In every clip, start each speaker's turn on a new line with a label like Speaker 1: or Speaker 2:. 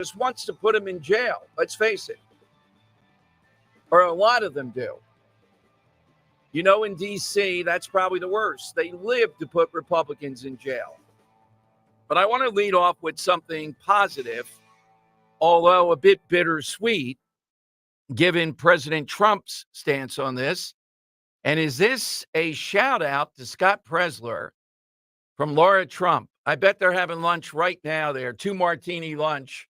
Speaker 1: just wants to put him in jail. Let's face it. Or a lot of them do. You know, in D.C., that's probably the worst. They live to put Republicans in jail. But I want to lead off with something positive, although a bit bittersweet, given President Trump's stance on this. And is this a shout out to Scott Presler from Laura Trump? I bet they're having lunch right now there, 2-martini lunch,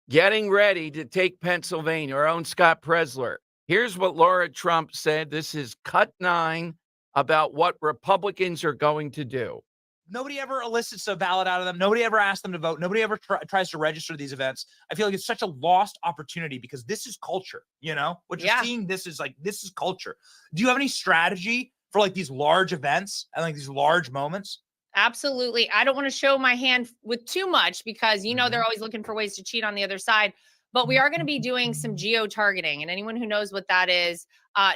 Speaker 1: getting ready to take Pennsylvania, our own Scott Presler. Here's what Laura Trump said. This is cut 9 about what Republicans are going to do.
Speaker 2: Nobody ever elicits a ballot out of them. Nobody ever asks them to vote. Nobody ever tries to register these events. I feel like it's such a lost opportunity because this is culture, you know? What you're seeing, this is culture. Do you have any strategy for like these large events and like these large moments?
Speaker 3: Absolutely. I don't want to show my hand with too much because, you know, they're always looking for ways to cheat on the other side. But we are going to be doing some geo-targeting. And anyone who knows what that is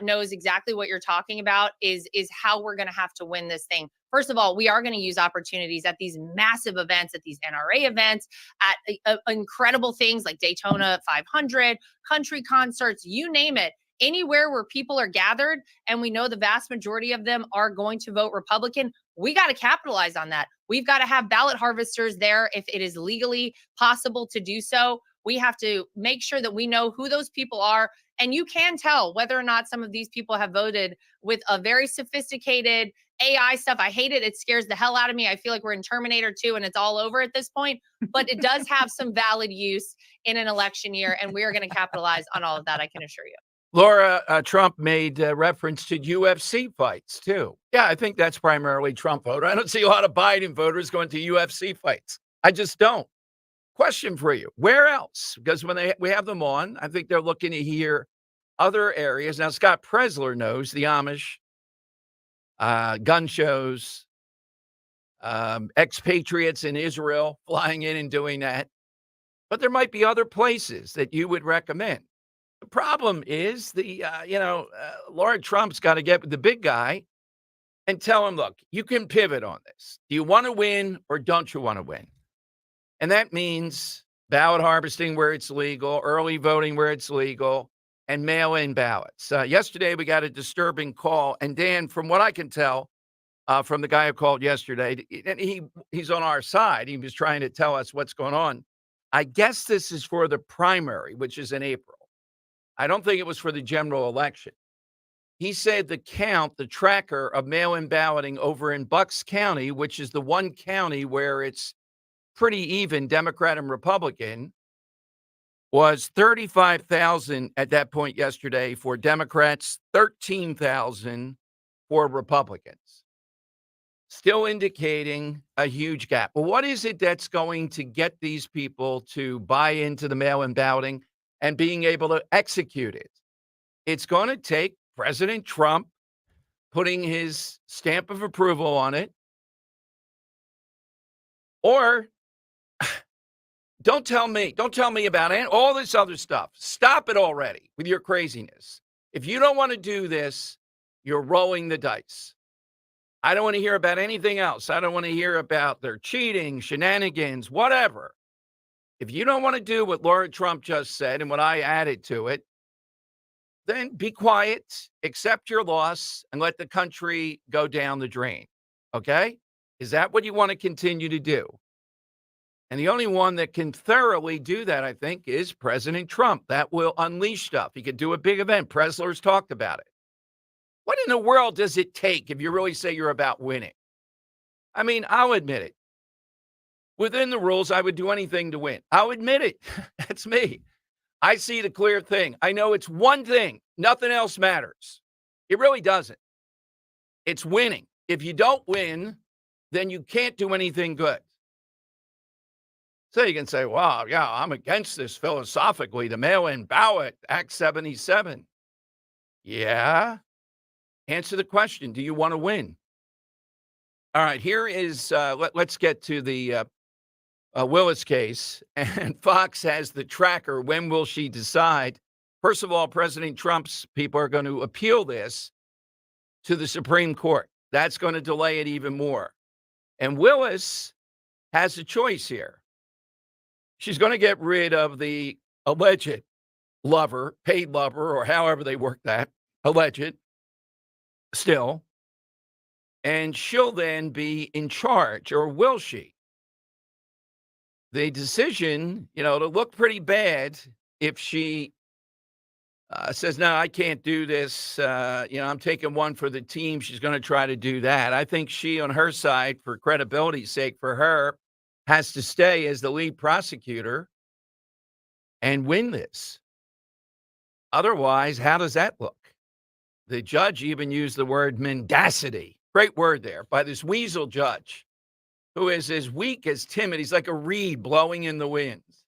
Speaker 3: knows exactly what you're talking about is how we're going to have to win this thing. First of all, we are going to use opportunities at these massive events, at these NRA events, at incredible things like Daytona 500, country concerts, you name it. Anywhere where people are gathered and we know the vast majority of them are going to vote Republican, we got to capitalize on that. We've got to have ballot harvesters there if it is legally possible to do so. We have to make sure that we know who those people are. And you can tell whether or not some of these people have voted with a very sophisticated AI stuff. I hate it. It scares the hell out of me. I feel like we're in Terminator 2 and it's all over at this point. But it does have some valid use in an election year. And we are going to capitalize on all of that, I can assure you.
Speaker 1: Laura, Trump made reference to UFC fights, too. Yeah, I think that's primarily Trump voter. I don't see a lot of Biden voters going to UFC fights. I just don't. Question for you. Where else? Because when we have them on, I think they're looking to hear other areas. Now, Scott Presler knows the Amish, gun shows, expatriates in Israel flying in and doing that. But there might be other places that you would recommend. The problem is Laura Trump's got to get with the big guy and tell him, look, you can pivot on this. Do you want to win or don't you want to win? And that means ballot harvesting where it's legal, early voting where it's legal, and mail-in ballots. Yesterday, we got a disturbing call. And Dan, from what I can tell from the guy who called yesterday, and he's on our side. He was trying to tell us what's going on. I guess this is for the primary, which is in April. I don't think it was for the general election. He said the tracker of mail-in balloting over in Bucks County, which is the one county where it's pretty even Democrat and Republican, was 35,000 at that point yesterday for Democrats, 13,000 for Republicans. Still indicating a huge gap. Well, what is it that's going to get these people to buy into the mail-in balloting and being able to execute it? It's going to take President Trump putting his stamp of approval on it. Or don't tell me about it, all this other stuff. Stop it already with your craziness. If you don't want to do this, you're rolling the dice. I don't want to hear about anything else. I don't want to hear about their cheating, shenanigans, whatever. If you don't want to do what Laura Trump just said and what I added to it, then be quiet, accept your loss, and let the country go down the drain. Okay? Is that what you want to continue to do? And the only one that can thoroughly do that, I think, is President Trump. That will unleash stuff. He could do a big event. Presler's talked about it. What in the world does it take if you really say you're about winning? I mean, I'll admit it. Within the rules, I would do anything to win. I'll admit it. That's me. I see the clear thing. I know it's one thing. Nothing else matters. It really doesn't. It's winning. If you don't win, then you can't do anything good. So you can say, wow, yeah, I'm against this philosophically, the mail-in ballot, Act 77. Yeah. Answer the question. Do you want to win? All right, here is, let's get to the Willis case. And Fox has the tracker. When will she decide? First of all, President Trump's people are going to appeal this to the Supreme Court. That's going to delay it even more. And Willis has a choice here. She's going to get rid of the alleged lover, paid lover, or however they work that, alleged, still. And she'll then be in charge, or will she? The decision, to look pretty bad if she says, no, I can't do this. I'm taking one for the team. She's going to try to do that. I think she, on her side, for credibility's sake, for her, has to stay as the lead prosecutor and win this. Otherwise, how does that look? The judge even used the word mendacity. Great word there by this weasel judge who is as weak as timid. He's like a reed blowing in the winds.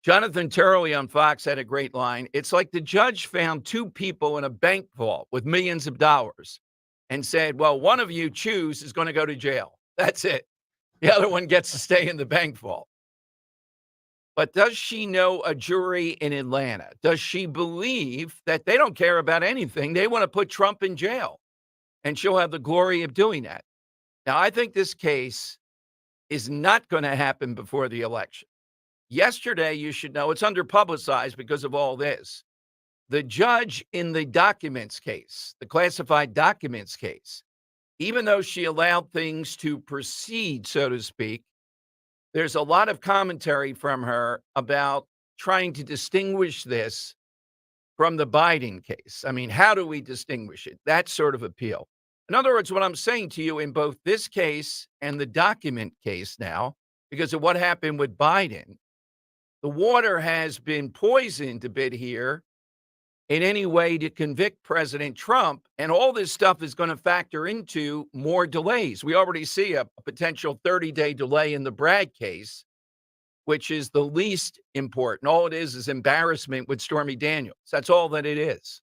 Speaker 1: Jonathan Turley on Fox had a great line. It's like the judge found two people in a bank vault with millions of dollars and said, well, one of you choose is going to go to jail. That's it. The other one gets to stay in the bank vault. But does she know a jury in Atlanta? Does she believe that they don't care about anything? They want to put Trump in jail, and she'll have the glory of doing that. Now, I think this case is not going to happen before the election. Yesterday, you should know, it's underpublicized because of all this. The judge in the documents case, the classified documents case, even though she allowed things to proceed, so to speak, there's a lot of commentary from her about trying to distinguish this from the Biden case. I mean, how do we distinguish it? That sort of appeal. In other words, what I'm saying to you in both this case and the document case now, because of what happened with Biden, the water has been poisoned a bit here in any way to convict President Trump. And all this stuff is going to factor into more delays. We already see a potential 30-day delay in the Bragg case, which is the least important. All it is embarrassment with Stormy Daniels. That's all that it is.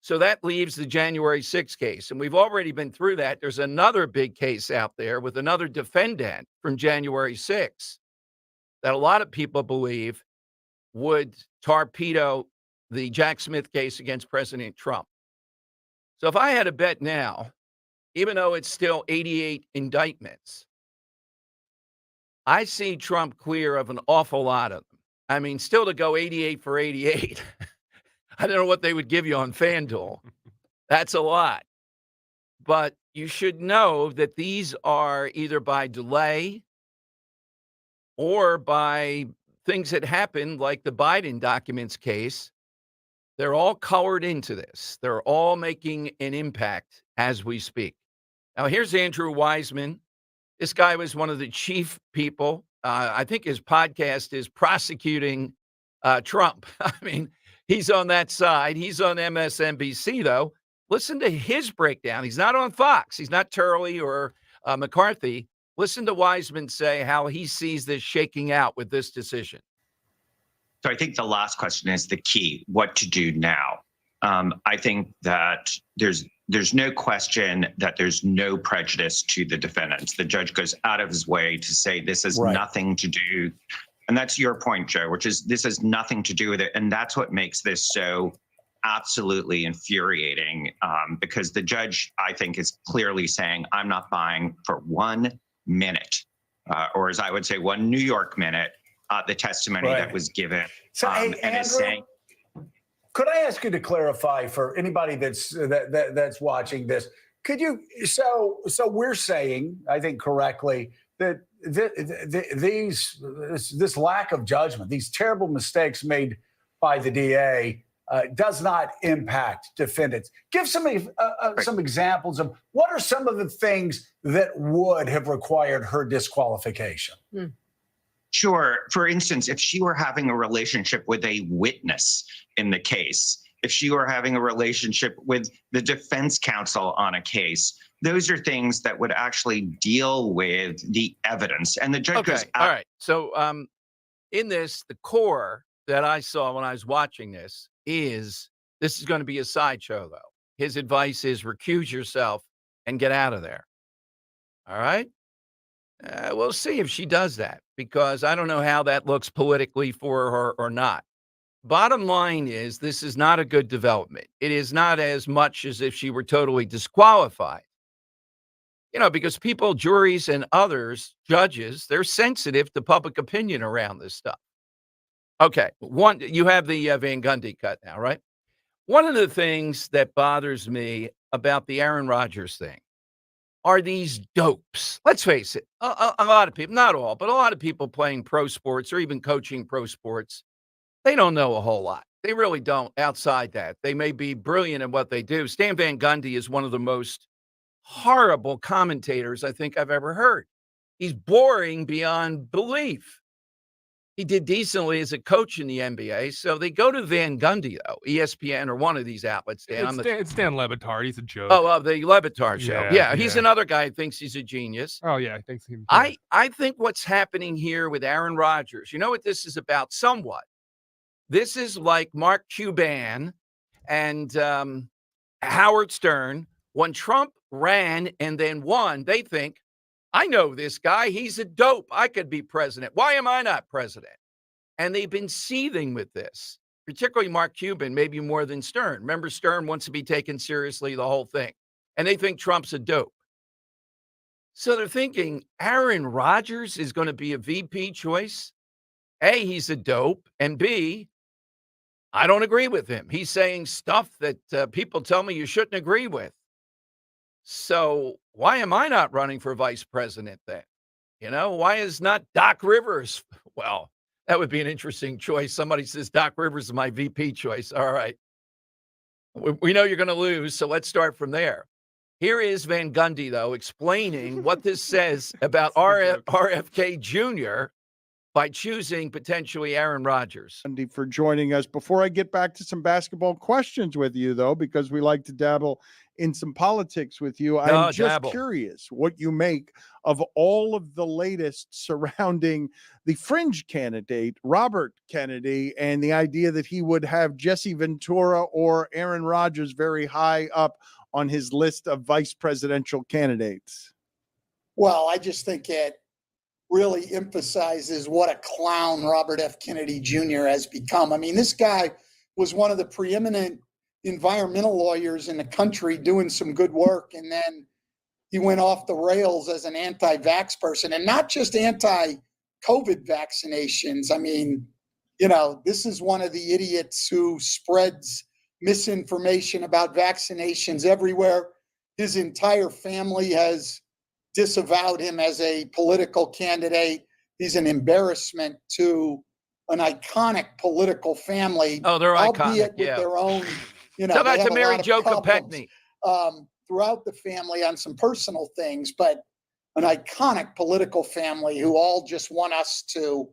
Speaker 1: So that leaves the January 6th case. And we've already been through that. There's another big case out there with another defendant from January 6th that a lot of people believe would torpedo the Jack Smith case against President Trump. So if I had a bet now, even though it's still 88 indictments, I see Trump clear of an awful lot of them. I mean, still to go 88 for 88. I don't know what they would give you on FanDuel. That's a lot. But you should know that these are either by delay or by things that happen, like the Biden documents case. They're all colored into this. They're all making an impact as we speak. Now, here's Andrew Wiseman. This guy was one of the chief people. I think his podcast is prosecuting Trump. I mean, he's on that side. He's on MSNBC, though. Listen to his breakdown. He's not on Fox. He's not Turley or McCarthy. Listen to Wiseman say how he sees this shaking out with this decision.
Speaker 4: So I think the last question is the key, what to do now. I think that there's no question that there's no prejudice to the defendants. The judge goes out of his way to say this has nothing to do. And that's your point, Joe, which is this has nothing to do with it. And that's what makes this so absolutely infuriating, because the judge, I think, is clearly saying, I'm not buying for 1 minute, or as I would say, 1 New York minute, the testimony that was given.
Speaker 5: So, hey,
Speaker 4: and
Speaker 5: Andrew,
Speaker 4: is saying,
Speaker 5: could I ask you to clarify for anybody that's watching this? Could you? So we're saying, I think correctly, that this lack of judgment, these terrible mistakes made by the DA, does not impact defendants. Give some examples of what are some of the things that would have required her disqualification.
Speaker 4: Sure. For instance, if she were having a relationship with a witness in the case, if she were having a relationship with the defense counsel on a case, those are things that would actually deal with the evidence. And the judge goes out.
Speaker 1: All right. So in this, the core that I saw when I was watching this is going to be a sideshow, though. His advice is recuse yourself and get out of there. All right. We'll see if she does that, because I don't know how that looks politically for her or not. Bottom line is, this is not a good development. It is not as much as if she were totally disqualified. because people, juries, and others, judges, they're sensitive to public opinion around this stuff. Okay, you have the Van Gundy cut now, right? One of the things that bothers me about the Aaron Rodgers thing are these dopes. Let's face it, a lot of people, not all, but a lot of people playing pro sports or even coaching pro sports, they don't know a whole lot. They really don't outside that. They may be brilliant in what they do. Stan Van Gundy is one of the most horrible commentators I think I've ever heard. He's boring beyond belief. He did decently as a coach in the NBA, so they go to Van Gundy, though, ESPN or one of these outlets. Dan,
Speaker 6: it's Dan Le Batard. He's a joke.
Speaker 1: Oh, the Le Batard show. Yeah, he's
Speaker 6: yeah.
Speaker 1: another guy who thinks he's a genius.
Speaker 6: Oh, yeah, I think so.
Speaker 1: I think what's happening here with Aaron Rodgers, you know what this is about somewhat? This is like Mark Cuban and Howard Stern. When Trump ran and then won, they think, I know this guy. He's a dope. I could be president. Why am I not president? And they've been seething with this, particularly Mark Cuban, maybe more than Stern. Remember, Stern wants to be taken seriously, the whole thing. And they think Trump's a dope. So they're thinking Aaron Rodgers is going to be a VP choice. A, he's a dope. And B, I don't agree with him. He's saying stuff that people tell me you shouldn't agree with. So why am I not running for vice president then? Why is not Doc Rivers? Well, that would be an interesting choice. Somebody says Doc Rivers is my VP choice. All right. We know you're going to lose, so let's start from there. Here is Van Gundy, though, explaining what this says about RFK Jr. by choosing potentially Aaron Rodgers.
Speaker 7: Andy, for joining us. Before I get back to some basketball questions with you, though, because we like to dabble in some politics with you, I'm just curious what you make of all of the latest surrounding the fringe candidate, Robert Kennedy, and the idea that he would have Jesse Ventura or Aaron Rodgers very high up on his list of vice presidential candidates.
Speaker 8: Well, I just think it really emphasizes what a clown Robert F. Kennedy Jr. has become. I mean, this guy was one of the preeminent environmental lawyers in the country doing some good work. And then he went off the rails as an anti-vax person, and not just anti-COVID vaccinations. I mean, this is one of the idiots who spreads misinformation about vaccinations everywhere. His entire family has disavowed him as a political candidate. He's an embarrassment to an iconic political family.
Speaker 1: Oh, they're
Speaker 8: albeit
Speaker 1: iconic,
Speaker 8: with their own,
Speaker 1: Tell that to Mary Jo Kopechne.
Speaker 8: Throughout the family on some personal things, but an iconic political family who all just want us to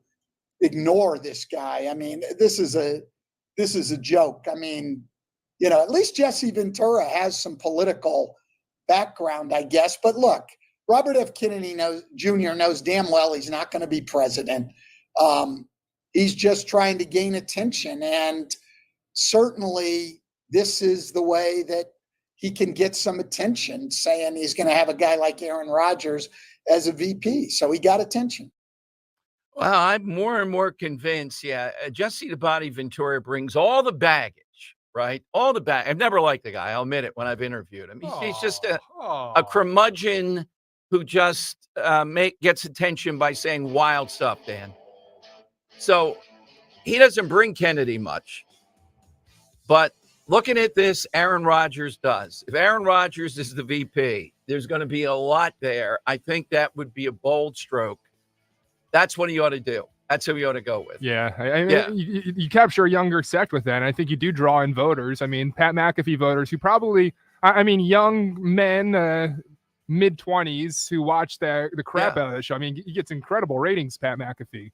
Speaker 8: ignore this guy. I mean, this is a joke. I mean, at least Jesse Ventura has some political background, I guess. But look, Robert F. Kennedy Jr. knows damn well he's not going to be president. He's just trying to gain attention. And certainly this is the way that he can get some attention, saying he's going to have a guy like Aaron Rodgers as a VP. So he got attention.
Speaker 1: Well, I'm more and more convinced, Jesse the Body Ventura brings all the baggage, right? All the baggage. I've never liked the guy. I'll admit it when I've interviewed him. He's just a curmudgeon who just gets attention by saying wild stuff, Dan. So he doesn't bring Kennedy much. But looking at this, Aaron Rodgers does. If Aaron Rodgers is the VP, there's going to be a lot there. I think that would be a bold stroke. That's what he ought to do. That's who he ought to go with.
Speaker 6: Yeah. I mean, you capture a younger sect with that. And I think you do draw in voters. I mean, Pat McAfee voters who probably, young men, mid-20s who watch the crap out of the show. I mean, he gets incredible ratings, Pat McAfee.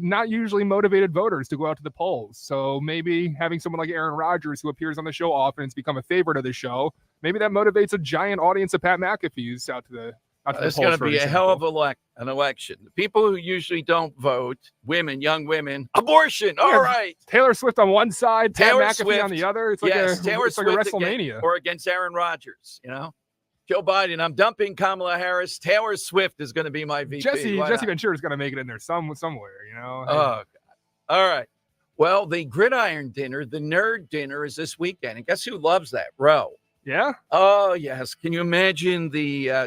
Speaker 6: Not usually motivated voters to go out to the polls. So maybe having someone like Aaron Rodgers, who appears on the show often, has become a favorite of the show, maybe that motivates a giant audience of Pat McAfee's out to the
Speaker 1: It's going to be a hell of an election. The people who usually don't vote, young women, abortion. All right.
Speaker 6: Taylor Swift on one side,
Speaker 1: Taylor
Speaker 6: Pat McAfee
Speaker 1: Swift
Speaker 6: on the other. It's like
Speaker 1: Taylor
Speaker 6: it's like a WrestleMania.
Speaker 1: or against Aaron Rodgers, Joe Biden, I'm dumping Kamala Harris. Taylor Swift is going to be my VP.
Speaker 6: Jesse Ventura is going to make it in there somewhere,
Speaker 1: Oh, God. All right. Well, the gridiron dinner, the nerd dinner is this weekend. And guess who loves that? Roe.
Speaker 6: Yeah.
Speaker 1: Oh yes. Can you imagine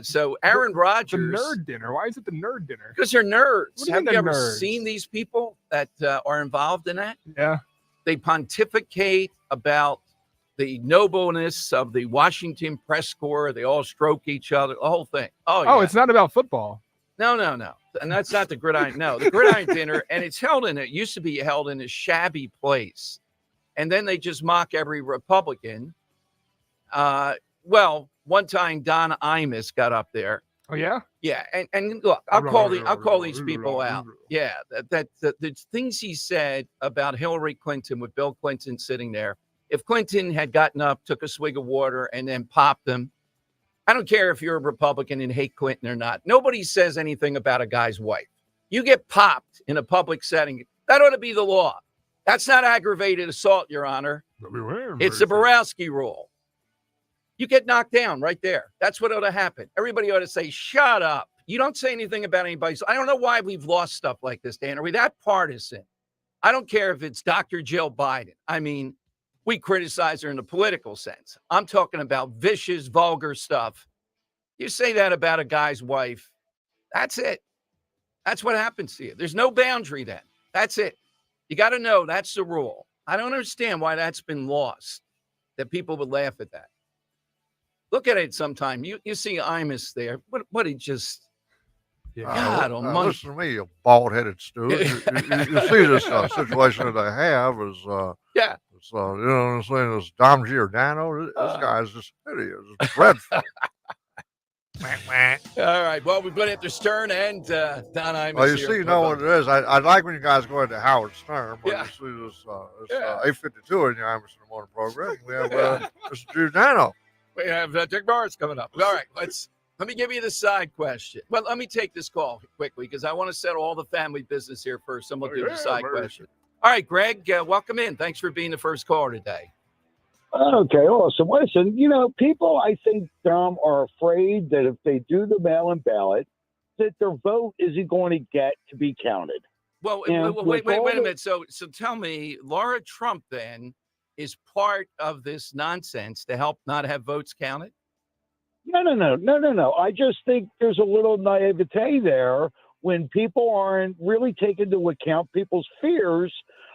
Speaker 1: so Aaron Rodgers?
Speaker 6: The nerd dinner. Why is it the nerd dinner?
Speaker 1: Because they're nerds.
Speaker 6: What do you
Speaker 1: Have
Speaker 6: mean
Speaker 1: you
Speaker 6: they're
Speaker 1: ever
Speaker 6: nerds?
Speaker 1: seen these people that are involved in that?
Speaker 6: Yeah.
Speaker 1: They pontificate about the nobleness of the Washington press corps. They all stroke each other. The whole thing. Oh yeah.
Speaker 6: It's not about football.
Speaker 1: No. And that's not the gridiron. No, the gridiron dinner. And it used to be held in a shabby place. And then they just mock every Republican. Well, one time Don Imus got up there.
Speaker 6: Oh yeah?
Speaker 1: Yeah. And look, I'll call these people out. Yeah. The things he said about Hillary Clinton with Bill Clinton sitting there. If Clinton had gotten up, took a swig of water, and then popped them, I don't care if you're a Republican and hate Clinton or not. Nobody says anything about a guy's wife. You get popped in a public setting. That ought to be the law. That's not aggravated assault, Your Honor. It's the Borowski rule. You get knocked down right there. That's what ought to happen. Everybody ought to say, shut up. You don't say anything about anybody. So I don't know why we've lost stuff like this, Dan. Are we that partisan? I don't care if it's Dr. Jill Biden. I mean, we criticize her in the political sense. I'm talking about vicious, vulgar stuff. You say that about a guy's wife, that's it. That's what happens to you. There's no boundary then. That's it. You got to know that's the rule. I don't understand why that's been lost, that people would laugh at that. Look at it sometime. You see Imus there. What he just... God almighty.
Speaker 9: Listen to me, you bald-headed steward. You see this situation that they have is...
Speaker 1: yeah.
Speaker 9: You know what I'm saying? This Dom Giordano, this guy's just hideous. It's dreadful.
Speaker 1: All right. Well, we've got it to Stern and Don Imus.
Speaker 9: Well, you know what it is. I like when you guys go into Howard Stern, but
Speaker 1: Yeah.
Speaker 9: you see this 852 in the Imus in the Morning program. We have Mr. Giordano.
Speaker 1: We have Dick Morris coming up. All right. Let me give you the side question. Well, let me take this call quickly because I want to settle all the family business here first. I'm going to do the side question. All right, Greg, welcome in. Thanks for being the first caller today.
Speaker 10: Okay, awesome. Listen, people, I think, Dom, are afraid that if they do the mail-in ballot, that their vote isn't going to get to be counted.
Speaker 1: Well, wait a minute. So tell me, Laura Trump then is part of this nonsense to help not have votes counted?
Speaker 10: No. I just think there's a little naivete there when people aren't really taking into account people's fears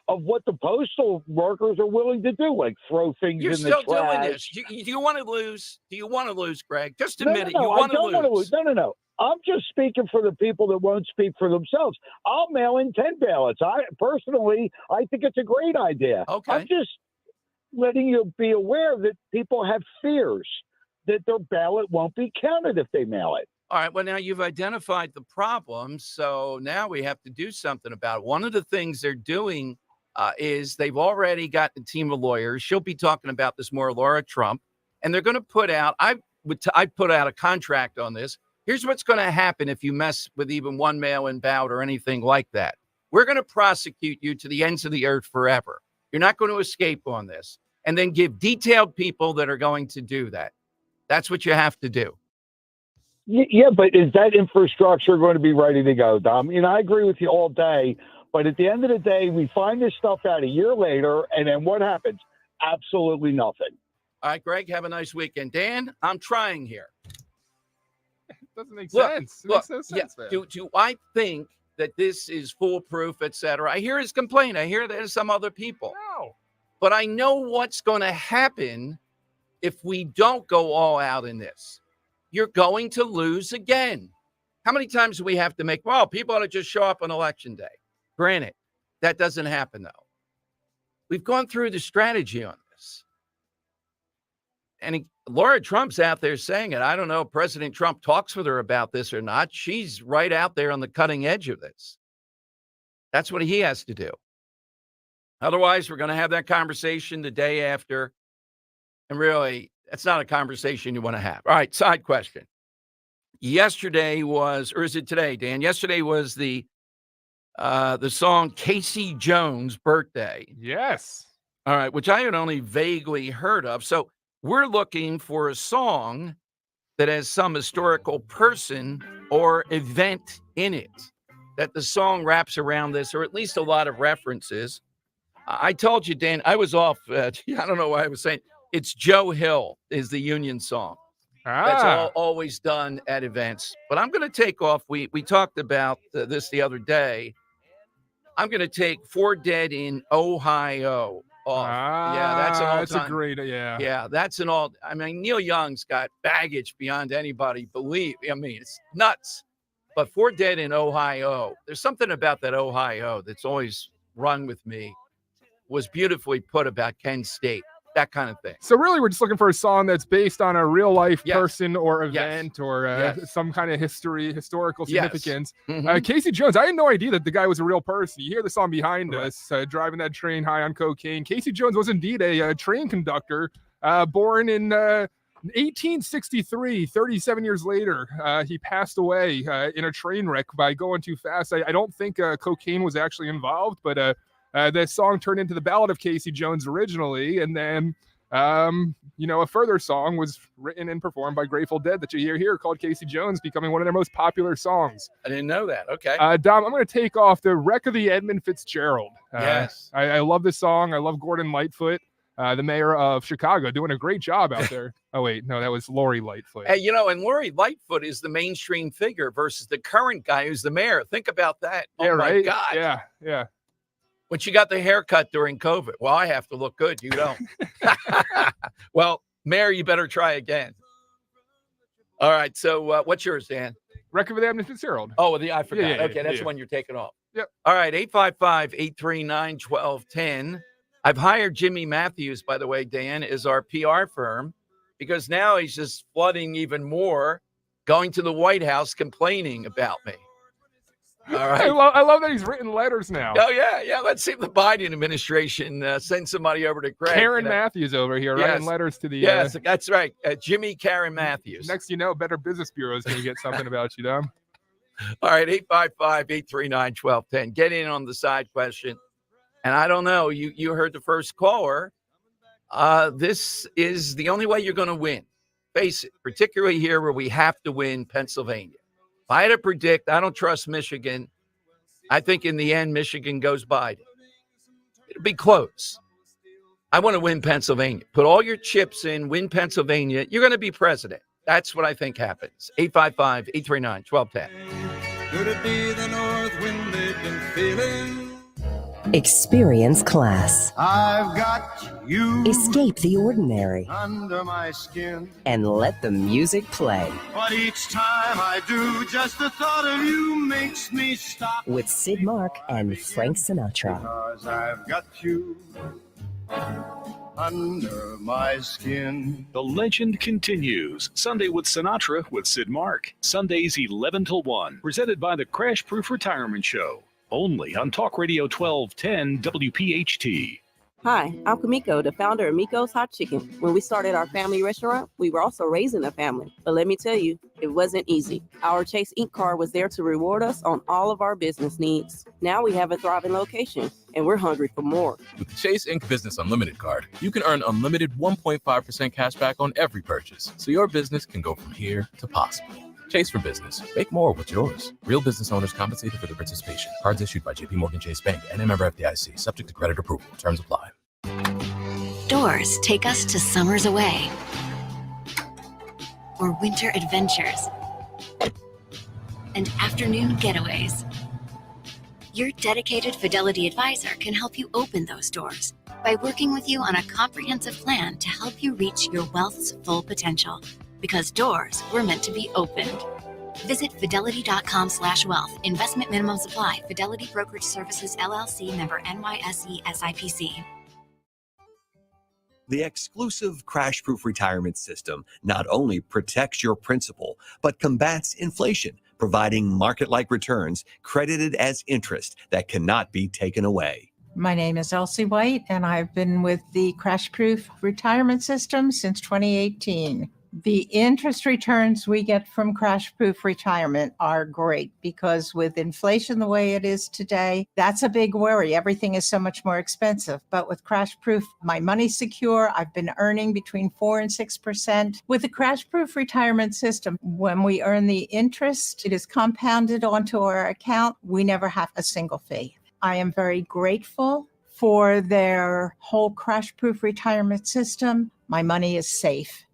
Speaker 10: of what the postal workers are willing to do, like throw things
Speaker 1: You're
Speaker 10: in the
Speaker 1: still
Speaker 10: trash.
Speaker 1: doing this. Do you want to lose? Do you want to lose, Greg? Just admit it. You
Speaker 10: I
Speaker 1: want to
Speaker 10: don't want to
Speaker 1: lose.
Speaker 10: lose. No. I'm just speaking for the people that won't speak for themselves. I'll mail in 10 ballots. I think it's a great idea.
Speaker 1: Okay.
Speaker 10: I'm just letting you be aware that people have fears that their ballot won't be counted if they mail it.
Speaker 1: All right. Well, now you've identified the problem. So now we have to do something about it. One of the things they're doing is they've already got a team of lawyers. She'll be talking about this more, Laura Trump. And they're going to put out, I put out a contract on this. Here's what's going to happen if you mess with even one mail-in ballot or anything like that. We're going to prosecute you to the ends of the earth forever. You're not going to escape on this. And then give detailed people that are going to do that. That's what you have to do.
Speaker 10: Yeah, but is that infrastructure going to be ready to go, Dom? I agree with you all day, but at the end of the day, we find this stuff out a year later, and then what happens? Absolutely nothing.
Speaker 1: All right, Greg, have a nice weekend. Dan, I'm trying here.
Speaker 6: It doesn't make sense. It makes no sense, man.
Speaker 1: Do I think that this is foolproof, et cetera? I hear his complaint. I hear there's some other people.
Speaker 6: No.
Speaker 1: But I know what's going to happen if we don't go all out in this. You're going to lose again. How many times do we have to make, well, people ought to just show up on election day? Granted, that doesn't happen, though. We've gone through the strategy on this. And Laura Trump's out there saying it. I don't know if President Trump talks with her about this or not. She's right out there on the cutting edge of this. That's what he has to do. Otherwise, we're going to have that conversation the day after. And really, that's not a conversation you want to have. All right, side question. Yesterday was, or is it today, Dan? Yesterday was the song Casey Jones' birthday.
Speaker 6: Yes.
Speaker 1: All right, which I had only vaguely heard of. So we're looking for a song that has some historical person or event in it, that the song wraps around this, or at least a lot of references. I told you, Dan, I was off. I don't know why I was saying. It's Joe Hill is the Union song. That's always done at events. But I'm going to take off. We talked about this the other day. I'm going to take 4 Dead in Ohio off. Yeah, that's an all-time.
Speaker 6: That's a great,
Speaker 1: Yeah, that's an all. I mean, Neil Young's got baggage beyond anybody believe. I mean, it's nuts. But 4 Dead in Ohio, there's something about that Ohio that's always run with me. Was beautifully put about Kent State, that kind of thing.
Speaker 6: So really, we're just looking for a song that's based on a real life person or event or some kind of historical significance. Casey Jones, I had no idea that the guy was a real person. You hear the song behind us, driving that train high on cocaine. Casey Jones was indeed a train conductor, born in 1863, 37 years later. He passed away in a train wreck by going too fast. I don't think cocaine was actually involved, but the song turned into the Ballad of Casey Jones originally, and then, a further song was written and performed by Grateful Dead that you hear here called Casey Jones, becoming one of their most popular songs.
Speaker 1: I didn't know that. Okay.
Speaker 6: Dom, I'm going to take off The Wreck of the Edmund Fitzgerald.
Speaker 1: Yes.
Speaker 6: I love this song. I love Gordon Lightfoot, the mayor of Chicago, doing a great job out there. Oh, wait, no, that was Lori Lightfoot.
Speaker 1: Hey, and Lori Lightfoot is the mainstream figure versus the current guy who's the mayor. Think about that.
Speaker 6: Yeah,
Speaker 1: oh, my
Speaker 6: right?
Speaker 1: God.
Speaker 6: Yeah.
Speaker 1: When she got the haircut during COVID. Well, I have to look good. You don't. Well, Mayor, you better try again. All right. So what's yours, Dan?
Speaker 6: Wreck of the Edmund Fitzgerald.
Speaker 1: Oh, I forgot. Okay, that's the one you're taking off.
Speaker 6: Yep.
Speaker 1: All right. 855-839-1210. I've hired Jimmy Matthews, by the way, Dan, as our PR firm, because now he's just flooding even more, going to the White House complaining about me. All right.
Speaker 6: I love that he's written letters now.
Speaker 1: Oh, yeah. Let's see if the Biden administration sends somebody over to Greg.
Speaker 6: Karen Matthews over here writing letters to the...
Speaker 1: Yes, that's right. Jimmy Karen Matthews.
Speaker 6: Next you know, Better Business Bureau is going to get something about you, Dom.
Speaker 1: All right, 855-839-1210. Get in on the side question. And I don't know, you heard the first caller. This is the only way you're going to win. Face it, particularly here where we have to win Pennsylvania. If I had to predict, I don't trust Michigan. I think in the end, Michigan goes Biden. It'll be close. I want to win Pennsylvania. Put all your chips in, win Pennsylvania. You're going to be president. That's what I think happens. 855-839-1210. Could it be the north wind they've been feeling?
Speaker 11: Experience class.
Speaker 12: I've got you.
Speaker 11: Escape the ordinary.
Speaker 12: Under my skin.
Speaker 11: And let the music play.
Speaker 12: But each time I do, just the thought of you makes me stop.
Speaker 11: With Sid Mark and Frank Sinatra.
Speaker 12: Because I've got you under my skin.
Speaker 13: The legend continues. Sunday with Sinatra with Sid Mark. Sundays 11 till 1. Presented by the Crash Proof Retirement Show. Only on Talk Radio 1210 WPHT.
Speaker 14: Hi, I'm Kamiko, the founder of Miko's Hot Chicken. When we started our family restaurant, we were also raising a family. But let me tell you, it wasn't easy. Our Chase Inc. card was there to reward us on all of our business needs. Now we have a thriving location, and we're hungry for more.
Speaker 15: With the Chase Inc. Business Unlimited card, you can earn unlimited 1.5% cash back on every purchase, so your business can go from here to possible. Chase for business. Make more with yours. Real business owners compensated for their participation. Cards issued by JPMorgan Chase Bank and a member FDIC. Subject to credit approval. Terms apply.
Speaker 16: Doors take us to summers away or winter adventures and afternoon getaways. Your dedicated Fidelity advisor can help you open those doors by working with you on a comprehensive plan to help you reach your wealth's full potential. Because doors were meant to be opened. Visit fidelity.com/wealth. Investment minimum supply. Fidelity Brokerage Services, LLC, member NYSE SIPC.
Speaker 17: The exclusive crash-proof retirement system not only protects your principal, but combats inflation, providing market-like returns credited as interest that cannot be taken away.
Speaker 18: My name is Elsie White, and I've been with the crash-proof retirement system since 2018. The interest returns we get from crash-proof retirement are great because with inflation the way it is today, that's a big worry. Everything is so much more expensive. But with crash-proof, my money's secure. I've been earning between 4% and 6%. With the crash-proof retirement system, when we earn the interest, it is compounded onto our account. We never have a single fee. I am very grateful for their whole crash-proof retirement system. My money is safe,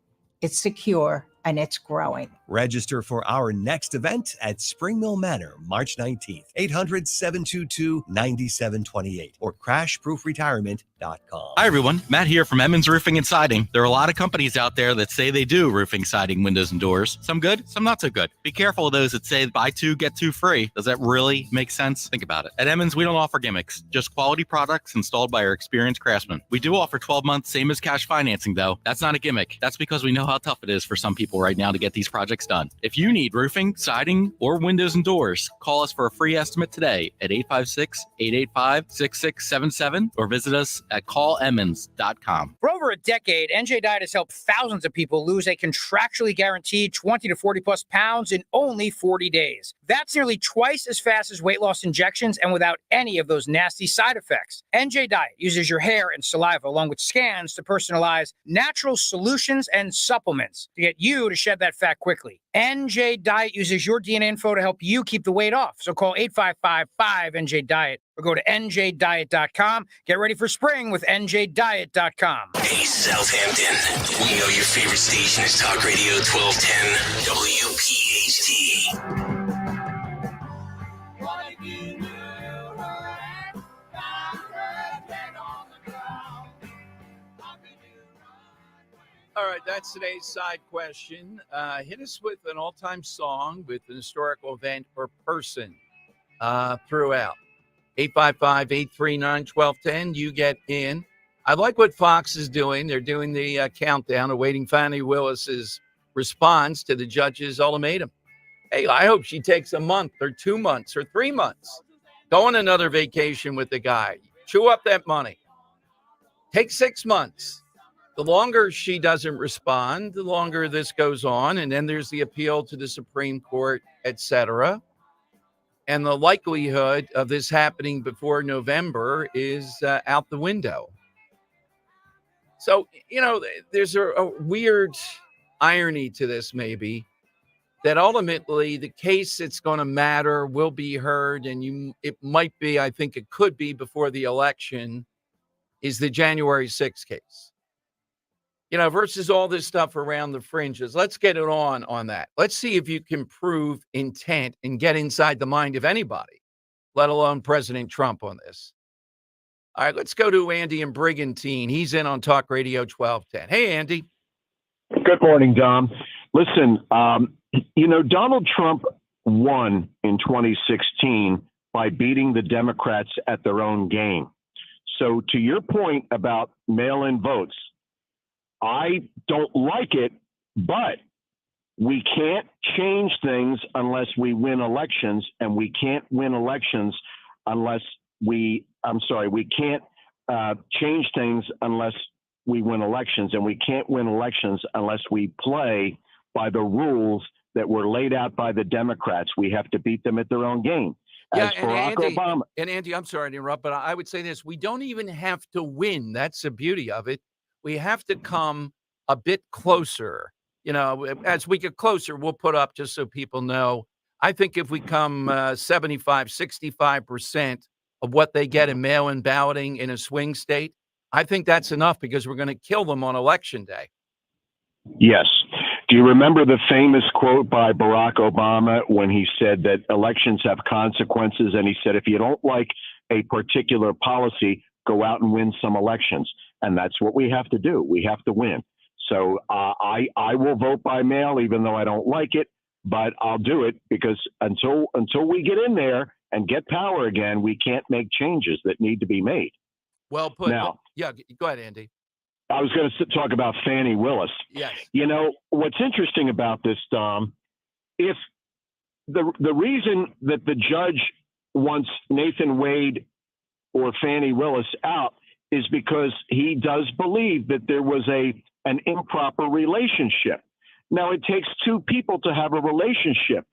Speaker 18: it's secure, and it's growing.
Speaker 17: Register for our next event at Spring Mill Manor, March 19th, 800-722-9728 or crashproofretirement.com.
Speaker 19: Hi, everyone. Matt here from Emmons Roofing and Siding. There are a lot of companies out there that say they do roofing, siding, windows, and doors. Some good, some not so good. Be careful of those that say buy two, get two free. Does that really make sense? Think about it. At Emmons, we don't offer gimmicks, just quality products installed by our experienced craftsmen. We do offer 12 months, same as cash financing, though. That's not a gimmick. That's because we know how tough it is for some people right now to get these projects done. If you need roofing, siding, or windows and doors, call us for a free estimate today at 856-885-6677 or visit us at callemmons.com.
Speaker 20: For over a decade, NJ Diet has helped thousands of people lose a contractually guaranteed 20 to 40 plus pounds in only 40 days. That's nearly twice as fast as weight loss injections and without any of those nasty side effects. NJ Diet uses your hair and saliva along with scans to personalize natural solutions and supplements to get you to shed that fat quickly. NJ Diet uses your DNA info to help you keep the weight off. So call 855-5NJ-DIET or go to njdiet.com. Get ready for spring with njdiet.com.
Speaker 21: Hey, Southampton. We know your favorite station is Talk Radio 1210 WPHT.
Speaker 1: All right, that's today's side question. Hit us with an all-time song with an historical event or person throughout. 855-839-1210. You get in. I like what Fox is doing. They're doing the countdown, awaiting Fani Willis's response to the judge's ultimatum. Hey, I hope she takes a month or 2 months or 3 months. Go on another vacation with the guy. Chew up that money. Take 6 months. The longer she doesn't respond, the longer this goes on. And then there's the appeal to the Supreme Court, et cetera. And the likelihood of this happening before November is out the window. So, you know, there's a weird irony to this, maybe, that ultimately the case that's going to matter will be heard. And it might be, I think it could be before the election, is the January 6th case. You know, versus all this stuff around the fringes. Let's get it on that. Let's see if you can prove intent and get inside the mind of anybody, let alone President Trump on this. All right, let's go to Andy in Brigantine. He's in on Talk Radio 1210. Hey, Andy.
Speaker 22: Good morning, Dom. Listen, you know, Donald Trump won in 2016 by beating the Democrats at their own game. So to your point about mail-in votes, I don't like it, but we can't change things unless we win elections, and we can't win elections unless we can't change things unless we win elections, and we can't win elections unless we play by the rules that were laid out by the Democrats. We have to beat them at their own game.
Speaker 1: Yeah, and Andy, I'm sorry to interrupt, but I would say this. We don't even have to win. That's the beauty of it. We have to come a bit closer. You know, as we get closer, we'll put up, just so people know, I think if we come 75, 65% of what they get in mail-in balloting in a swing state, I think that's enough, because we're going to kill them on election day.
Speaker 22: Yes. Do you remember the famous quote by Barack Obama when he said that elections have consequences? And he said, if you don't like a particular policy, go out and win some elections. And that's what we have to do. We have to win. So I will vote by mail, even though I don't like it, but I'll do it, because until we get in there and get power again, we can't make changes that need to be made.
Speaker 1: Well put.
Speaker 22: Now,
Speaker 1: yeah, go ahead, Andy.
Speaker 22: I was going to talk about Fani Willis.
Speaker 1: Yes.
Speaker 22: You know, what's interesting about this, Dom, if the reason that the judge wants Nathan Wade or Fani Willis out is because he does believe that there was an improper relationship. Now, it takes two people to have a relationship.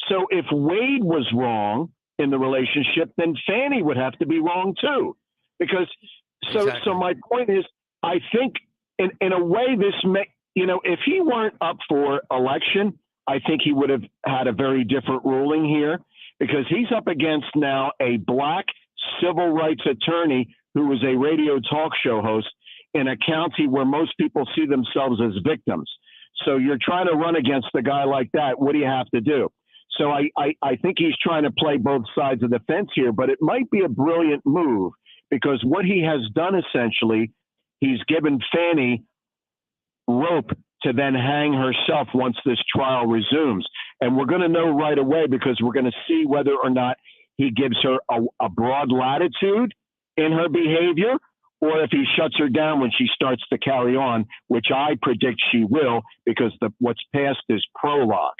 Speaker 22: So if Wade was wrong in the relationship, then Fani would have to be wrong too. Because so my point is, I think in a way this may, you know, if he weren't up for election, I think he would have had a very different ruling here, because he's up against now a black civil rights attorney who was a radio talk show host in a county where most people see themselves as victims. So you're trying to run against a guy like that. What do you have to do? So I think he's trying to play both sides of the fence here, but it might be a brilliant move because what he has done essentially, he's given Fannie rope to then hang herself once this trial resumes. And we're going to know right away because we're going to see whether or not he gives her a broad latitude in her behavior or if he shuts her down when she starts to carry on, which I predict she will because what's passed is prologue.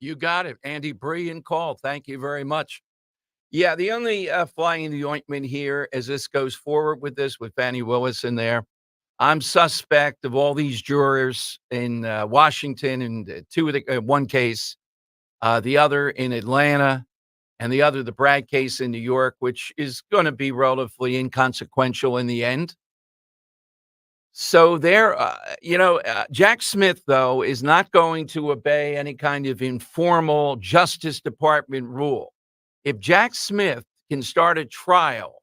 Speaker 1: You got it, Andy. Brilliant call. Thank you very much. Yeah, the only fly in the ointment here as this goes forward with this, with Fannie Willis in there, I'm suspect of all these jurors in Washington and two of the one case, the other in Atlanta, and the other, the Bragg case in New York, which is going to be relatively inconsequential in the end. So there, Jack Smith, though, is not going to obey any kind of informal Justice Department rule. If Jack Smith can start a trial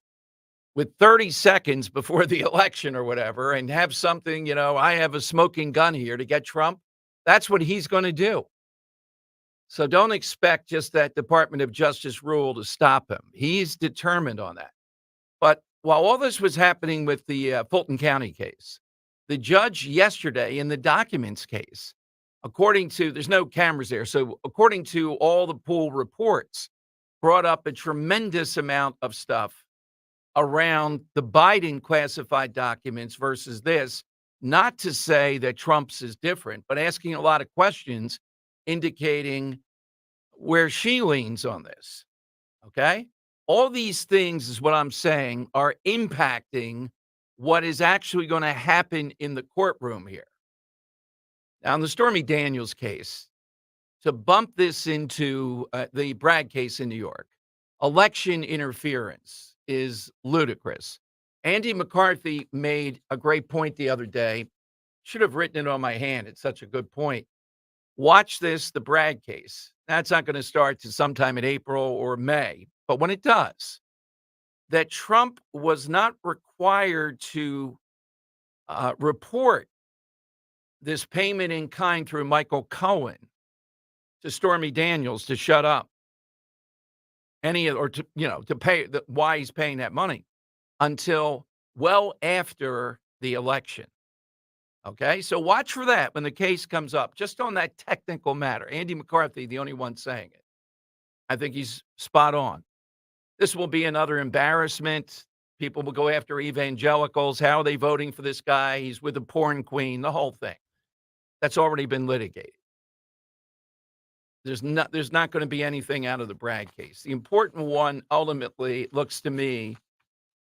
Speaker 1: with 30 seconds before the election or whatever and have something, I have a smoking gun here to get Trump, that's what he's going to do. So don't expect just that Department of Justice rule to stop him. He's determined on that. But while all this was happening with the Fulton County case, the judge yesterday in the documents case, there's no cameras there, so according to all the pool reports, brought up a tremendous amount of stuff around the Biden classified documents versus this, not to say that Trump's is different, but asking a lot of questions indicating where she leans on this, okay? All these things is what I'm saying are impacting what is actually going to happen in the courtroom here. Now, in the Stormy Daniels case, to bump this into the Bragg case in New York, election interference is ludicrous. Andy McCarthy made a great point the other day. Should have written it on my hand. It's such a good point. Watch this, the Bragg case. That's not going to start to sometime in April or May. But when it does, that Trump was not required to report this payment in kind through Michael Cohen to Stormy Daniels to shut up to pay why he's paying that money until well after the election. Okay, so watch for that when the case comes up, just on that technical matter. Andy McCarthy, the only one saying it. I think he's spot on. This will be another embarrassment. People will go after evangelicals. How are they voting for this guy? He's with a porn queen, the whole thing. That's already been litigated. There's not going to be anything out of the Bragg case. The important one, ultimately, it looks to me,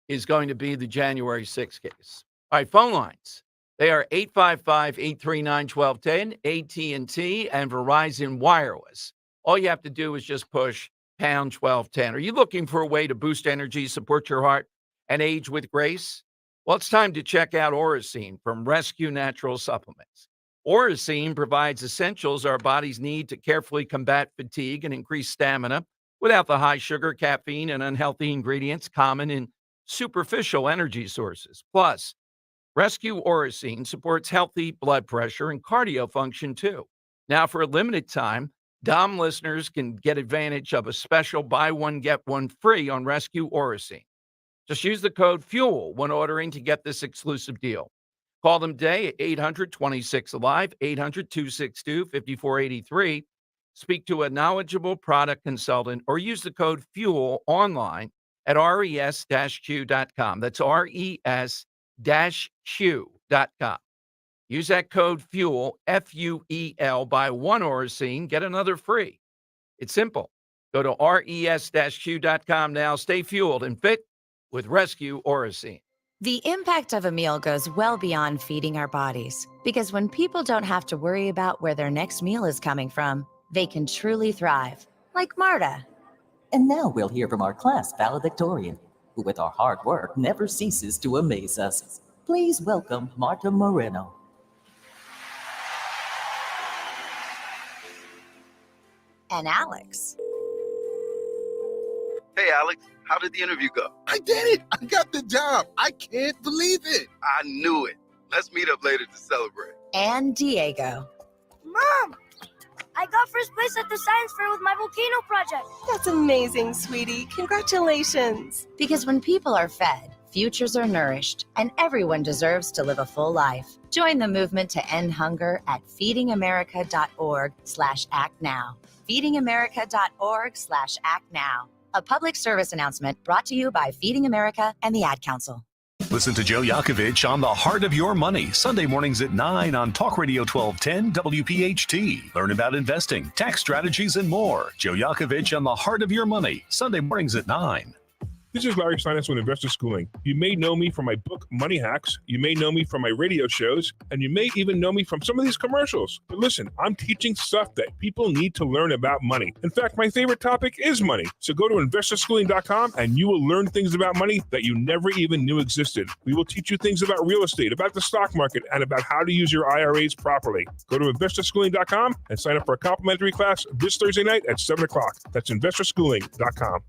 Speaker 1: is going to be the January 6th case. All right, phone lines. They are 855-839-1210, AT&T, and Verizon Wireless. All you have to do is just push pound 1210. Are you looking for a way to boost energy, support your heart, and age with grace? Well, it's time to check out Oracine from Rescue Natural Supplements. Oracine provides essentials our bodies need to carefully combat fatigue and increase stamina without the high sugar, caffeine, and unhealthy ingredients common in superficial energy sources. Plus, Rescue Oracine supports healthy blood pressure and cardio function, too. Now, for a limited time, Dom listeners can get advantage of a special buy one, get one free on Rescue Oracine. Just use the code FUEL when ordering to get this exclusive deal. Call them today at 800-26-ALIVE, 800-262-5483. Speak to a knowledgeable product consultant or use the code FUEL online at res-q.com. That's res-q.com. Use that code FUEL, F-U-E-L, buy one Oracine, get another free. It's simple. Go to res-q.com now. Stay fueled and fit with Rescue Oracine.
Speaker 2: The impact of a meal goes well beyond feeding our bodies, because when people don't have to worry about where their next meal is coming from, they can truly thrive, like Marta.
Speaker 3: And now we'll hear from our class valedictorian, who with our hard work never ceases to amaze us. Please welcome Marta Moreno.
Speaker 2: And Alex.
Speaker 23: Hey,
Speaker 4: Hey, Alex, how did the interview go?
Speaker 5: I did it. I got the job. I can't believe it.
Speaker 4: I knew it. Let's meet up later to celebrate.
Speaker 2: And Diego.
Speaker 23: Mom, I got first place at the science fair with my volcano project.
Speaker 11: That's amazing, sweetie. Congratulations.
Speaker 2: Because when people are fed, futures are nourished, and everyone deserves to live a full life. Join the movement to end hunger at feedingamerica.org/actnow. feedingamerica.org/actnow. A public service announcement brought to you by Feeding America and the Ad Council.
Speaker 13: Listen to Joe Yakovich on The Heart of Your Money, Sunday mornings at 9 on Talk Radio 1210 WPHT. Learn about investing, tax strategies, and more. Joe Yakovich on The Heart of Your Money, Sunday mornings at 9.
Speaker 24: This is Larry Steinitz with Investor Schooling. You may know me from my book, Money Hacks. You may know me from my radio shows, and you may even know me from some of these commercials. But listen, I'm teaching stuff that people need to learn about money. In fact, my favorite topic is money. So go to investorschooling.com and you will learn things about money that you never even knew existed. We will teach you things about real estate, about the stock market, and about how to use your IRAs properly. Go to investorschooling.com and sign up for a complimentary class this Thursday night at 7 o'clock. That's investorschooling.com.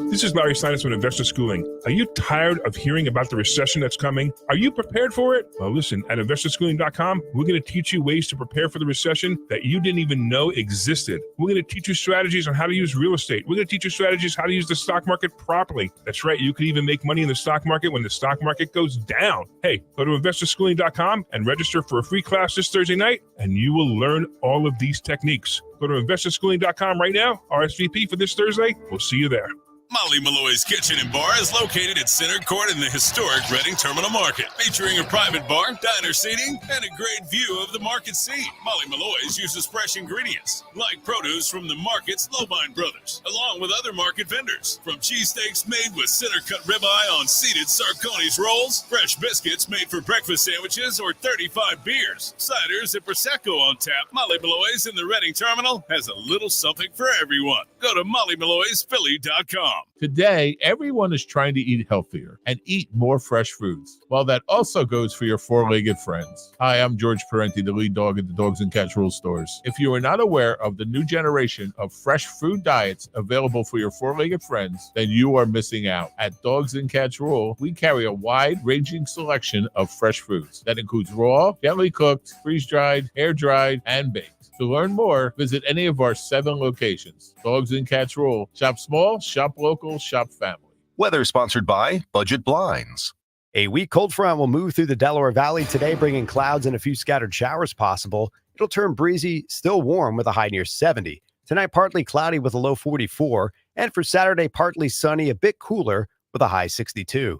Speaker 24: This is Larry Steinitz with Investor Schooling. Are you tired of hearing about the recession that's coming? Are you prepared for it? Well, listen, at investorschooling.com, we're going to teach you ways to prepare for the recession that you didn't even know existed. We're going to teach you strategies on how to use real estate. We're going to teach you strategies how to use the stock market properly. That's right. You can even make money in the stock market when the stock market goes down. Hey, go to investorschooling.com and register for a free class this Thursday night, and you will learn all of these techniques. Go to investorschooling.com right now. RSVP for this Thursday. We'll see you there.
Speaker 25: Molly Malloy's Kitchen and Bar is located at Center Court in the historic Reading Terminal Market, featuring a private bar, diner seating, and a great view of the market scene. Molly Malloy's uses fresh ingredients, like produce from the market's Lobine Brothers, along with other market vendors. From cheesesteaks made with center-cut ribeye on seeded Sarcones rolls, fresh biscuits made for breakfast sandwiches, or 35 beers, ciders, and Prosecco on tap, Molly Malloy's in the Reading Terminal has a little something for everyone. Go to mollymalloysphilly.com.
Speaker 26: Today, everyone is trying to eat healthier and eat more fresh foods. Well, that also goes for your four-legged friends. Hi, I'm George Parenti, the lead dog at the Dogs and Cats Rule stores. If you are not aware of the new generation of fresh food diets available for your four-legged friends, then you are missing out. At Dogs and Cats Rule, we carry a wide-ranging selection of fresh foods that includes raw, gently cooked, freeze-dried, air-dried, and baked. To learn more, visit any of our 7 locations. Dogs and Cats Rule. Shop small, shop local, shop family.
Speaker 27: Weather sponsored by Budget Blinds.
Speaker 28: A weak cold front will move through the Delaware Valley today, bringing clouds and a few scattered showers possible. It'll turn breezy, still warm with a high near 70. Tonight, partly cloudy with a low 44. And for Saturday, partly sunny, a bit cooler with a high 62.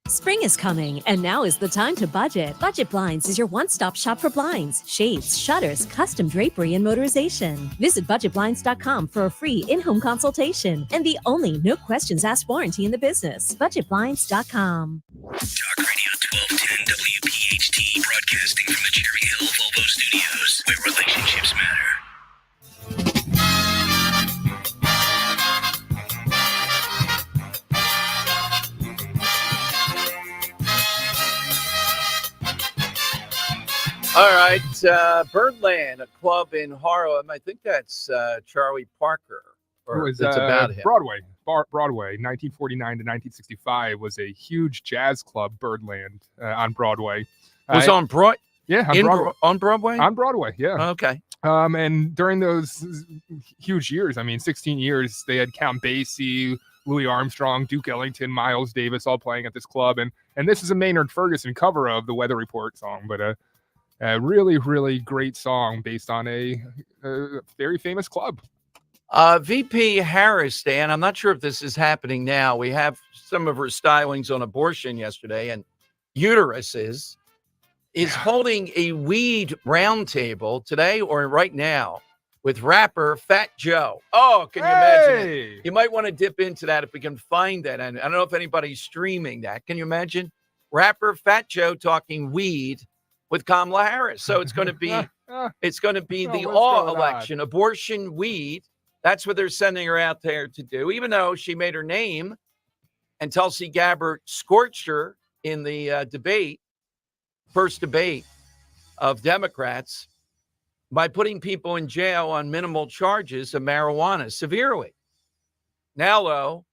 Speaker 29: Spring is coming, and now is the time to budget. Budget Blinds is your one-stop shop for blinds, shades, shutters, custom drapery, and motorization. Visit budgetblinds.com for a free in-home consultation and the only no questions asked warranty in the business. Budgetblinds.com.
Speaker 21: Talk Radio 1210 WPHT, broadcasting from the Cherry Hill Volvo Studios, where relationships matter.
Speaker 1: All right, Birdland, a club in Harlem. I think that's Charlie Parker. Or
Speaker 6: It was
Speaker 1: it's about him.
Speaker 6: Broadway. Broadway, 1949 to 1965 was a huge jazz club, Birdland, on Broadway.
Speaker 1: Was on Broadway?
Speaker 6: Yeah,
Speaker 1: on Broadway?
Speaker 6: On Broadway, yeah.
Speaker 1: Okay.
Speaker 6: And during those huge years, 16 years, they had Count Basie, Louis Armstrong, Duke Ellington, Miles Davis all playing at this club. And this is a Maynard Ferguson cover of the Weather Report song, but a really, really great song based on a very famous club.
Speaker 1: VP Harris, Dan, I'm not sure if this is happening now. We have some of her stylings on abortion yesterday, and uteruses is holding a weed roundtable today or right now with rapper Fat Joe. Oh, can you imagine it? You might want to dip into that if we can find that. And I don't know if anybody's streaming that. Can you imagine? Rapper Fat Joe talking weed with Kamala Harris. So it's going to be the all election, abortion, weed. That's what they're sending her out there to do, even though she made her name and Tulsi Gabbard scorched her in the first debate of Democrats by putting people in jail on minimal charges of marijuana severely. Now, though,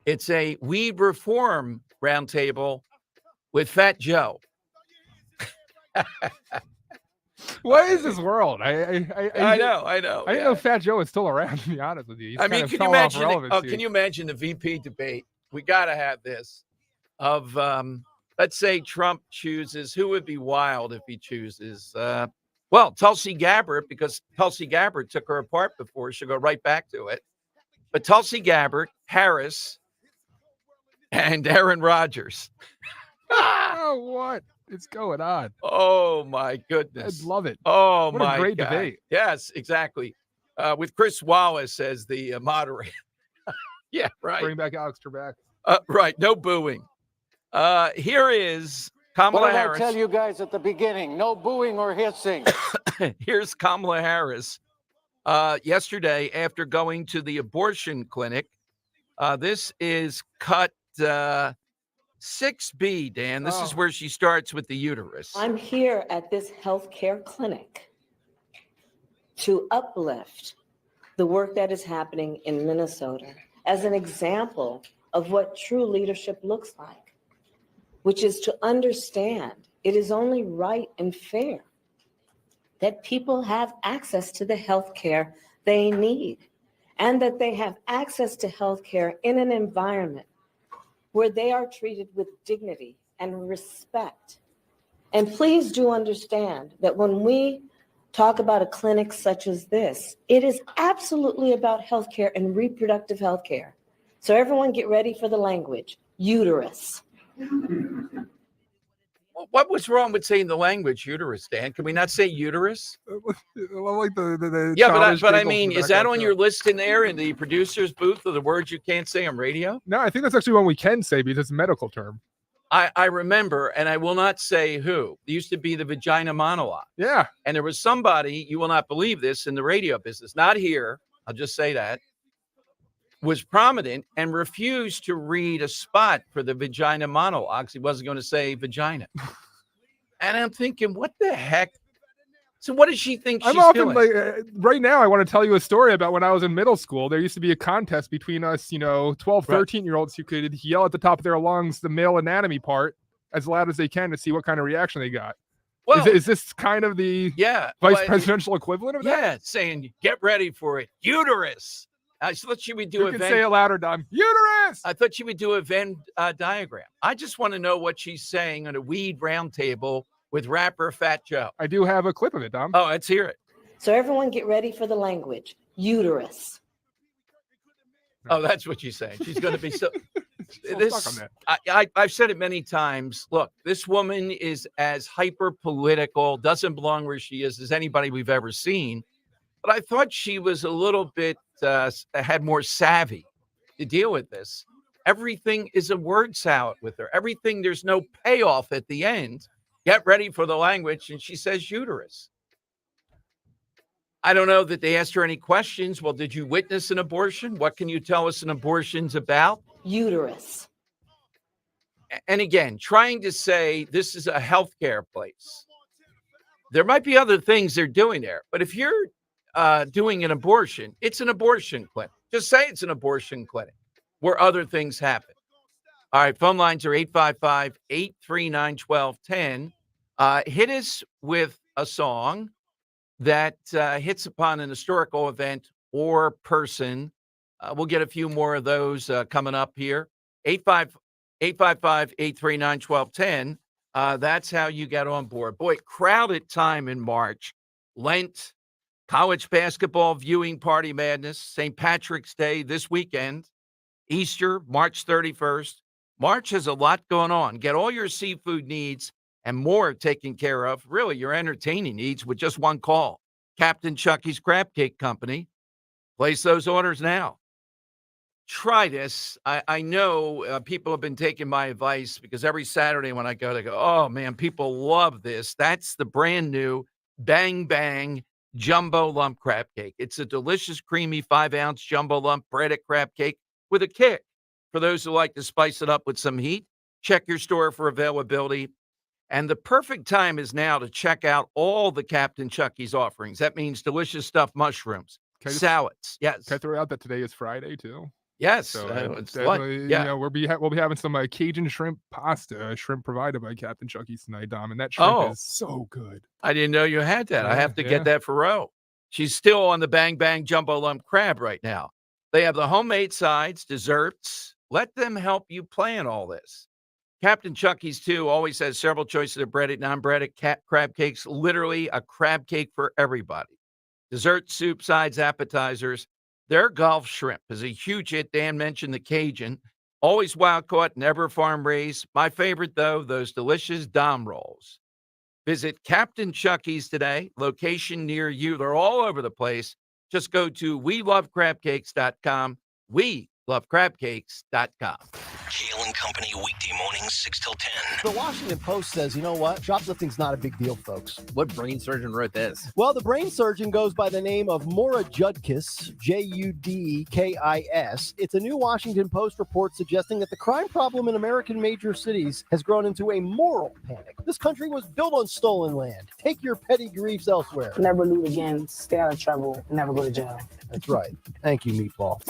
Speaker 1: it's a weed reform roundtable with Fat Joe.
Speaker 6: What is this world? I
Speaker 1: know.
Speaker 6: I didn't know Fat Joe was still around. To be honest with you, he's
Speaker 1: I
Speaker 6: kind
Speaker 1: mean,
Speaker 6: of
Speaker 1: can you
Speaker 6: fallen off
Speaker 1: imagine?
Speaker 6: relevancy.
Speaker 1: Can you imagine the VP debate? We got to have this. Of let's say Trump chooses, who would be wild if he chooses? Well, Tulsi Gabbard, because Tulsi Gabbard took her apart before. She'll go right back to it. But Tulsi Gabbard, Harris, and Aaron Rodgers.
Speaker 6: Oh, what is going on?
Speaker 1: Oh my goodness!
Speaker 6: I'd love it.
Speaker 1: Oh
Speaker 6: what
Speaker 1: my
Speaker 6: a great
Speaker 1: God.
Speaker 6: debate!
Speaker 1: Yes, exactly. With Chris Wallace as the moderator. Yeah, right.
Speaker 6: Bring back Alex Trebek.
Speaker 1: Right. No booing. Here is Kamala
Speaker 7: What did
Speaker 1: Harris.
Speaker 7: I tell you guys at the beginning? No booing or hissing.
Speaker 1: Here's Kamala Harris yesterday after going to the abortion clinic. This is cut 6B, Dan. This is where she starts with the uterus.
Speaker 8: I'm here at this healthcare clinic to uplift the work that is happening in Minnesota as an example of what true leadership looks like, which is to understand it is only right and fair that people have access to the health care they need and that they have access to health care in an environment where they are treated with dignity and respect. And please do understand that when we talk about a clinic such as this, it is absolutely about healthcare and reproductive healthcare. So everyone get ready for the language, uterus.
Speaker 1: What was wrong with saying the language uterus, Dan? Can we not say uterus?
Speaker 6: Well, like the
Speaker 1: Yeah,
Speaker 6: childish
Speaker 1: but I
Speaker 6: giggles
Speaker 1: mean,
Speaker 6: in the
Speaker 1: is that
Speaker 6: background,
Speaker 1: on
Speaker 6: too.
Speaker 1: your list in there in the producer's booth of the words you can't say on radio?
Speaker 6: No, I think that's actually one we can say because it's a medical term.
Speaker 1: I remember, and I will not say who. It used to be the vagina monologue.
Speaker 6: Yeah.
Speaker 1: And there was somebody, you will not believe this, in the radio business, not here, I'll just say that, was prominent and refused to read a spot for the vagina monologues. He wasn't going to say vagina. And I'm thinking, what the heck? So what does she think she's
Speaker 6: I'm often
Speaker 1: doing?
Speaker 6: like, right now, I want to tell you a story about when I was in middle school. There used to be a contest between us, 12, 13-year-olds who could yell at the top of their lungs the male anatomy part as loud as they can to see what kind of reaction they got.
Speaker 1: Well,
Speaker 6: is this kind of the vice presidential equivalent of that?
Speaker 1: Yeah, saying, get ready for it. Uterus. I thought she would do
Speaker 6: You
Speaker 1: a
Speaker 6: can
Speaker 1: Venn.
Speaker 6: say it louder, Don. Uterus!
Speaker 1: I thought she would do a Venn diagram. I just want to know what she's saying on a weed roundtable with rapper Fat Joe.
Speaker 6: I do have a clip of it, Dom.
Speaker 1: Oh, let's hear it.
Speaker 8: So everyone get ready for the language, uterus.
Speaker 1: Oh, that's what she's saying. She's going to be so.
Speaker 6: Stuck on that.
Speaker 1: I've said it many times. Look, this woman is as hyper political, doesn't belong where she is, as anybody we've ever seen. But I thought she was a little bit had more savvy to deal with this. Everything is a word salad with her. Everything, there's no payoff at the end. Get ready for the language, and she says uterus. I don't know that they asked her any questions. Well, did you witness an abortion? What can you tell us an abortion's about?
Speaker 8: Uterus.
Speaker 1: And again, trying to say this is a healthcare place. There might be other things they're doing there, but if you're doing an abortion, it's an abortion clinic. Just say it's an abortion clinic where other things happen. All right, phone lines are 855-839-1210. Hit us with a song that hits upon an historical event or person. We'll get a few more of those coming up here. 855-839-1210. That's how you get on board. Boy, crowded time in March. Lent, college basketball viewing party madness, St. Patrick's Day this weekend, Easter, March 31st. March has a lot going on. Get all your seafood needs and more taken care of, really your entertaining needs, with just one call. Captain Chucky's Crab Cake Company. Place those orders now. Try this. I know people have been taking my advice because every Saturday when I go, they go, oh, man, people love this. That's the brand new Bang Bang Jumbo Lump Crab Cake. It's a delicious, creamy 5-ounce jumbo lump breaded crab cake with a kick. For those who like to spice it up with some heat, check your store for availability. And the perfect time is now to check out all the Captain Chucky's offerings. That means delicious stuffed mushrooms, salads. Yes.
Speaker 6: Can I throw out that today is Friday, too?
Speaker 1: Yes,
Speaker 6: So
Speaker 1: it's
Speaker 6: definitely,
Speaker 1: yeah.
Speaker 6: we'll be having some Cajun shrimp pasta, shrimp provided by Captain Chucky's tonight, Dom, and that shrimp
Speaker 1: Oh,
Speaker 6: is so good.
Speaker 1: I didn't know you had that. I
Speaker 6: Yeah,
Speaker 1: have to
Speaker 6: yeah.
Speaker 1: get that for Ro. She's still on the Bang Bang Jumbo Lump Crab right now. They have the homemade sides, desserts. Let them help you plan all this. Captain Chucky's, too, always has several choices of breaded, non-breaded crab cakes, literally a crab cake for everybody. Dessert, soup, sides, appetizers. Their Gulf shrimp is a huge hit. Dan mentioned the Cajun. Always wild caught, never farm raised. My favorite, though, those delicious Dom rolls. Visit Captain Chucky's today, location near you. They're all over the place. Just go to welovecrabcakes.com. Welovecrabcakes.com.
Speaker 21: Kale and Company weekday mornings 6 till 10.
Speaker 9: The Washington Post says, you know what? Shoplifting's not a big deal, folks.
Speaker 10: What brain surgeon wrote this?
Speaker 9: Well, the brain surgeon goes by the name of Maura Judkis, Judkis. It's a new Washington Post report suggesting that the crime problem in American major cities has grown into a moral panic. This country was built on stolen land. Take your petty griefs elsewhere.
Speaker 12: Never loot again, stay out of trouble, never go to jail.
Speaker 9: That's right. Thank you, Meatball.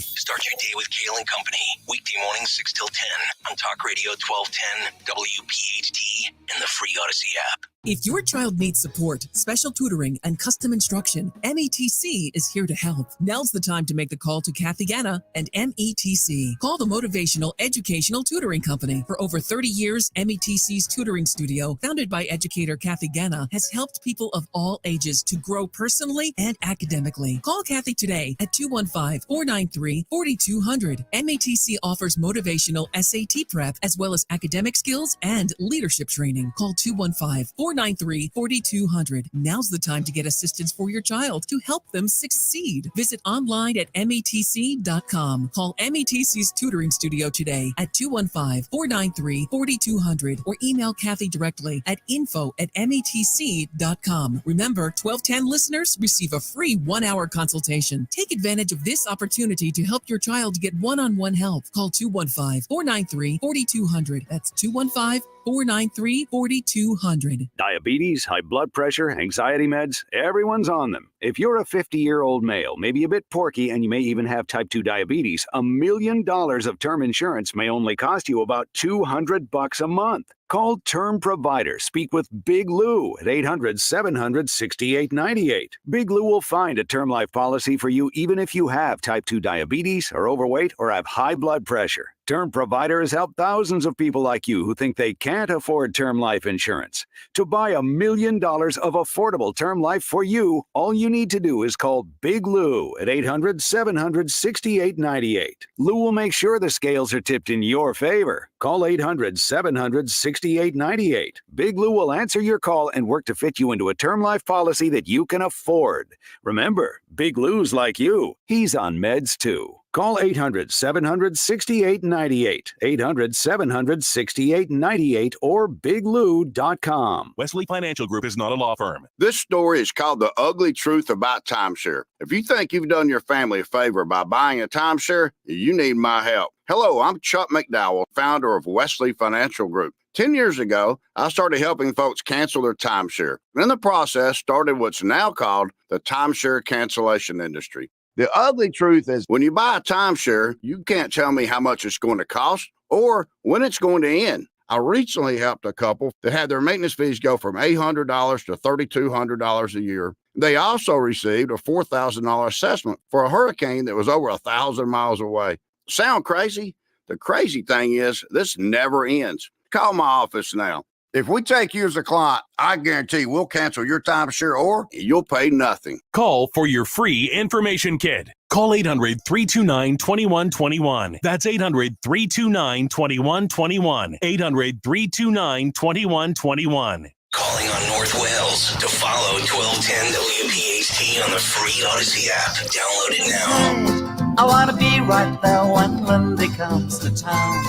Speaker 21: Start your day with Kale and Company. Weekday mornings 6 till 10 on Talk Radio 1210, WPHT, and the free Odyssey app.
Speaker 14: If your child needs support, special tutoring, and custom instruction, METC is here to help. Now's the time to make the call to Kathy Ganna and METC. Call the Motivational Educational Tutoring Company. For over 30 years, METC's tutoring studio, founded by educator Kathy Ganna, has helped people of all ages to grow personally and academically. Call Kathy today at 215-493-4200. METC offers motivational SAT prep as well as academic skills and leadership training. Call 215-493-4200. Now's the time to get assistance for your child to help them succeed. Visit online at METC.com. Call METC's tutoring studio today at 215-493-4200 or email Kathy directly at info@METC.com. Remember, 1210 listeners receive a free 1-hour consultation. Take advantage of this opportunity to help your child get one-on-one help. Call 215-493-4200. That's 215-493-4200.
Speaker 15: Diabetes, high blood pressure, anxiety meds, everyone's on them. If you're a 50-year-old male, maybe a bit porky, and you may even have type 2 diabetes, $1 million of term insurance may only cost you about $200 a month. Call Term Provider. Speak with Big Lou at 800-700-6898. Big Lou will find a term life policy for you even if you have type 2 diabetes, are overweight, or have high blood pressure. Term Provider has helped thousands of people like you who think they can't afford term life insurance. To buy $1 million of affordable term life for you, all you need to do is call Big Lou at 800-700-6898. Lou will make sure the scales are tipped in your favor. Call 800-700-6898. Big Lou will answer your call and work to fit you into a term life policy that you can afford. Remember, Big Lou's like you. He's on meds too. Call 800-700-6898, 800-700-6898, or biglou.com.
Speaker 16: Wesley Financial Group is not a law firm.
Speaker 17: This story is called The Ugly Truth About Timeshare. If you think you've done your family a favor by buying a timeshare, you need my help. Hello, I'm Chuck McDowell, founder of Wesley Financial Group. 10 years ago, I started helping folks cancel their timeshare. In the process, started what's now called the timeshare cancellation industry. The ugly truth is when you buy a timeshare, you can't tell me how much it's going to cost or when it's going to end. I recently helped a couple that had their maintenance fees go from $800 to $3,200 a year. They also received a $4,000 assessment for a hurricane that was over 1,000 miles away. Sound crazy? The crazy thing is this never ends. Call my office now. If we take you as a client, I guarantee we'll cancel your timeshare or you'll pay nothing.
Speaker 13: Call for your free information kit. Call 800-329-2121. That's 800-329-2121. 800-329-2121.
Speaker 21: Calling on North Wales to follow 1210 WPHT on the free Odyssey app. Download it now.
Speaker 18: I want to be right there when Monday comes to town.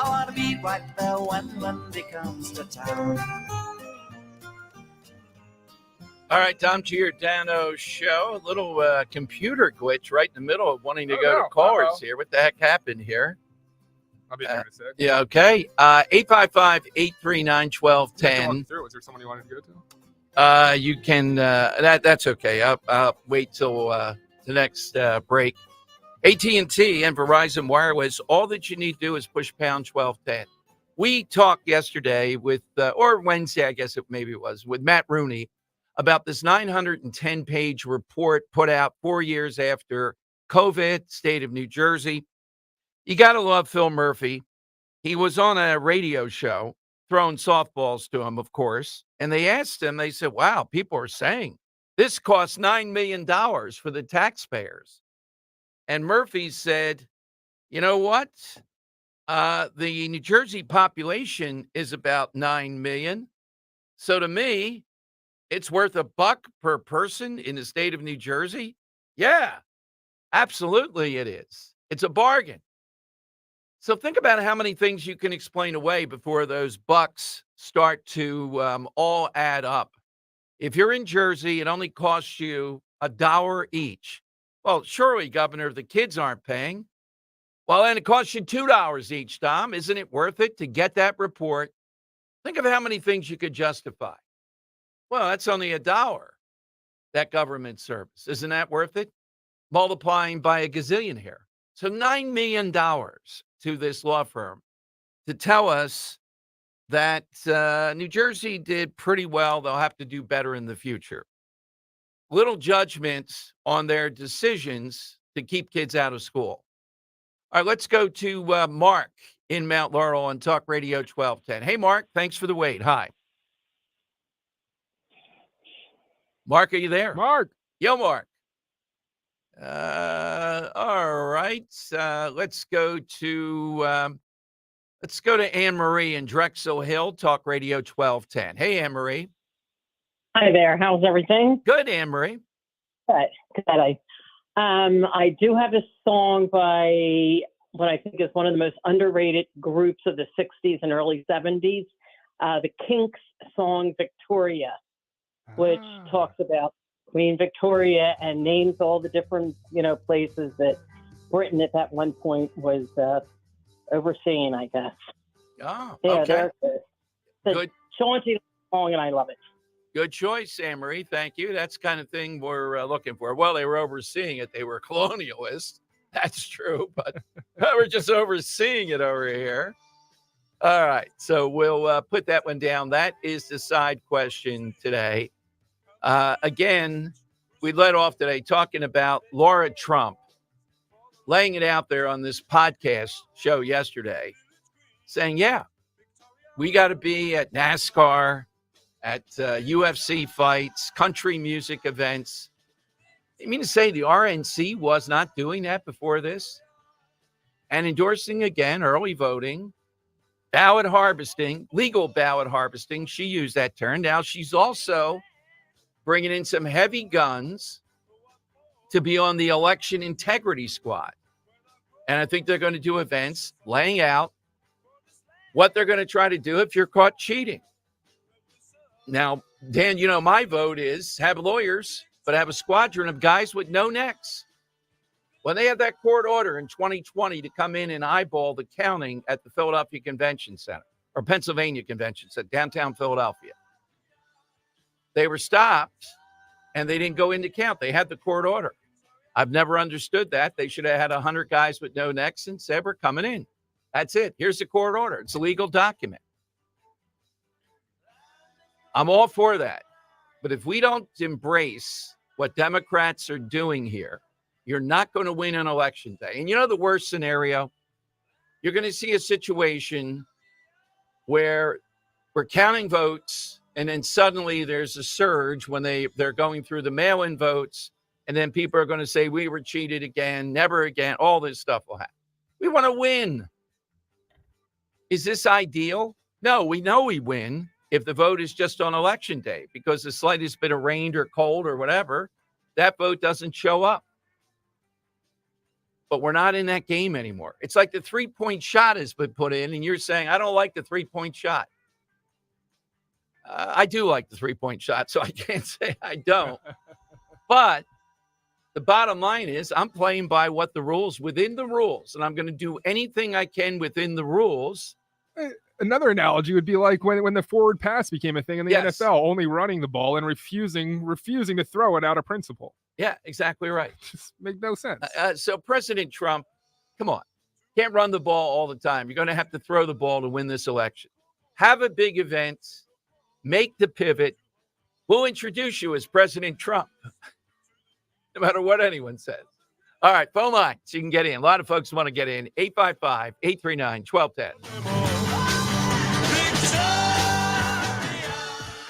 Speaker 18: I want to be right there when Monday comes to town.
Speaker 1: All right, Tom Giordano show. A little computer glitch right in the middle of wanting to go to callers here. What the heck happened here?
Speaker 6: I'll be there in a sec.
Speaker 1: Yeah, okay. 855-839-1210.
Speaker 6: Was there someone you wanted to go to?
Speaker 1: You can, that's okay. I'll wait till the next break. AT&T and Verizon Wireless, all that you need to do is push pound 1210. We talked yesterday with, or Wednesday, I guess maybe it was, with Matt Rooney about this 910-page report put out 4 years after COVID, state of New Jersey. You got to love Phil Murphy. He was on a radio show, throwing softballs to him, of course, and they asked him, they said, wow, people are saying this costs $9 million for the taxpayers. And Murphy said, you know what? The New Jersey population is about 9 million. So to me, it's worth $1 per person in the state of New Jersey. Yeah, absolutely it is. It's a bargain. So think about how many things you can explain away before those bucks start to all add up. If you're in Jersey, it only costs you $1 each. Well, surely, Governor, the kids aren't paying. Well, and it costs you $2 each, Tom. Isn't it worth it to get that report? Think of how many things you could justify. Well, that's only $1, that government service. Isn't that worth it? Multiplying by a gazillion here. So $9 million to this law firm to tell us that New Jersey did pretty well. They'll have to do better in the future. Little judgments on their decisions to keep kids out of school. All right, let's go to Mark in Mount Laurel on Talk Radio 1210. Hey, Mark, thanks for the wait. Hi. Mark, are you there?
Speaker 6: Mark.
Speaker 1: Yo, Mark. All right. Let's go to Anne Marie in Drexel Hill, Talk Radio 1210. Hey, Anne Marie.
Speaker 2: Hi there. How's everything?
Speaker 1: Good, Anne Marie.
Speaker 2: Good. I do have a song by what I think is one of the most underrated groups of the 60s and early 70s, the Kinks song Victoria, which talks about Queen Victoria and names all the different, places that Britain at that one point was overseeing, I guess.
Speaker 1: Oh,
Speaker 2: yeah,
Speaker 1: okay.
Speaker 2: It's
Speaker 1: Good.
Speaker 2: Jaunty song, and I love it.
Speaker 1: Good choice, Anne Marie. Thank you. That's the kind of thing we're looking for. Well, they were overseeing it. They were colonialists. That's true, but we're just overseeing it over here. All right. So we'll put that one down. That is the side question today. Again, we led off today talking about Laura Trump laying it out there on this podcast show yesterday, saying, yeah, we got to be at NASCAR, at UFC fights, country music events. You mean to say the RNC was not doing that before this? And endorsing again early voting, ballot harvesting, legal ballot harvesting. She used that term. Now she's also bringing in some heavy guns to be on the election integrity squad. And I think they're going to do events laying out what they're going to try to do if you're caught cheating. Now, Dan, my vote is have lawyers, but have a squadron of guys with no necks. When they had that court order in 2020 to come in and eyeball the counting at the Philadelphia Convention Center, or Pennsylvania Convention Center, downtown Philadelphia, they were stopped and they didn't go into count. They had the court order. I've never understood that. They should have had 100 guys with no necks and said, we're coming in. That's it. Here's the court order. It's a legal document. I'm all for that. But if we don't embrace what Democrats are doing here, you're not going to win on election day. And the worst scenario? You're going to see a situation where we're counting votes, and then suddenly there's a surge when they're going through the mail-in votes, and then people are going to say, we were cheated again, never again. All this stuff will happen. We want to win. Is this ideal? No, we know we win if the vote is just on election day, because the slightest bit of rain or cold or whatever, that vote doesn't show up. But we're not in that game anymore. It's like the 3-point shot has been put in, and you're saying, I don't like the 3-point shot. I do like the 3-point shot, so I can't say I don't. But the bottom line is I'm playing by what the rules, within the rules, and I'm going to do anything I can within the rules.
Speaker 6: Another analogy would be like when the forward pass became a thing in the
Speaker 1: Yes.
Speaker 6: NFL, only running the ball and refusing to throw it out of principle.
Speaker 1: Yeah, exactly right.
Speaker 6: Just make no sense.
Speaker 1: So President Trump, come on, can't run the ball all the time. You're going to have to throw the ball to win this election. Have a big event, make the pivot. We'll introduce you as President Trump, no matter what anyone says. All right, phone line, so you can get in. A lot of folks want to get in. 855-839-1210.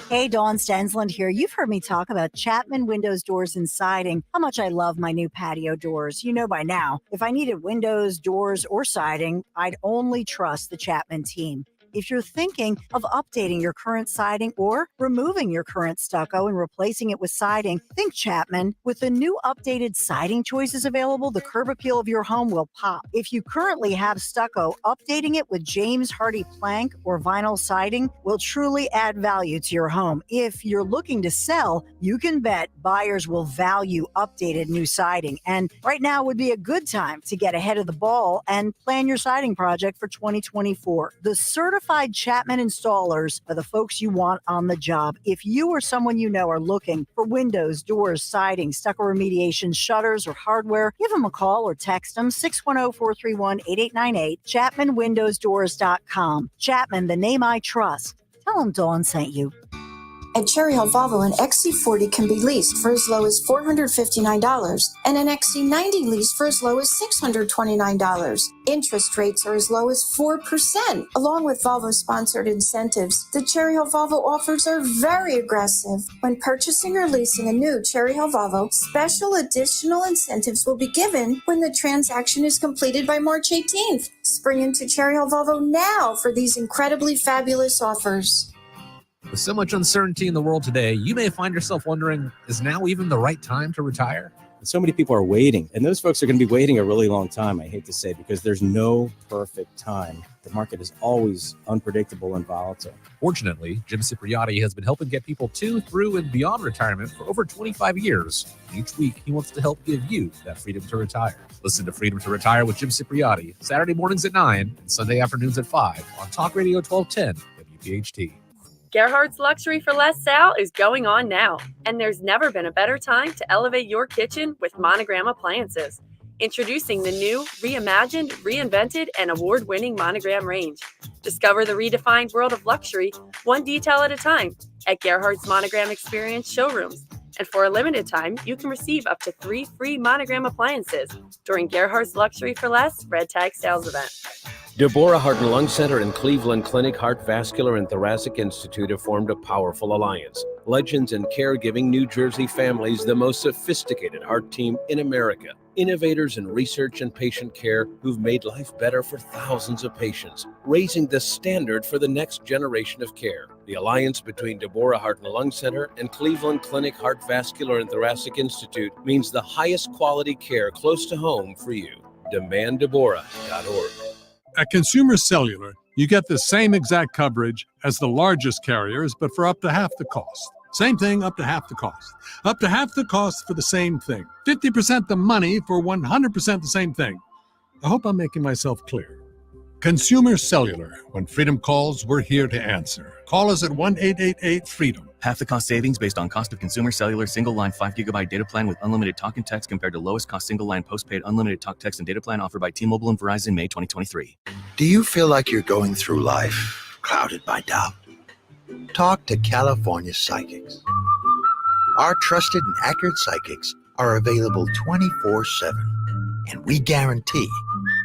Speaker 3: Hey, Dawn Stensland here. You've heard me talk about Chapman Windows, Doors, and Siding, how much I love my new patio doors. You know by now, if I needed windows, doors, or siding, I'd only trust the Chapman team. If you're thinking of updating your current siding or removing your current stucco and replacing it with siding, think Chapman. With the new updated siding choices available, the curb appeal of your home will pop. If you currently have stucco, updating it with James Hardy plank or vinyl siding will truly add value to your home. If you're looking to sell, you can bet buyers will value updated new siding. And right now would be a good time to get ahead of the ball and plan your siding project for 2024. The certified Chapman installers are the folks you want on the job. If you or someone you know are looking for windows, doors, siding, stucco remediation, shutters, or hardware, give them a call or text them 610-431-8898, chapmanwindowsdoors.com. Chapman, the name I trust. Tell them Dawn sent you.
Speaker 4: At Cherry Hill Volvo, an XC40 can be leased for as low as $459 and an XC90 leased for as low as $629. Interest rates are as low as 4%. Along with Volvo-sponsored incentives, the Cherry Hill Volvo offers are very aggressive. When purchasing or leasing a new Cherry Hill Volvo, special additional incentives will be given when the transaction is completed by March 18th. Spring into Cherry Hill Volvo now for these incredibly fabulous offers.
Speaker 5: With so much uncertainty in the world today, you may find yourself wondering, is now even the right time to retire?
Speaker 11: So many people are waiting, and those folks are going to be waiting a really long time, I hate to say, because there's no perfect time. The market is always unpredictable and volatile.
Speaker 5: Fortunately, Jim Cipriotti has been helping get people to, through, and beyond retirement for over 25 years. Each week, he wants to help give you that freedom to retire. Listen to Freedom to Retire with Jim Cipriotti, Saturday mornings at 9 and Sunday afternoons at 5 on Talk Radio 1210 WPHT.
Speaker 19: Gerhardt's Luxury for Less sale is going on now, and there's never been a better time to elevate your kitchen with Monogram appliances. Introducing the new, reimagined, reinvented, and award-winning Monogram range. Discover the redefined world of luxury, one detail at a time, at Gerhardt's Monogram Experience showrooms. And for a limited time, you can receive up to 3 free Monogram appliances during Gerhardt's Luxury for Less Red Tag Sales event.
Speaker 20: Deborah Heart and Lung Center and Cleveland Clinic Heart Vascular and Thoracic Institute have formed a powerful alliance. Legends in caregiving New Jersey families, the most sophisticated heart team in America. Innovators in research and patient care who've made life better for thousands of patients, raising the standard for the next generation of care. The alliance between Deborah Heart and Lung Center and Cleveland Clinic Heart Vascular and Thoracic Institute means the highest quality care close to home for you. DemandDeborah.org.
Speaker 22: At Consumer Cellular, you get the same exact coverage as the largest carriers, but for up to half the cost. Same thing, up to half the cost. Up to half the cost for the same thing. 50% the money for 100% the same thing. I hope I'm making myself clear. Consumer Cellular. When freedom calls, we're here to answer. Call us at 1-888-FREEDOM.
Speaker 23: Half the cost savings based on cost of Consumer Cellular single-line 5 GB data plan with unlimited talk and text compared to lowest cost single-line postpaid unlimited talk, text, and data plan offered by T-Mobile and Verizon May 2023.
Speaker 24: Do you feel like you're going through life clouded by doubt? Talk to California Psychics. Our trusted and accurate psychics are available 24/7, and we guarantee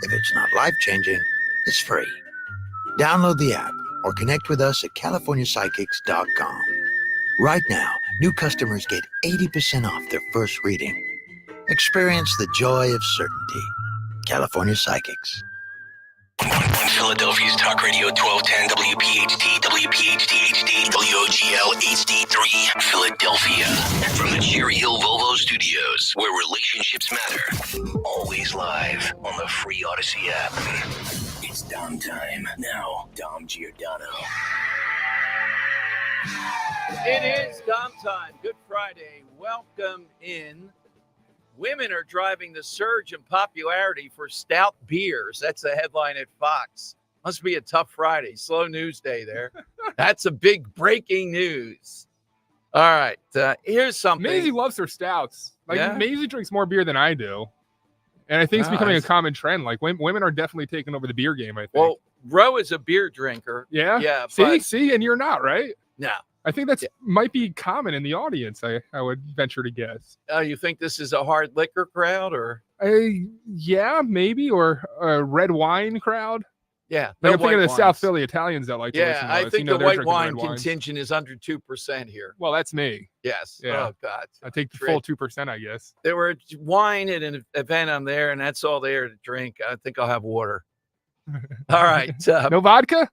Speaker 24: if it's not life-changing, it's free. Download the app or connect with us at CaliforniaPsychics.com. Right now, new customers get 80% off their first reading. Experience the joy of certainty. California Psychics.
Speaker 21: Philadelphia's Talk Radio 1210 WPHT, WPHT HD, WOGL HD3, Philadelphia. From the Cherry Hill Volvo Studios, where relationships matter. Always live on the free Odyssey app. It's Dom time. Now, Dom Giordano.
Speaker 1: It is Dom time. Good Friday. Welcome in. Women are driving the surge in popularity for stout beers. That's a headline at Fox. Must be a tough Friday. Slow news day there. That's a big breaking news. All right. Here's something.
Speaker 6: Maisie loves her stouts. Like
Speaker 1: Yeah.
Speaker 6: Maisie drinks more beer than I do. And I think it's
Speaker 1: Wow,
Speaker 6: becoming a
Speaker 1: that's-
Speaker 6: common trend. Like women are definitely taking over the beer game, I think.
Speaker 1: Well, Roe is a beer drinker.
Speaker 6: Yeah.
Speaker 1: Yeah.
Speaker 6: See, and you're not, right?
Speaker 1: No.
Speaker 6: I think that's might be common in the audience. I would venture to guess.
Speaker 1: You think this is a hard liquor crowd, or?
Speaker 6: Yeah, maybe, or a red wine crowd.
Speaker 1: Yeah.
Speaker 6: Like
Speaker 1: no
Speaker 6: I'm thinking of
Speaker 1: white
Speaker 6: the South
Speaker 1: wines.
Speaker 6: Philly Italians that like to listen
Speaker 1: Yeah,
Speaker 6: to
Speaker 1: I
Speaker 6: us.
Speaker 1: think the
Speaker 6: they're
Speaker 1: white
Speaker 6: drinking
Speaker 1: wine
Speaker 6: red wines.
Speaker 1: contingent is under 2% here.
Speaker 6: Well, that's me.
Speaker 1: Yes.
Speaker 6: Yeah.
Speaker 1: Oh God.
Speaker 6: I take the full 2%, I guess.
Speaker 1: There were wine at an event I'm there, and that's all there to drink. I think I'll have water. All right.
Speaker 6: No vodka?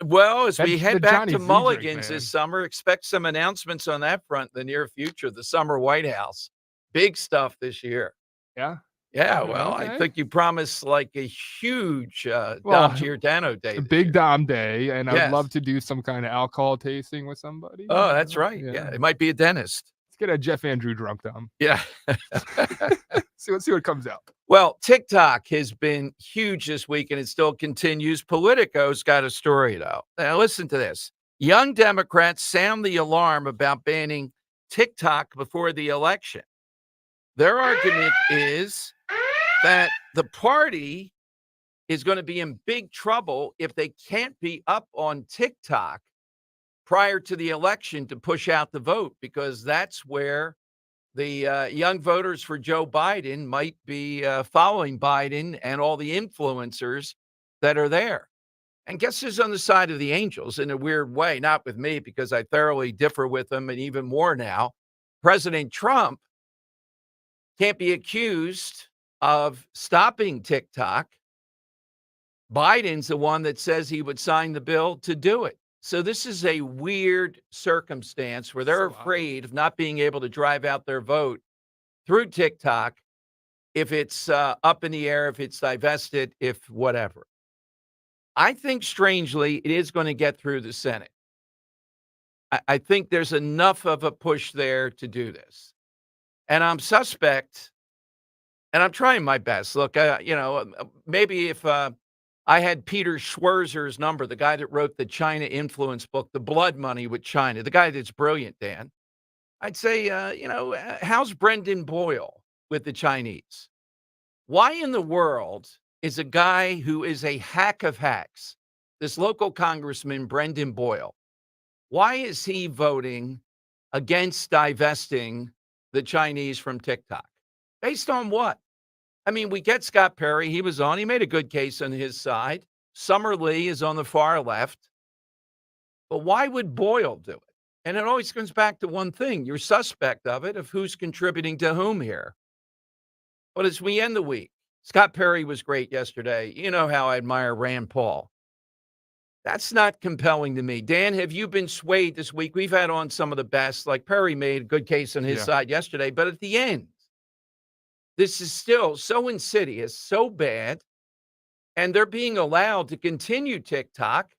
Speaker 1: Well, as we
Speaker 6: That's
Speaker 1: head
Speaker 6: the
Speaker 1: back
Speaker 6: Johnny
Speaker 1: to
Speaker 6: Z drink,
Speaker 1: Mulligan's
Speaker 6: man.
Speaker 1: this summer, expect some announcements on that front in the near future. The summer White House. Big stuff this year.
Speaker 6: Yeah.
Speaker 1: Yeah, well, I
Speaker 6: Okay.
Speaker 1: think you promised like a huge
Speaker 6: Well,
Speaker 1: Dom Giordano day.
Speaker 6: A
Speaker 1: this
Speaker 6: big
Speaker 1: year.
Speaker 6: Dom day, and I would
Speaker 1: Yes.
Speaker 6: love to do some kind of alcohol tasting with somebody.
Speaker 1: Oh, that's right. Yeah, it might be a dentist.
Speaker 6: Let's get a Jeff Andrew drunk, Dom.
Speaker 1: Yeah.
Speaker 6: see what comes out.
Speaker 1: Well, TikTok has been huge this week, and it still continues. Politico's got a story, though. Now, listen to this. Young Democrats sound the alarm about banning TikTok before the election. Their argument is that the party is going to be in big trouble if they can't be up on TikTok prior to the election to push out the vote, because that's where the young voters for Joe Biden might be following Biden and all the influencers that are there. And guess who's on the side of the angels in a weird way? Not with me, because I thoroughly differ with them, and even more now. President Trump can't be accused of stopping TikTok. Biden's the one that says he would sign the bill to do it. So this is a weird circumstance where they're afraid of not being able to drive out their vote through TikTok if it's up in the air, if it's divested, if whatever. I think, strangely, it is going to get through the Senate. I think there's enough of a push there to do this. And I'm suspect, and I'm trying my best. Look, maybe if I had Peter Schwerzer's number, the guy that wrote the China influence book, The Blood Money with China, the guy that's brilliant, Dan, I'd say, how's Brendan Boyle with the Chinese? Why in the world is a guy who is a hack of hacks, this local congressman, Brendan Boyle, why is he voting against divesting the Chinese from TikTok? Based on what? I mean, we get Scott Perry. He was on. He made a good case on his side. Summer Lee is on the far left. But why would Boyle do it? And it always comes back to one thing. You're suspect of it, of who's contributing to whom here. But as we end the week, Scott Perry was great yesterday. You know how I admire Rand Paul. That's not compelling to me. Dan, have you been swayed this week? We've had on some of the best. Like Perry made a good case on his side yesterday. But at the end, this is still so insidious, so bad, and they're being allowed to continue TikTok.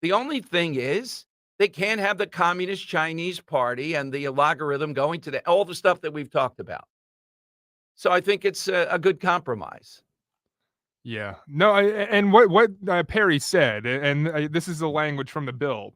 Speaker 1: The only thing is they can't have the Communist Chinese Party and the logarithm going to all the stuff that we've talked about. So I think it's a good compromise.
Speaker 6: Yeah. No, and what Perry said, and this is the language from the bill.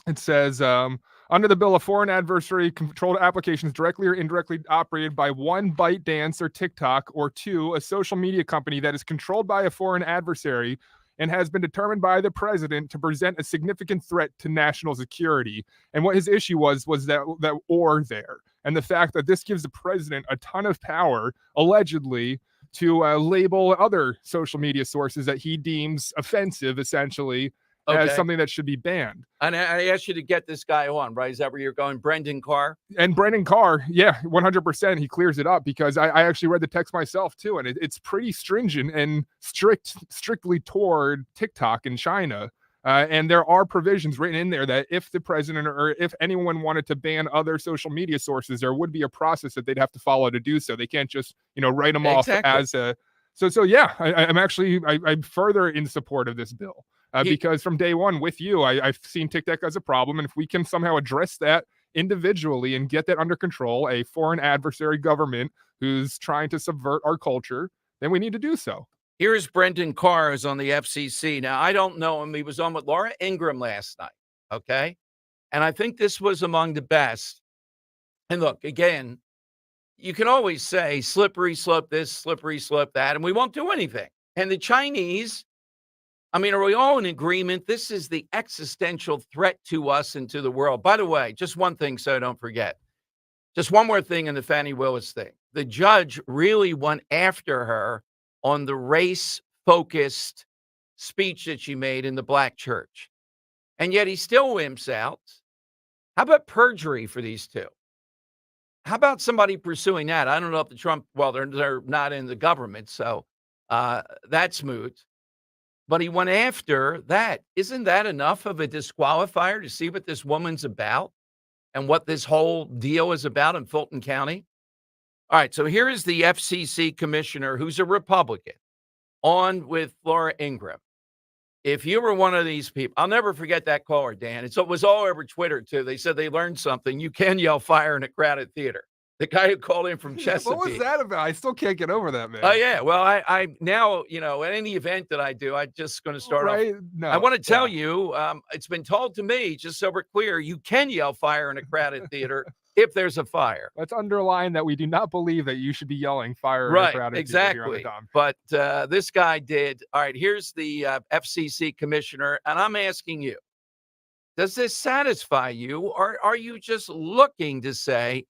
Speaker 6: It says, under the bill, a foreign adversary controlled applications directly or indirectly operated by one, ByteDance or TikTok, or two, a social media company that is controlled by a foreign adversary and has been determined by the president to present a significant threat to national security. And what his issue was that or there. And the fact that this gives the president a ton of power, allegedly, to label other social media sources that he deems offensive, essentially, as something that should be banned.
Speaker 1: And I asked you to get this guy on, right? Is that where you're going? Brendan Carr?
Speaker 6: And Brendan Carr, yeah, 100%. He clears it up because I actually read the text myself, too. And it's pretty stringent and strictly toward TikTok in China. And there are provisions written in there that if the president or if anyone wanted to ban other social media sources, there would be a process that they'd have to follow to do so. They can't just, write them off as a. So yeah, I'm further in support of this bill because from day one with you, I've seen TikTok as a problem. And if we can somehow address that individually and get that under control, a foreign adversary government who's trying to subvert our culture, then we need to do so.
Speaker 1: Here's Brendan Carr, who's on the FCC. Now, I don't know him. He was on with Laura Ingraham last night, okay? And I think this was among the best. And look, again, you can always say slippery slope this, slippery slope that, and we won't do anything. And the Chinese, I mean, are we all in agreement? This is the existential threat to us and to the world. By the way, just one thing so I don't forget. Just one more thing in the Fannie Willis thing. The judge really went after her on the race-focused speech that she made in the black church. And yet he still wimps out. How about perjury for these two? How about somebody pursuing that? I don't know if the Trump, well, they're not in the government, so that's moot. But he went after that. Isn't that enough of a disqualifier to see what this woman's about and what this whole deal is about in Fulton County? All right, so here is the FCC commissioner who's a Republican on with Laura Ingraham. If you were one of these people, I'll never forget that caller, Dan. It was all over Twitter, too. They said they learned something. You can yell fire in a crowded theater. The guy who called in from Chesapeake.
Speaker 6: What was that about? I still can't get over that, man.
Speaker 1: Oh, yeah. Well, I now, at any event that I do, I'm just going to start off.
Speaker 6: No,
Speaker 1: I want to tell you, it's been told to me, just so we're clear, you can yell fire in a crowded theater if there's a fire.
Speaker 6: Let's underline that we do not believe that you should be yelling fire in a crowded theater here on the Dom.
Speaker 1: But this guy did. All right, here's the FCC commissioner, and I'm asking you, does this satisfy you, or are you just looking to say,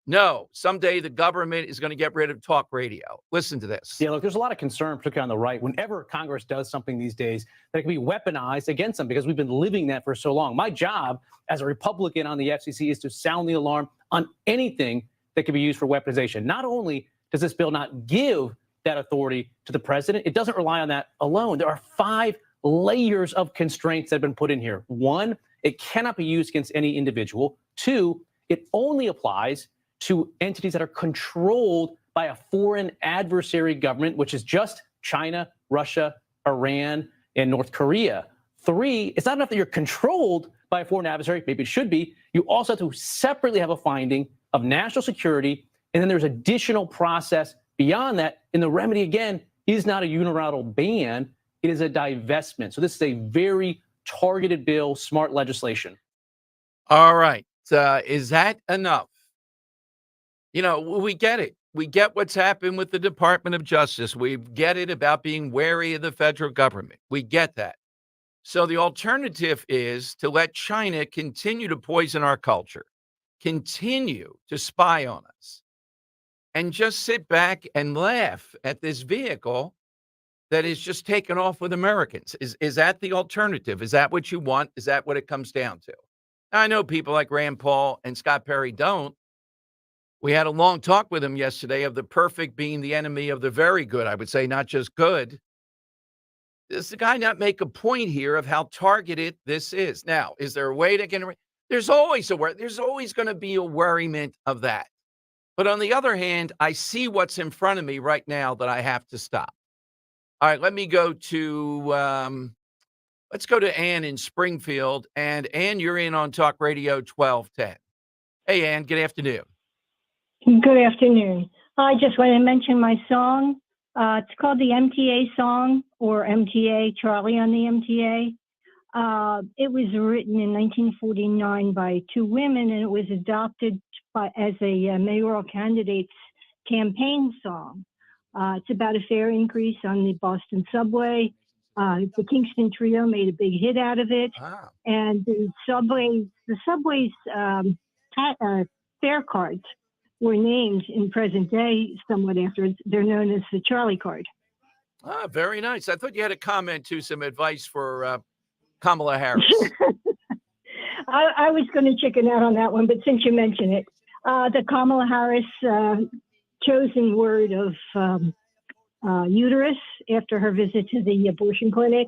Speaker 1: no, someday the government is going to get rid of talk radio? Listen to this.
Speaker 7: Yeah, look, there's a lot of concern, particularly on the right, whenever Congress does something these days that can be weaponized against them because we've been living that for so long. My job as a Republican on the FCC is to sound the alarm on anything that can be used for weaponization. Not only does this bill not give that authority to the president, it doesn't rely on that alone. There are 5 layers of constraints that have been put in here. 1, it cannot be used against any individual. 2, it only applies to entities that are controlled by a foreign adversary government, which is just China, Russia, Iran, and North Korea. 3, it's not enough that you're controlled by a foreign adversary, maybe it should be. You also have to separately have a finding of national security, and then there's additional process beyond that. And the remedy, again, is not a unilateral ban, it is a divestment. So this is a very targeted bill, smart legislation.
Speaker 1: All right. Is that enough? We get it. We get what's happened with the Department of Justice. We get it about being wary of the federal government. We get that. So the alternative is to let China continue to poison our culture, continue to spy on us, and just sit back and laugh at this vehicle that is just taken off with Americans. Is that the alternative? Is that what you want? Is that what it comes down to? Now, I know people like Rand Paul and Scott Perry don't. We had a long talk with him yesterday of the perfect being the enemy of the very good. I would say not just good. Does the guy not make a point here of how targeted this is? Now, is there a way to get? There's always there's always going to be a worriment of that. But on the other hand, I see what's in front of me right now that I have to stop. All right, let me go to let's go to Ann in Springfield. And Ann, you're in on Talk Radio 1210. Hey, Ann, good afternoon.
Speaker 8: Good afternoon. I just want to mention my song. It's called the MTA song, or MTA, Charlie on the MTA. It was written in 1949 by 2 women, and it was adopted as a mayoral candidate's campaign song. It's about a fare increase on the Boston subway. The Kingston Trio made a big hit out of it.
Speaker 1: Wow.
Speaker 8: And the subway's fare cards were named in present day somewhat after it. They're known as the Charlie card.
Speaker 1: Ah, very nice. I thought you had a comment to some advice for Kamala Harris.
Speaker 8: I was going to chicken out on that one, but since you mention it, the Kamala Harris chosen word of uterus after her visit to the abortion clinic.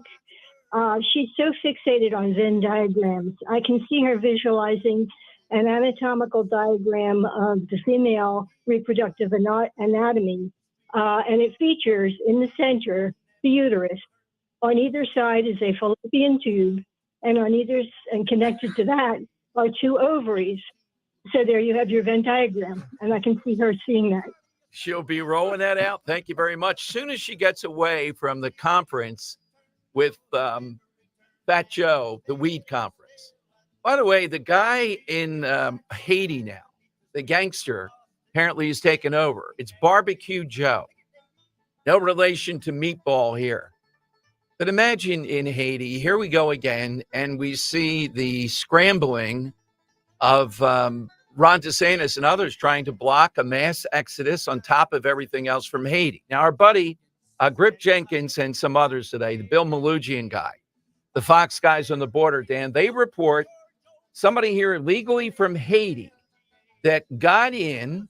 Speaker 8: She's so fixated on Venn diagrams. I can see her visualizing an anatomical diagram of the female reproductive anatomy, and it features in the center the uterus. On either side is a fallopian tube, and and connected to that are 2 ovaries. So there you have your Venn diagram, and I can see her seeing that.
Speaker 1: She'll be rolling that out. Thank you very much. Soon as she gets away from the conference with Fat Joe, the weed conference. By the way, the guy in Haiti now, the gangster, apparently has taken over. It's Barbecue Joe. No relation to Meatball here. But imagine in Haiti, here we go again, and we see the scrambling of Ron DeSantis and others trying to block a mass exodus on top of everything else from Haiti. Now, our buddy Grip Jenkins and some others today, the Bill Malugian guy, the Fox guys on the border, Dan, they report somebody here illegally from Haiti that got in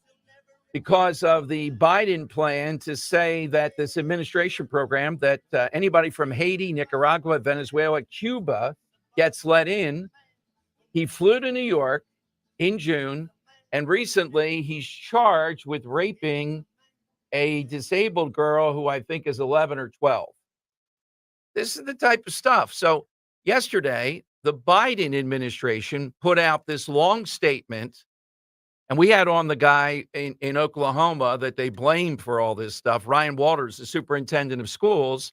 Speaker 1: because of the Biden plan to say that this administration program that anybody from Haiti, Nicaragua, Venezuela, Cuba gets let in. He flew to New York in June, and recently he's charged with raping a disabled girl who I think is 11 or 12. This is the type of stuff. So yesterday, the Biden administration put out this long statement. And we had on the guy in Oklahoma that they blamed for all this stuff, Ryan Walters, the superintendent of schools,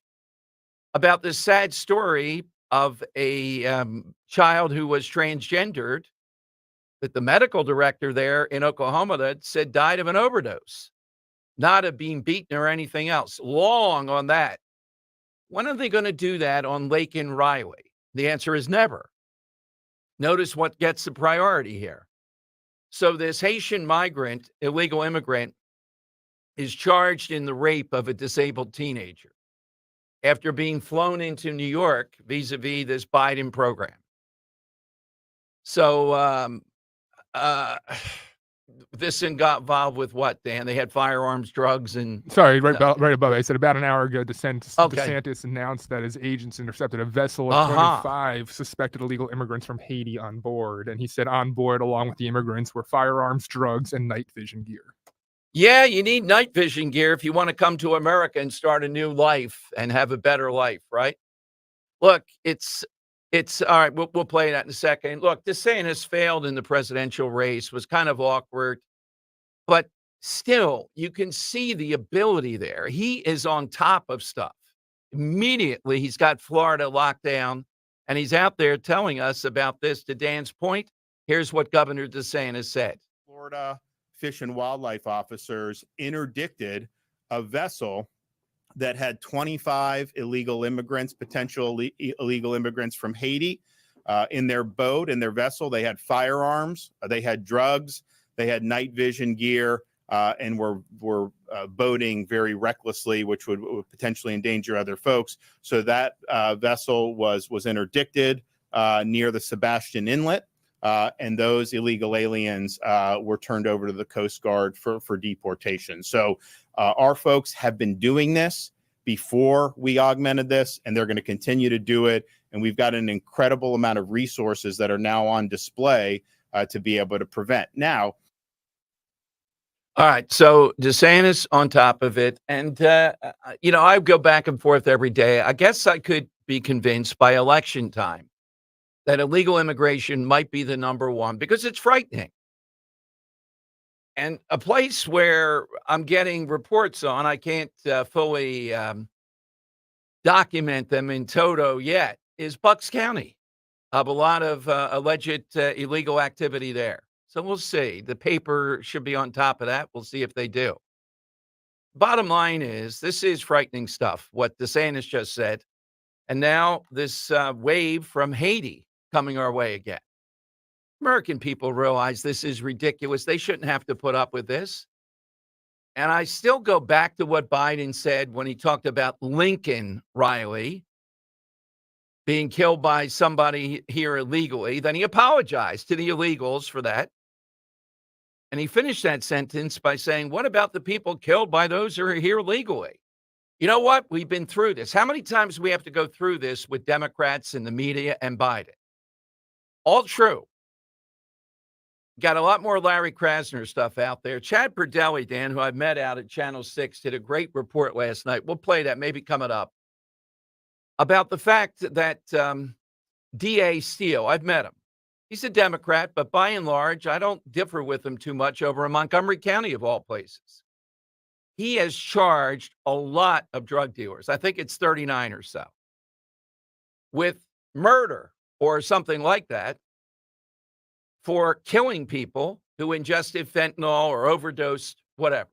Speaker 1: about this sad story of a child who was transgendered that the medical director there in Oklahoma that said died of an overdose, not of being beaten or anything else. Long on that. When are they going to do that on Lake and Riley? The answer is never. Notice what gets the priority here. So this Haitian migrant, illegal immigrant, is charged in the rape of a disabled teenager after being flown into New York vis-a-vis this Biden program. So this got involved with what, Dan? They had firearms, drugs, and...
Speaker 6: Sorry, right above. I said about an hour ago,
Speaker 1: Okay.
Speaker 6: DeSantis announced that his agents intercepted a vessel of 25 suspected illegal immigrants from Haiti on board. And he said on board, along with the immigrants, were firearms, drugs, and night vision gear.
Speaker 1: Yeah, you need night vision gear if you want to come to America and start a new life and have a better life, right? Look, it's all right. We'll play that in a second. Look, DeSantis failed in the presidential race, was kind of awkward, but still, you can see the ability there. He is on top of stuff. Immediately, he's got Florida locked down, and he's out there telling us about this. To Dan's point, here's what Governor DeSantis said.
Speaker 9: Florida Fish and Wildlife officers interdicted a vessel that had 25 illegal immigrants, potential illegal immigrants from Haiti, in their boat, in their vessel. They had firearms, they had drugs, they had night vision gear, and were boating very recklessly, which would potentially endanger other folks. So that vessel was interdicted near the Sebastian Inlet, and those illegal aliens were turned over to the Coast Guard for deportation. So our folks have been doing this before we augmented this, and they're going to continue to do it. And we've got an incredible amount of resources that are now on display to be able to prevent. Now,
Speaker 1: all right, so DeSantis on top of it. And, I go back and forth every day. I guess I could be convinced by election time that illegal immigration might be the number one because it's frightening. And a place where I'm getting reports on, I can't fully document them in toto yet, is Bucks County, of a lot of alleged illegal activity there. So we'll see. The paper should be on top of that. We'll see if they do. Bottom line is, this is frightening stuff, what DeSantis just said. And now this wave from Haiti coming our way again. American people realize this is ridiculous. They shouldn't have to put up with this. And I still go back to what Biden said when he talked about Lincoln Riley being killed by somebody here illegally. Then he apologized to the illegals for that. And he finished that sentence by saying, what about the people killed by those who are here legally? You know what? We've been through this. How many times do we have to go through this with Democrats and the media and Biden? All true. Got a lot more Larry Krasner stuff out there. Chad Perdelli, Dan, who I've met out at Channel 6, did a great report last night. We'll play that, maybe coming up, about the fact that D.A. Steele, I've met him. He's a Democrat, but by and large, I don't differ with him too much over in Montgomery County, of all places. He has charged a lot of drug dealers, I think it's 39 or so, with murder or something like that, for killing people who ingested fentanyl or overdosed, whatever.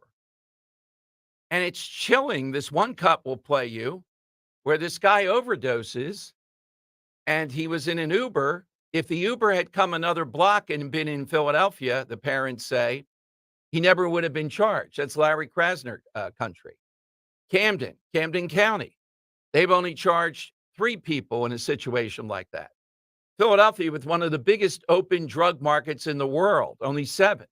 Speaker 1: And it's chilling. This one cut will play you where this guy overdoses and he was in an Uber. If the Uber had come another block and been in Philadelphia, the parents say, he never would have been charged. That's Larry Krasner country. Camden County. They've only charged 3 people in a situation like that. Philadelphia, with one of the biggest open drug markets in the world, only 7.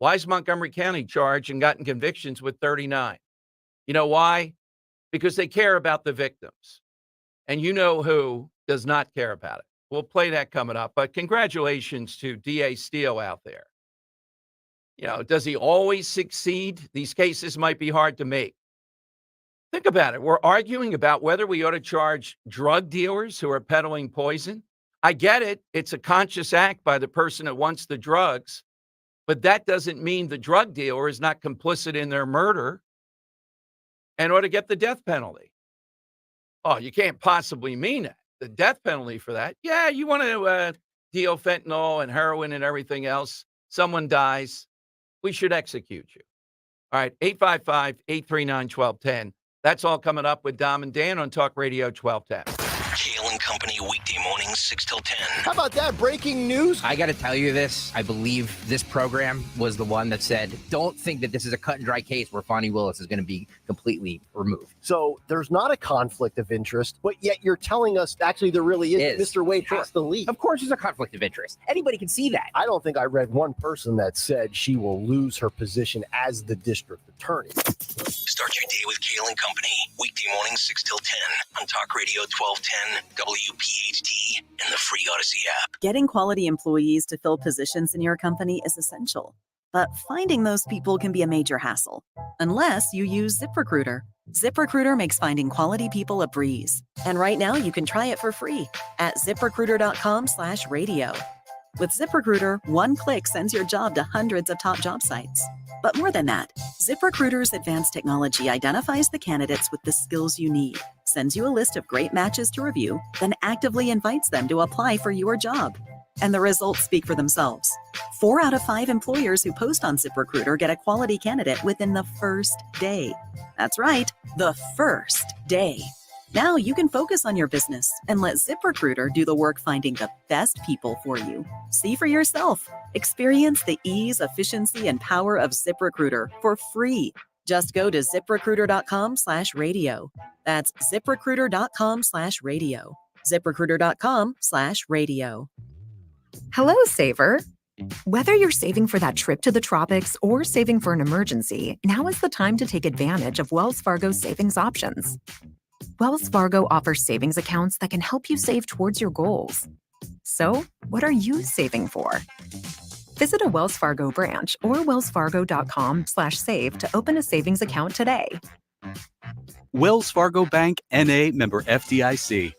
Speaker 1: Why is Montgomery County charged and gotten convictions with 39? You know why? Because they care about the victims. And you know who does not care about it. We'll play that coming up. But congratulations to D.A. Steele out there. You know, does he always succeed? These cases might be hard to make. Think about it. We're arguing about whether we ought to charge drug dealers who are peddling poison. I get it. It's a conscious act by the person that wants the drugs. But that doesn't mean the drug dealer is not complicit in their murder and ought to get the death penalty. Oh, you can't possibly mean that. The death penalty for that. Yeah, you want to deal fentanyl and heroin and everything else. Someone dies. We should execute you. All right, 855-839-1210. That's all coming up with Dom and Dan on Talk Radio 1210.
Speaker 21: Kale and Company weekday mornings 6 till 10.
Speaker 10: How about that? Breaking news.
Speaker 12: I got to tell you this. I believe this program was the one that said, don't think that this is a cut and dry case where Fonnie Willis is going to be completely removed.
Speaker 10: So there's not a conflict of interest, but yet you're telling us actually there really is. Mr. Wade has to leave.
Speaker 12: Of course there's a conflict of interest. Anybody can see that.
Speaker 10: I don't think I read one person that said she will lose her position as the district attorney.
Speaker 21: Start your day with Kale and Company. Weekday mornings 6 till 10 on Talk Radio 1210, WPHT, and the free Odyssey app.
Speaker 14: Getting quality employees to fill positions in your company is essential, but finding those people can be a major hassle, unless you use ZipRecruiter. ZipRecruiter makes finding quality people a breeze. And right now you can try it for free at ZipRecruiter.com/radio. With ZipRecruiter, one click sends your job to hundreds of top job sites. But more than that, ZipRecruiter's advanced technology identifies the candidates with the skills you need, sends you a list of great matches to review, then actively invites them to apply for your job. And the results speak for themselves. 4 out of 5 employers who post on ZipRecruiter get a quality candidate within the first day. That's right, the first day. Now you can focus on your business and let ZipRecruiter do the work finding the best people for you. See for yourself. Experience the ease, efficiency, and power of ZipRecruiter for free. Just go to ZipRecruiter.com/radio. That's ZipRecruiter.com/radio. ZipRecruiter.com/radio.
Speaker 15: Hello, saver. Whether you're saving for that trip to the tropics or saving for an emergency, now is the time to take advantage of Wells Fargo's savings options. Wells Fargo offers savings accounts that can help you save towards your goals. So, what are you saving for? Visit a Wells Fargo branch or wellsfargo.com/save to open a savings account today.
Speaker 25: Wells Fargo Bank, N.A., member FDIC.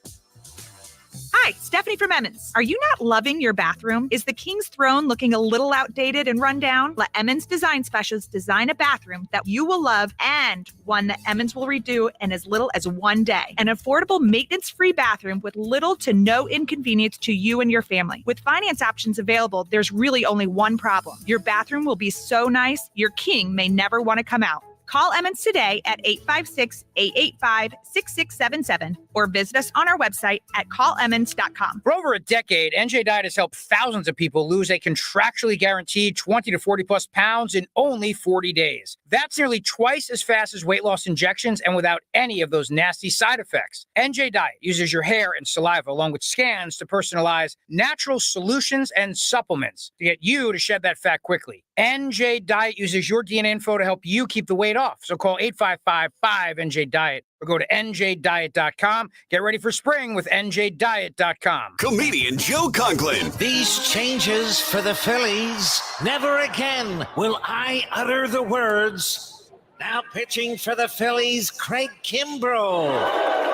Speaker 26: Hi, Stephanie from Emmons. Are you not loving your bathroom? Is the King's Throne looking a little outdated and run down? Let Emmons Design Specialists design a bathroom that you will love and one that Emmons will redo in as little as 1 day. An affordable, maintenance-free bathroom with little to no inconvenience to you and your family. With finance options available, there's really only one problem. Your bathroom will be so nice, your king may never want to come out. Call Emmons today at 856-885-6677 or visit us on our website at callemmons.com.
Speaker 27: For over a decade, NJ Diet has helped thousands of people lose a contractually guaranteed 20 to 40 plus pounds in only 40 days. That's nearly twice as fast as weight loss injections and without any of those nasty side effects. NJ Diet uses your hair and saliva along with scans to personalize natural solutions and supplements to get you to shed that fat quickly. NJ Diet uses your DNA info to help you keep the weight off. So call 855-5NJ-DIET or go to njdiet.com. Get ready for spring with njdiet.com.
Speaker 28: Comedian Joe Conklin.
Speaker 18: These changes for the Phillies. Never again will I utter the words. Now pitching for the Phillies, Craig Kimbrough.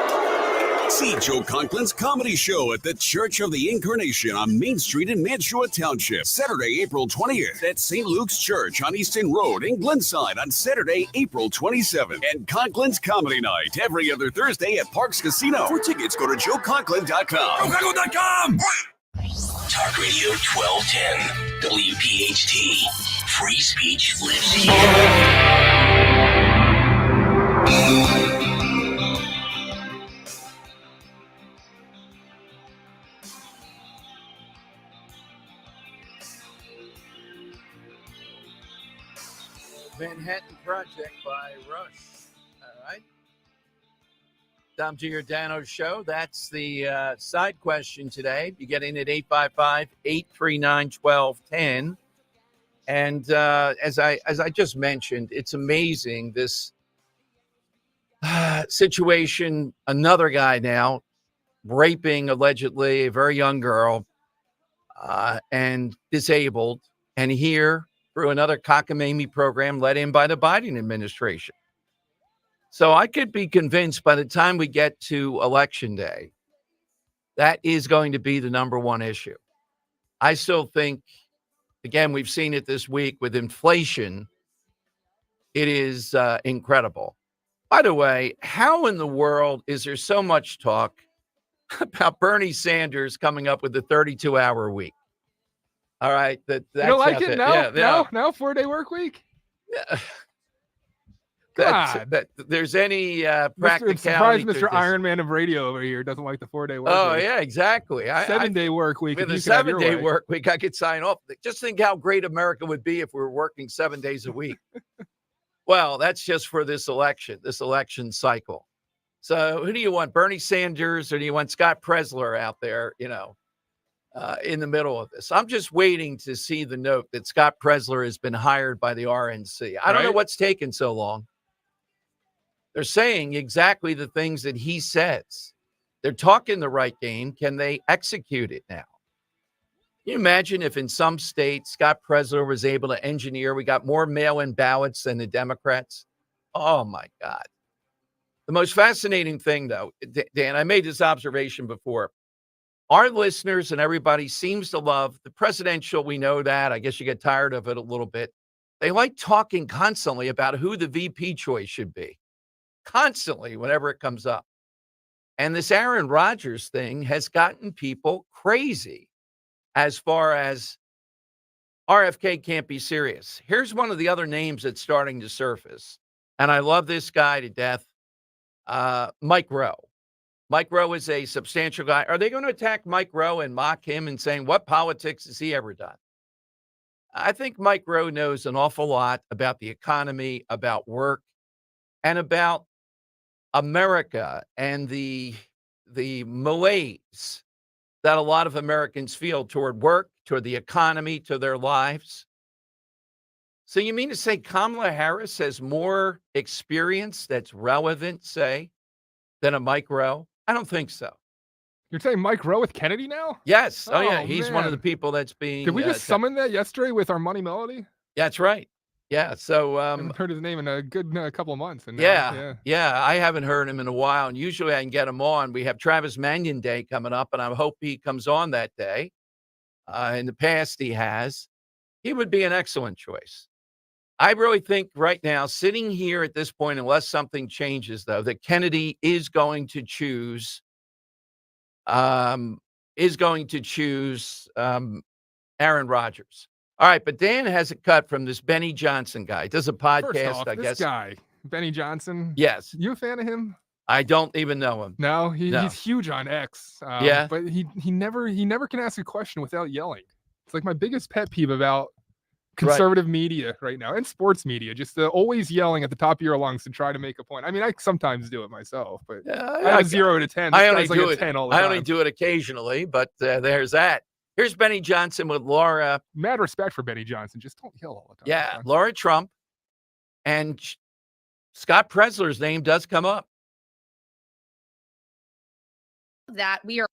Speaker 28: See Joe Conklin's comedy show at the Church of the Incarnation on Main Street in Mantua Township, Saturday, April 20th at St. Luke's Church on Easton Road in Glenside on Saturday, April 27th, and Conklin's Comedy Night every other Thursday at Parks Casino. For tickets, go to joeconklin.com.
Speaker 21: Talk Radio 1210, WPHT. Free speech lives here.
Speaker 1: Manhattan Project by Rush. All right. Dom Giordano Show. That's the side question today. You get in at 855-839-1210. And as I just mentioned, it's amazing this situation. Another guy now raping allegedly a very young girl and disabled, and here through another cockamamie program led in by the Biden administration. So I could be convinced by the time we get to Election Day, that is going to be the number one issue. I still think, again, we've seen it this week with inflation. It is incredible. By the way, how in the world is there so much talk about Bernie Sanders coming up with the 32-hour week? All right. That's
Speaker 6: you don't like
Speaker 1: out
Speaker 6: it?
Speaker 1: there.
Speaker 6: No, 4-day work week?
Speaker 1: Yeah.
Speaker 6: God.
Speaker 1: That there's any
Speaker 6: I'm
Speaker 1: practicality.
Speaker 6: surprised
Speaker 1: to
Speaker 6: Mr.
Speaker 1: this.
Speaker 6: Iron Man of radio over here doesn't like the 4-day work
Speaker 1: Oh,
Speaker 6: week.
Speaker 1: yeah, exactly.
Speaker 6: 7-day work week.
Speaker 1: With
Speaker 6: if
Speaker 1: a
Speaker 6: you could have your
Speaker 1: 7-day
Speaker 6: way.
Speaker 1: work week, I could sign off. Just think how great America would be if we were working 7 days a week. Well, that's just for this election cycle. So who do you want, Bernie Sanders, or do you want Scott Presler out there, in the middle of this? I'm just waiting to see the note that Scott Presler has been hired by the RNC. I don't know what's taken so long. They're saying exactly the things that he says. They're talking the right game. Can they execute it now? Can you imagine if in some states Scott Presler was able to engineer, we got more mail-in ballots than the Democrats? Oh, my God. The most fascinating thing, though, Dan, I made this observation before. Our listeners and everybody seems to love the presidential. We know that. I guess you get tired of it a little bit. They like talking constantly about who the VP choice should be. Constantly, whenever it comes up. And this Aaron Rodgers thing has gotten people crazy as far as RFK can't be serious. Here's one of the other names that's starting to surface. And I love this guy to death. Mike Rowe. Mike Rowe is a substantial guy. Are they going to attack Mike Rowe and mock him and saying, what politics has he ever done? I think Mike Rowe knows an awful lot about the economy, about work, and about America and the malaise that a lot of Americans feel toward work, toward the economy, to their lives. So you mean to say Kamala Harris has more experience that's relevant, say, than a Mike Rowe? I don't think so.
Speaker 6: You're saying Mike Rowe with Kennedy now?
Speaker 1: Yes. Oh, yeah. He's one of the
Speaker 6: man.
Speaker 1: people that's being.
Speaker 6: Did we just summon that yesterday with our Money Melody?
Speaker 1: That's right. Yeah. So
Speaker 6: I haven't heard his name in a good couple of months. And
Speaker 1: yeah. I haven't heard him in a while, and usually I can get him on. We have Travis Mannion Day coming up, and I hope he comes on that day. In the past, he has. He would be an excellent choice. I really think right now, sitting here at this point, unless something changes, though, that Kennedy is going to choose. Aaron Rodgers. All right, but Dan has a cut from this Benny Johnson guy. He does a podcast,
Speaker 6: First off,
Speaker 1: I
Speaker 6: this
Speaker 1: guess.
Speaker 6: guy, Benny Johnson.
Speaker 1: Yes.
Speaker 6: You a fan of him?
Speaker 1: I don't even know him.
Speaker 6: No, he's huge on X.
Speaker 1: Yeah.
Speaker 6: But he never can ask a question without yelling. It's like my biggest pet peeve about conservative media right now and sports media, just always yelling at the top of your lungs to try to make a point. I mean, I sometimes do it myself, but I have a 0 to 10.
Speaker 1: I only
Speaker 6: like
Speaker 1: do
Speaker 6: a
Speaker 1: it.
Speaker 6: 10 all the
Speaker 1: I
Speaker 6: time.
Speaker 1: only do it occasionally, but there's that. Here's Benny Johnson with Laura.
Speaker 6: Mad respect for Benny Johnson. Just don't yell all the time.
Speaker 1: Yeah, Laura Trump and Scott Presler's name does come up.
Speaker 2: That we are.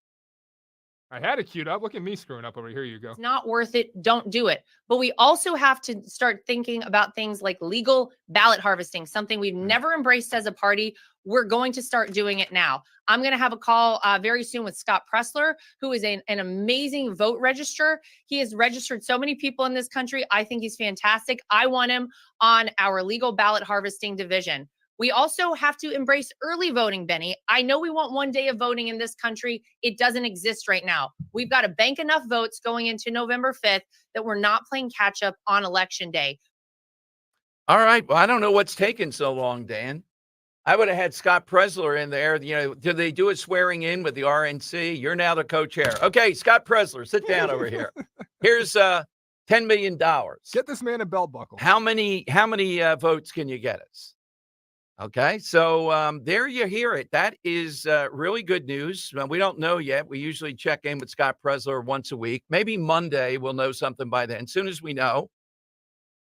Speaker 6: I had it queued up. Look at me screwing up over here. You go.
Speaker 2: It's not worth it. Don't do it. But we also have to start thinking about things like legal ballot harvesting, something we've never embraced as a party. We're going to start doing it now. I'm going to have a call very soon with Scott Presler, who is an amazing vote registrar. He has registered so many people in this country. I think he's fantastic. I want him on our legal ballot harvesting division. We also have to embrace early voting, Benny. I know we want one day of voting in this country. It doesn't exist right now. We've got to bank enough votes going into November 5th that we're not playing catch up on election day.
Speaker 1: All right. Well, I don't know what's taking so long, Dan. I would have had Scott Presler in there. You know, did they do a swearing in with the RNC? You're now the co-chair. Okay, Scott Presler, sit down over here. Here's $10 million.
Speaker 6: Get this man a belt buckle.
Speaker 1: How many votes can you get us? Okay, so there you hear it. That is really good news. We don't know yet. We usually check in with Scott Presler once a week. Maybe Monday we'll know something by then. As soon as we know,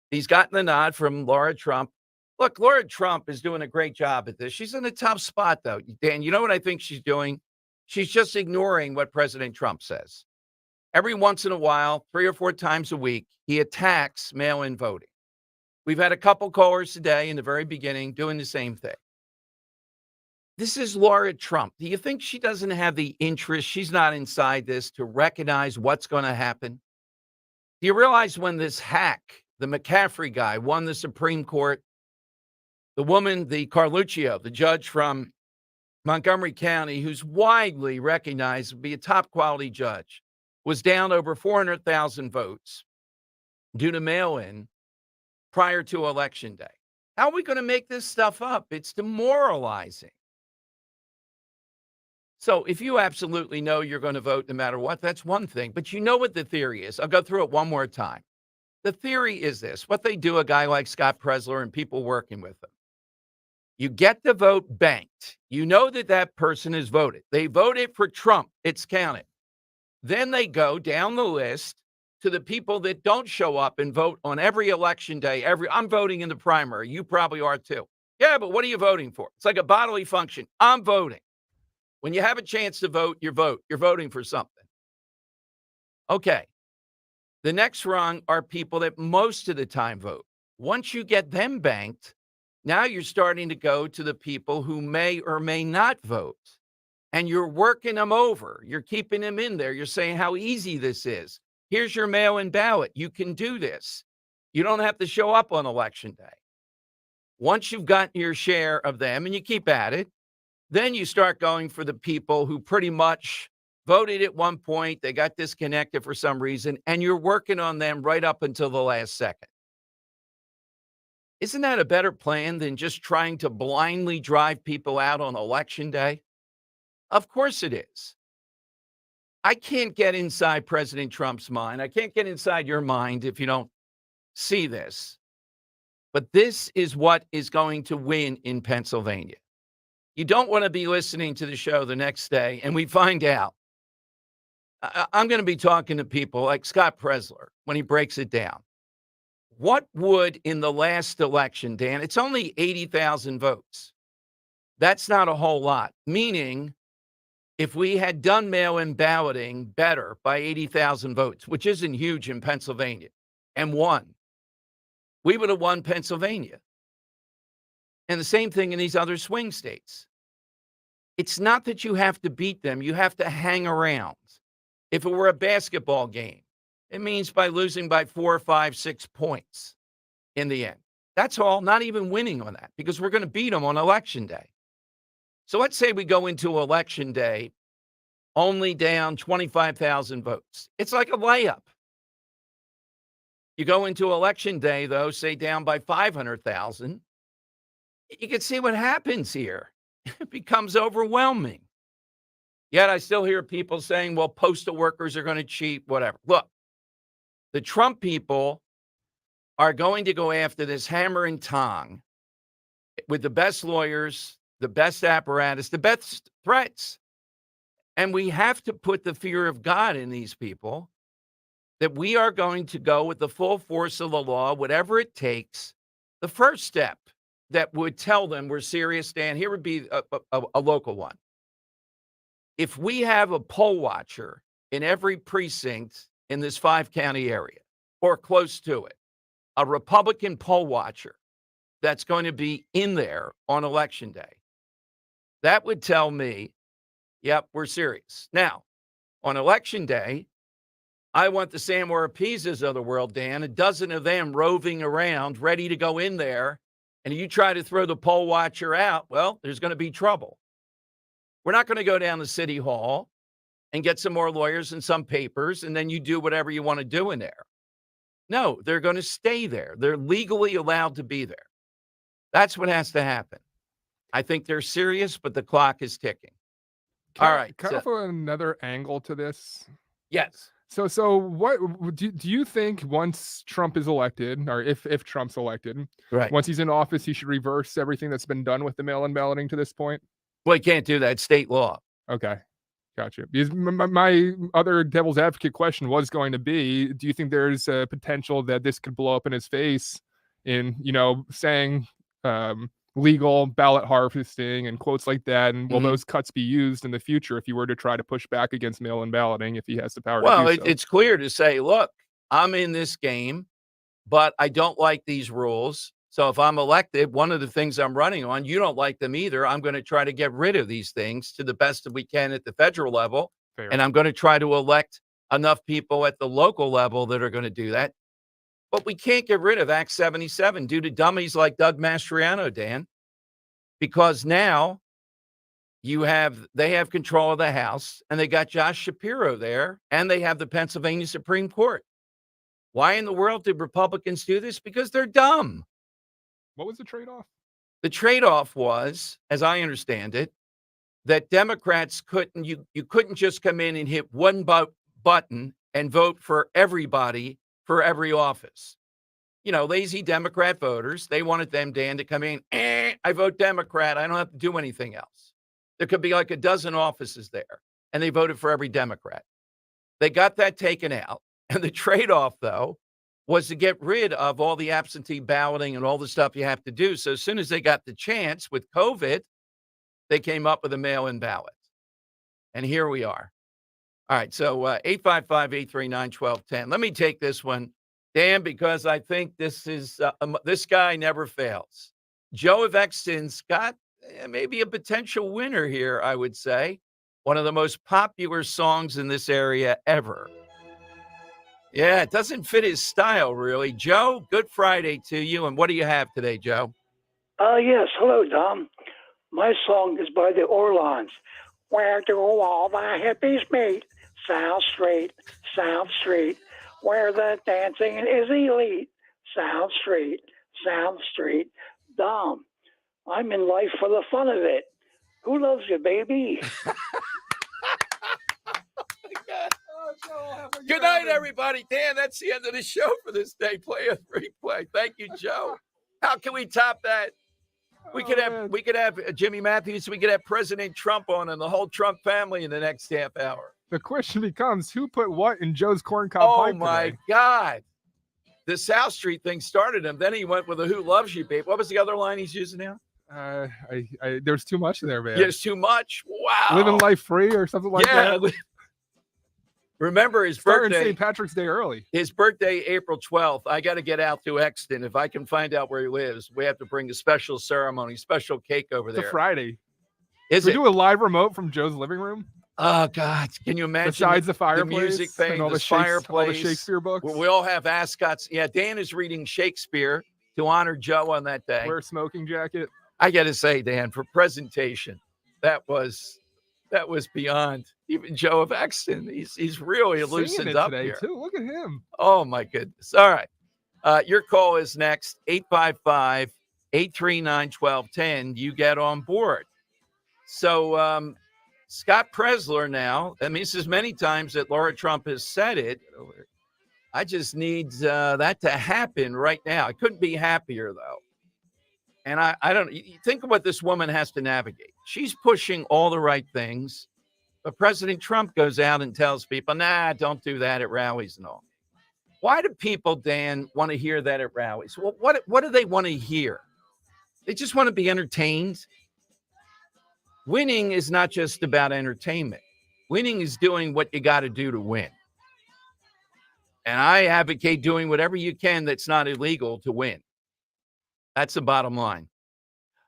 Speaker 1: he's gotten the nod from Laura Trump. Look, Laura Trump is doing a great job at this. She's in a tough spot, though. Dan, you know what I think she's doing? She's just ignoring what President Trump says. Every once in a while, 3 or 4 times a week, he attacks mail-in voting. We've had a couple callers today in the very beginning doing the same thing. This is Laura Trump. Do you think she doesn't have the interest? She's not inside this to recognize what's going to happen. Do you realize when this hack, the McCaffrey guy, won the Supreme Court, the woman, the Carluccio, the judge from Montgomery County, who's widely recognized to be a top quality judge, was down over 400,000 votes due to mail-in prior to Election Day. How are we going to make this stuff up? It's demoralizing. So if you absolutely know you're going to vote no matter what, that's one thing. But you know what the theory is. I'll go through it one more time. The theory is this. What they do, a guy like Scott Presler and people working with him. You get the vote banked. You know that that person has voted. They voted for Trump. It's counted. Then they go down the list to the people that don't show up and vote on every election day. I'm voting in the primary. You probably are too. Yeah, but what are you voting for? It's like a bodily function. I'm voting. When you have a chance to vote, you vote. You're voting for something. Okay. The next rung are people that most of the time vote. Once you get them banked, now you're starting to go to the people who may or may not vote. And you're working them over. You're keeping them in there. You're saying how easy this is. Here's your mail-in ballot. You can do this. You don't have to show up on Election Day. Once you've gotten your share of them, and you keep at it, then you start going for the people who pretty much voted at one point. They got disconnected for some reason, and you're working on them right up until the last second. Isn't that a better plan than just trying to blindly drive people out on Election Day? Of course it is. I can't get inside President Trump's mind. I can't get inside your mind if you don't see this. But this is what is going to win in Pennsylvania. You don't want to be listening to the show the next day and we find out. I'm going to be talking to people like Scott Presler when he breaks it down. What would in the last election, Dan, it's only 80,000 votes. That's not a whole lot, meaning if we had done mail-in balloting better by 80,000 votes, which isn't huge in Pennsylvania, and won, we would have won Pennsylvania. And the same thing in these other swing states. It's not that you have to beat them. You have to hang around. If it were a basketball game, it means by losing by 4, 5, 6 points in the end. That's all, not even winning on that, because we're going to beat them on Election Day. So let's say we go into Election Day only down 25,000 votes. It's like a layup. You go into Election Day, though, say down by 500,000. You can see what happens here. It becomes overwhelming. Yet I still hear people saying, well, postal workers are going to cheat, whatever. Look, the Trump people are going to go after this hammer and tong with the best lawyers, the best apparatus, the best threats. And we have to put the fear of God in these people, that we are going to go with the full force of the law, whatever it takes. The first step that would tell them we're serious, Dan, here would be a local one. If we have a poll watcher in every precinct in this 5-county area or close to it, a Republican poll watcher that's going to be in there on Election Day, that would tell me, yep, we're serious. Now, on Election Day, I want the Sam Orapizas of the world, Dan, a dozen of them roving around, ready to go in there And you try to throw the poll watcher out, well, there's going to be trouble. We're not going to go down to City Hall and get some more lawyers and some papers, and then you do whatever you want to do in there. No, they're going to stay there. They're legally allowed to be there. That's what has to happen. I think they're serious, but the clock is ticking. All right.
Speaker 6: Can I offer another angle to this?
Speaker 1: Yes.
Speaker 6: So what do you think once Trump is elected, or if Trump's elected,
Speaker 1: right,
Speaker 6: once he's in office, he should reverse everything that's been done with the mail-in balloting to this point?
Speaker 1: Well, he can't do that. It's state law.
Speaker 6: Okay. Gotcha. Because my other devil's advocate question was going to be, do you think there's a potential that this could blow up in his face in, saying legal ballot harvesting and quotes like that? And will those cuts be used in the future if you were to try to push back against mail-in balloting if he has the power to do so?
Speaker 1: It's clear to say, look, I'm in this game, but I don't like these rules. So if I'm elected, one of the things I'm running on, you don't like them either. I'm going to try to get rid of these things to the best that we can at the federal level.
Speaker 6: Fair.
Speaker 1: And I'm going to try to elect enough people at the local level that are going to do that. But we can't get rid of Act 77 due to dummies like Doug Mastriano, Dan, because now they have control of the House, and they got Josh Shapiro there, and they have the Pennsylvania Supreme Court. Why in the world did Republicans do this? Because they're dumb.
Speaker 6: What was the trade-off?
Speaker 1: The trade-off was, as I understand it, that Democrats you couldn't just come in and hit one button and vote for everybody for every office. Lazy Democrat voters, they wanted them, Dan, to come in, I vote Democrat. I don't have to do anything else. There could be like a dozen offices there, and they voted for every Democrat. They got that taken out. And the trade-off, though, was to get rid of all the absentee balloting and all the stuff you have to do. So as soon as they got the chance with COVID, they came up with a mail-in ballot. And here we are. All right, so 855-839-1210. Let me take this one, Dan, because I think this guy never fails. Joe of Exton's got maybe a potential winner here, I would say. One of the most popular songs in this area ever. Yeah, it doesn't fit his style, really. Joe, good Friday to you. And what do you have today, Joe?
Speaker 3: Yes. Hello, Dom. My song is by the Orlons. Where do all the hippies meet? South Street, South Street, where the dancing is elite. South Street, South Street. Dom, I'm in life for the fun of it. Who loves you, baby?
Speaker 1: Good night, everybody. Dan, that's the end of the show for this day. Play a replay. Thank you, Joe. How can we top that? We could have Jimmy Matthews. We could have President Trump on and the whole Trump family in the next half hour.
Speaker 6: The question becomes, who put what in Joe's corncob pipe
Speaker 1: Oh, my
Speaker 6: today?
Speaker 1: God. The South Street thing started him. Then he went with a "Who loves you, babe." What was the other line he's using now?
Speaker 6: There's too much there, man.
Speaker 1: There's too much. Wow.
Speaker 6: Living life free or something like that.
Speaker 1: Remember his
Speaker 6: Starting
Speaker 1: birthday.
Speaker 6: St. Patrick's Day early.
Speaker 1: His birthday, April 12th. I got to get out to Exton. If I can find out where he lives, we have to bring a special ceremony, special cake over
Speaker 6: It's
Speaker 1: there.
Speaker 6: a Friday.
Speaker 1: Is
Speaker 6: we
Speaker 1: it?
Speaker 6: do a live remote from Joe's living room?
Speaker 1: Oh, God. Can you imagine?
Speaker 6: Besides the fireplace,
Speaker 1: music thing,
Speaker 6: and all
Speaker 1: the
Speaker 6: the
Speaker 1: fireplace.
Speaker 6: all the Shakespeare books.
Speaker 1: We all have ascots. Yeah, Dan is reading Shakespeare to honor Joe on that day.
Speaker 6: Wear a smoking jacket.
Speaker 1: I got to say, Dan, for presentation, that was beyond even Joe of Exton. He's really
Speaker 6: Singing
Speaker 1: loosened
Speaker 6: it
Speaker 1: up
Speaker 6: today,
Speaker 1: here.
Speaker 6: too. Look at him.
Speaker 1: Oh, my goodness. All right. Your call is next, 855-839-1210. You get on board. So Scott Presler now, I mean, this is many times that Laura Trump has said it. I just need that to happen right now. I couldn't be happier, though. And I don't think of what this woman has to navigate. She's pushing all the right things, but President Trump goes out and tells people, nah, don't do that at rallies and all. Why do people, Dan, want to hear that at rallies? Well, what do they want to hear? They just want to be entertained. Winning is not just about entertainment. Winning is doing what you got to do to win. And I advocate doing whatever you can that's not illegal to win. That's the bottom line.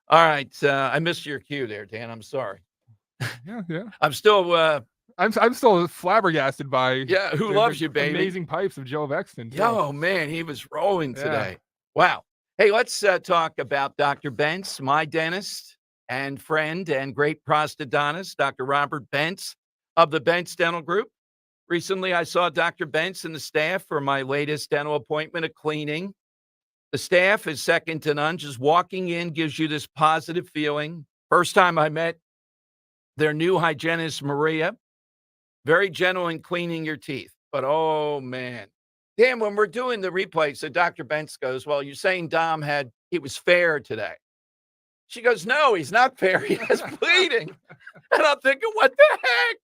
Speaker 1: All right. I missed your cue there, Dan. I'm sorry.
Speaker 6: Yeah.
Speaker 1: I'm still
Speaker 6: I'm still flabbergasted by
Speaker 1: Who loves you, baby?
Speaker 6: Amazing pipes of Joe of Exton.
Speaker 1: Oh, man, he was rolling today. Wow. Hey, let's talk about Dr. Bentz, my dentist and friend and great prosthodontist, Dr. Robert Bentz of the Bentz Dental Group. Recently, I saw Dr. Bentz and the staff for my latest dental appointment, a cleaning. The staff is second to none. Just walking in gives you this positive feeling. First time I met their new hygienist, Maria, very gentle in cleaning your teeth. But, oh, man. Dan, when we're doing the replay, so Dr. Bentz goes, well, you're saying Dom he was fair today. She goes, no, he's not fair. He has bleeding. And I'm thinking, what the heck?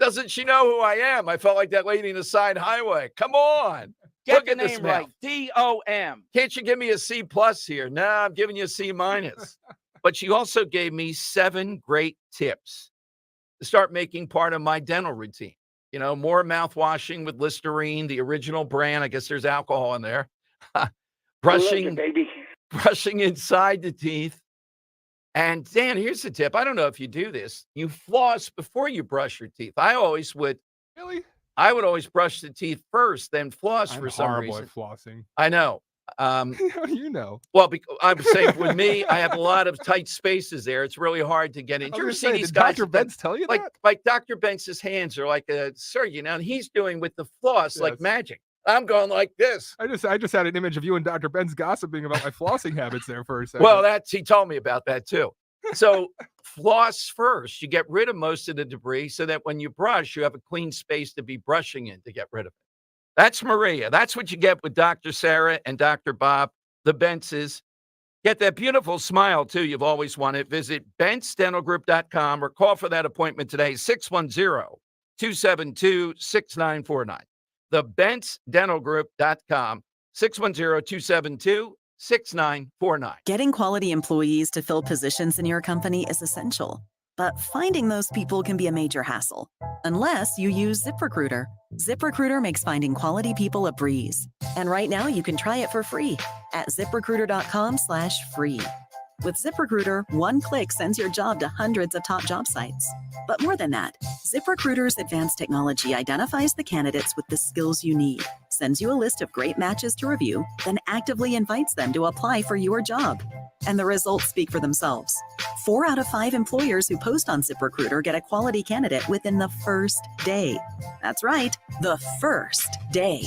Speaker 1: Doesn't she know who I am? I felt like that lady in the side highway. Come on.
Speaker 4: Get
Speaker 1: Look
Speaker 4: the
Speaker 1: at this
Speaker 4: name
Speaker 1: mouth.
Speaker 4: right. D-O-M.
Speaker 1: Can't you give me a C+ here? No, I'm giving you a C-. But she also gave me 7 great tips to start making part of my dental routine. You know, more mouthwashing with Listerine, the original brand. I guess there's alcohol in there. brushing inside the teeth. And Dan, here's the tip. I don't know if you do this. You floss before you brush your teeth. I always would.
Speaker 6: Really?
Speaker 1: I would always brush the teeth first, then floss
Speaker 6: I'm
Speaker 1: for some
Speaker 6: horrible
Speaker 1: reason.
Speaker 6: at flossing.
Speaker 1: I know.
Speaker 6: How do you know?
Speaker 1: Well, I'm saying with me, I have a lot of tight spaces there. It's really hard to get in. Did you ever see these guys?
Speaker 6: Dr. Bentz tell you that?
Speaker 1: Like Dr. Bentz's hands are like a surgeon, and he's doing with the floss like magic. I'm going like this.
Speaker 6: I just had an image of you and Dr. Bentz gossiping about my flossing habits there for a second.
Speaker 1: Well, he told me about that too. So floss first. You get rid of most of the debris so that when you brush, you have a clean space to be brushing in to get rid of it. That's Maria. That's what you get with Dr. Sarah and Dr. Bob, the Bentzes. Get that beautiful smile, too, you've always wanted. Visit BentzDentalGroup.com or call for that appointment today, 610-272-6949. The BentzDentalGroup.com, 610-272-6949.
Speaker 14: Getting quality employees to fill positions in your company is essential, but finding those people can be a major hassle, unless you use ZipRecruiter. ZipRecruiter makes finding quality people a breeze. And right now you can try it for free at ZipRecruiter.com/free. With ZipRecruiter, one click sends your job to hundreds of top job sites. But more than that, ZipRecruiter's advanced technology identifies the candidates with the skills you need, sends you a list of great matches to review, then actively invites them to apply for your job. And the results speak for themselves. 4 out of 5 employers who post on ZipRecruiter get a quality candidate within the first day. That's right, the first day.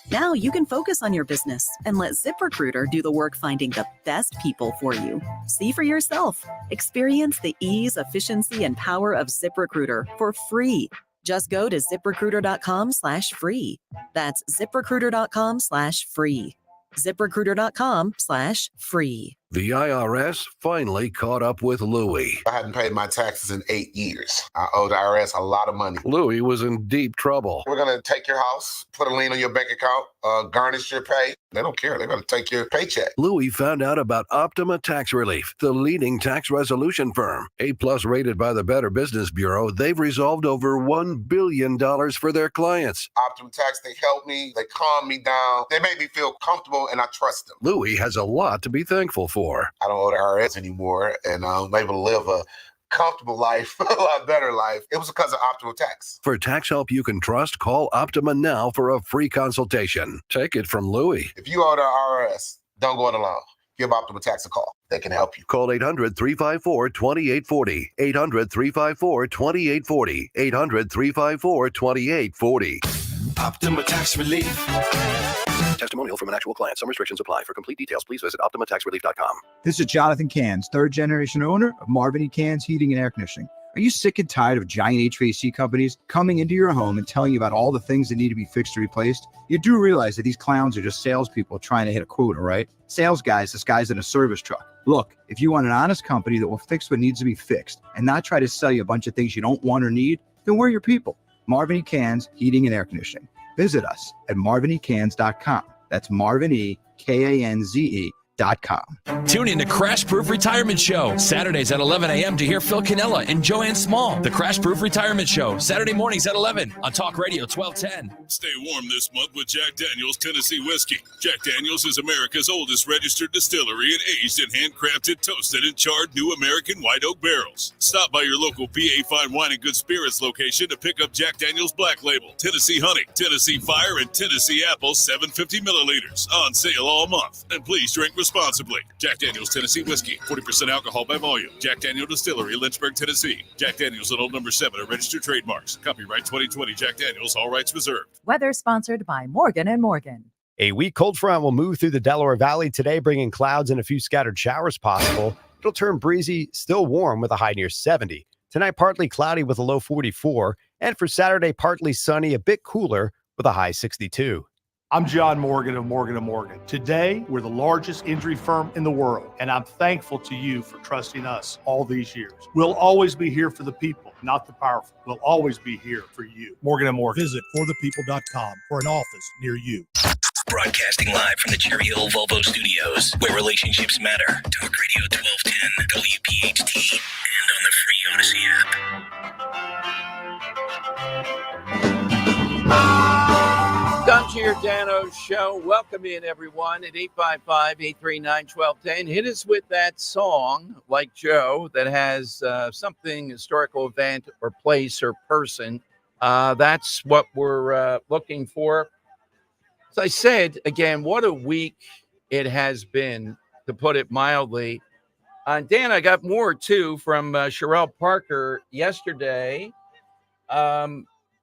Speaker 14: Now you can focus on your business and let ZipRecruiter do the work finding the best people for you. See for yourself. Experience the ease, efficiency, and power of ZipRecruiter for free. Just go to ZipRecruiter.com/free. That's ZipRecruiter.com/free. ZipRecruiter.com/free.
Speaker 5: The IRS finally caught up with Louie.
Speaker 11: I hadn't paid my taxes in 8 years. I owe the IRS a lot of money.
Speaker 5: Louie was in deep trouble.
Speaker 11: We're going to take your house, put a lien on your bank account, garnish your pay. They don't care. They're going to take your paycheck.
Speaker 5: Louie found out about Optima Tax Relief, the leading tax resolution firm. A+ rated by the Better Business Bureau, they've resolved over $1 billion for their clients.
Speaker 11: Optima Tax, they helped me. They calmed me down. They made me feel comfortable, and I trust them.
Speaker 5: Louie has a lot to be thankful for.
Speaker 11: I don't owe the IRS anymore, and I'm able to live a comfortable life, a lot better life. It was because of Optima Tax.
Speaker 5: For tax help you can trust, call Optima now for a free consultation. Take it from Louie.
Speaker 11: If you owe the IRS, don't go it alone. Give Optima Tax a call. They can help you.
Speaker 5: Call 800-354-2840. 800-354-2840. 800-354-2840.
Speaker 13: Optima Tax Relief.
Speaker 5: Testimonial from an actual client. Some restrictions apply. For complete details, please visit OptimaTaxRelief.com.
Speaker 16: This is Jonathan Cans, third-generation owner of Marvin E. Cans Heating and Air Conditioning. Are you sick and tired of giant HVAC companies coming into your home and telling you about all the things that need to be fixed or replaced? You do realize that these clowns are just salespeople trying to hit a quota, right? Sales guys disguised in a service truck. Look, if you want an honest company that will fix what needs to be fixed and not try to sell you a bunch of things you don't want or need, then we're your people. Marvin E. Cans Heating and Air Conditioning. Visit us at marvinecans.com. That's marvinecans.com.
Speaker 17: Tune in to Crash Proof Retirement Show, Saturdays at 11 a.m. to hear Phil Cannella and Joanne Small. The Crash Proof Retirement Show, Saturday mornings at 11 on Talk Radio 1210.
Speaker 19: Stay warm this month with Jack Daniel's Tennessee Whiskey. Jack Daniel's is America's oldest registered distillery and aged in handcrafted, toasted, and charred new American white oak barrels. Stop by your local PA Fine Wine and Good Spirits location to pick up Jack Daniel's Black Label, Tennessee Honey, Tennessee Fire, and Tennessee Apple 750 milliliters on sale all month. And please drink responsibly. responsibly. Jack Daniels Tennessee Whiskey, 40% alcohol by volume. Jack Daniel Distillery, Lynchburg, Tennessee. Jack Daniels and Old Number 7 are registered trademarks. Copyright 2020 Jack Daniels, all rights reserved.
Speaker 4: Weather sponsored by Morgan & Morgan.
Speaker 7: A weak cold front will move through the Delaware Valley today, bringing clouds and a few scattered showers possible. It'll turn breezy, still warm with a high near 70. Tonight, partly cloudy with a low 44. And for Saturday, partly sunny, a bit cooler with a high 62.
Speaker 8: I'm John Morgan of Morgan & Morgan. Today, we're the largest injury firm in the world, and I'm thankful to you for trusting us all these years. We'll always be here for the people, not the powerful. We'll always be here for you. Morgan & Morgan.
Speaker 9: Visit forthepeople.com for an office near you.
Speaker 21: Broadcasting live from the Cherry Hill Volvo Studios, where relationships matter. Talk Radio 1210, WPHT, and on the free Odyssey app.
Speaker 1: Don Giordano's show. Welcome in, everyone, at 855-839-1210. Hit us with that song, like Joe, that has something, historical event or place or person. That's what we're looking for. As I said, again, what a week it has been, to put it mildly. Dan, I got more, too, from Sherelle Parker yesterday,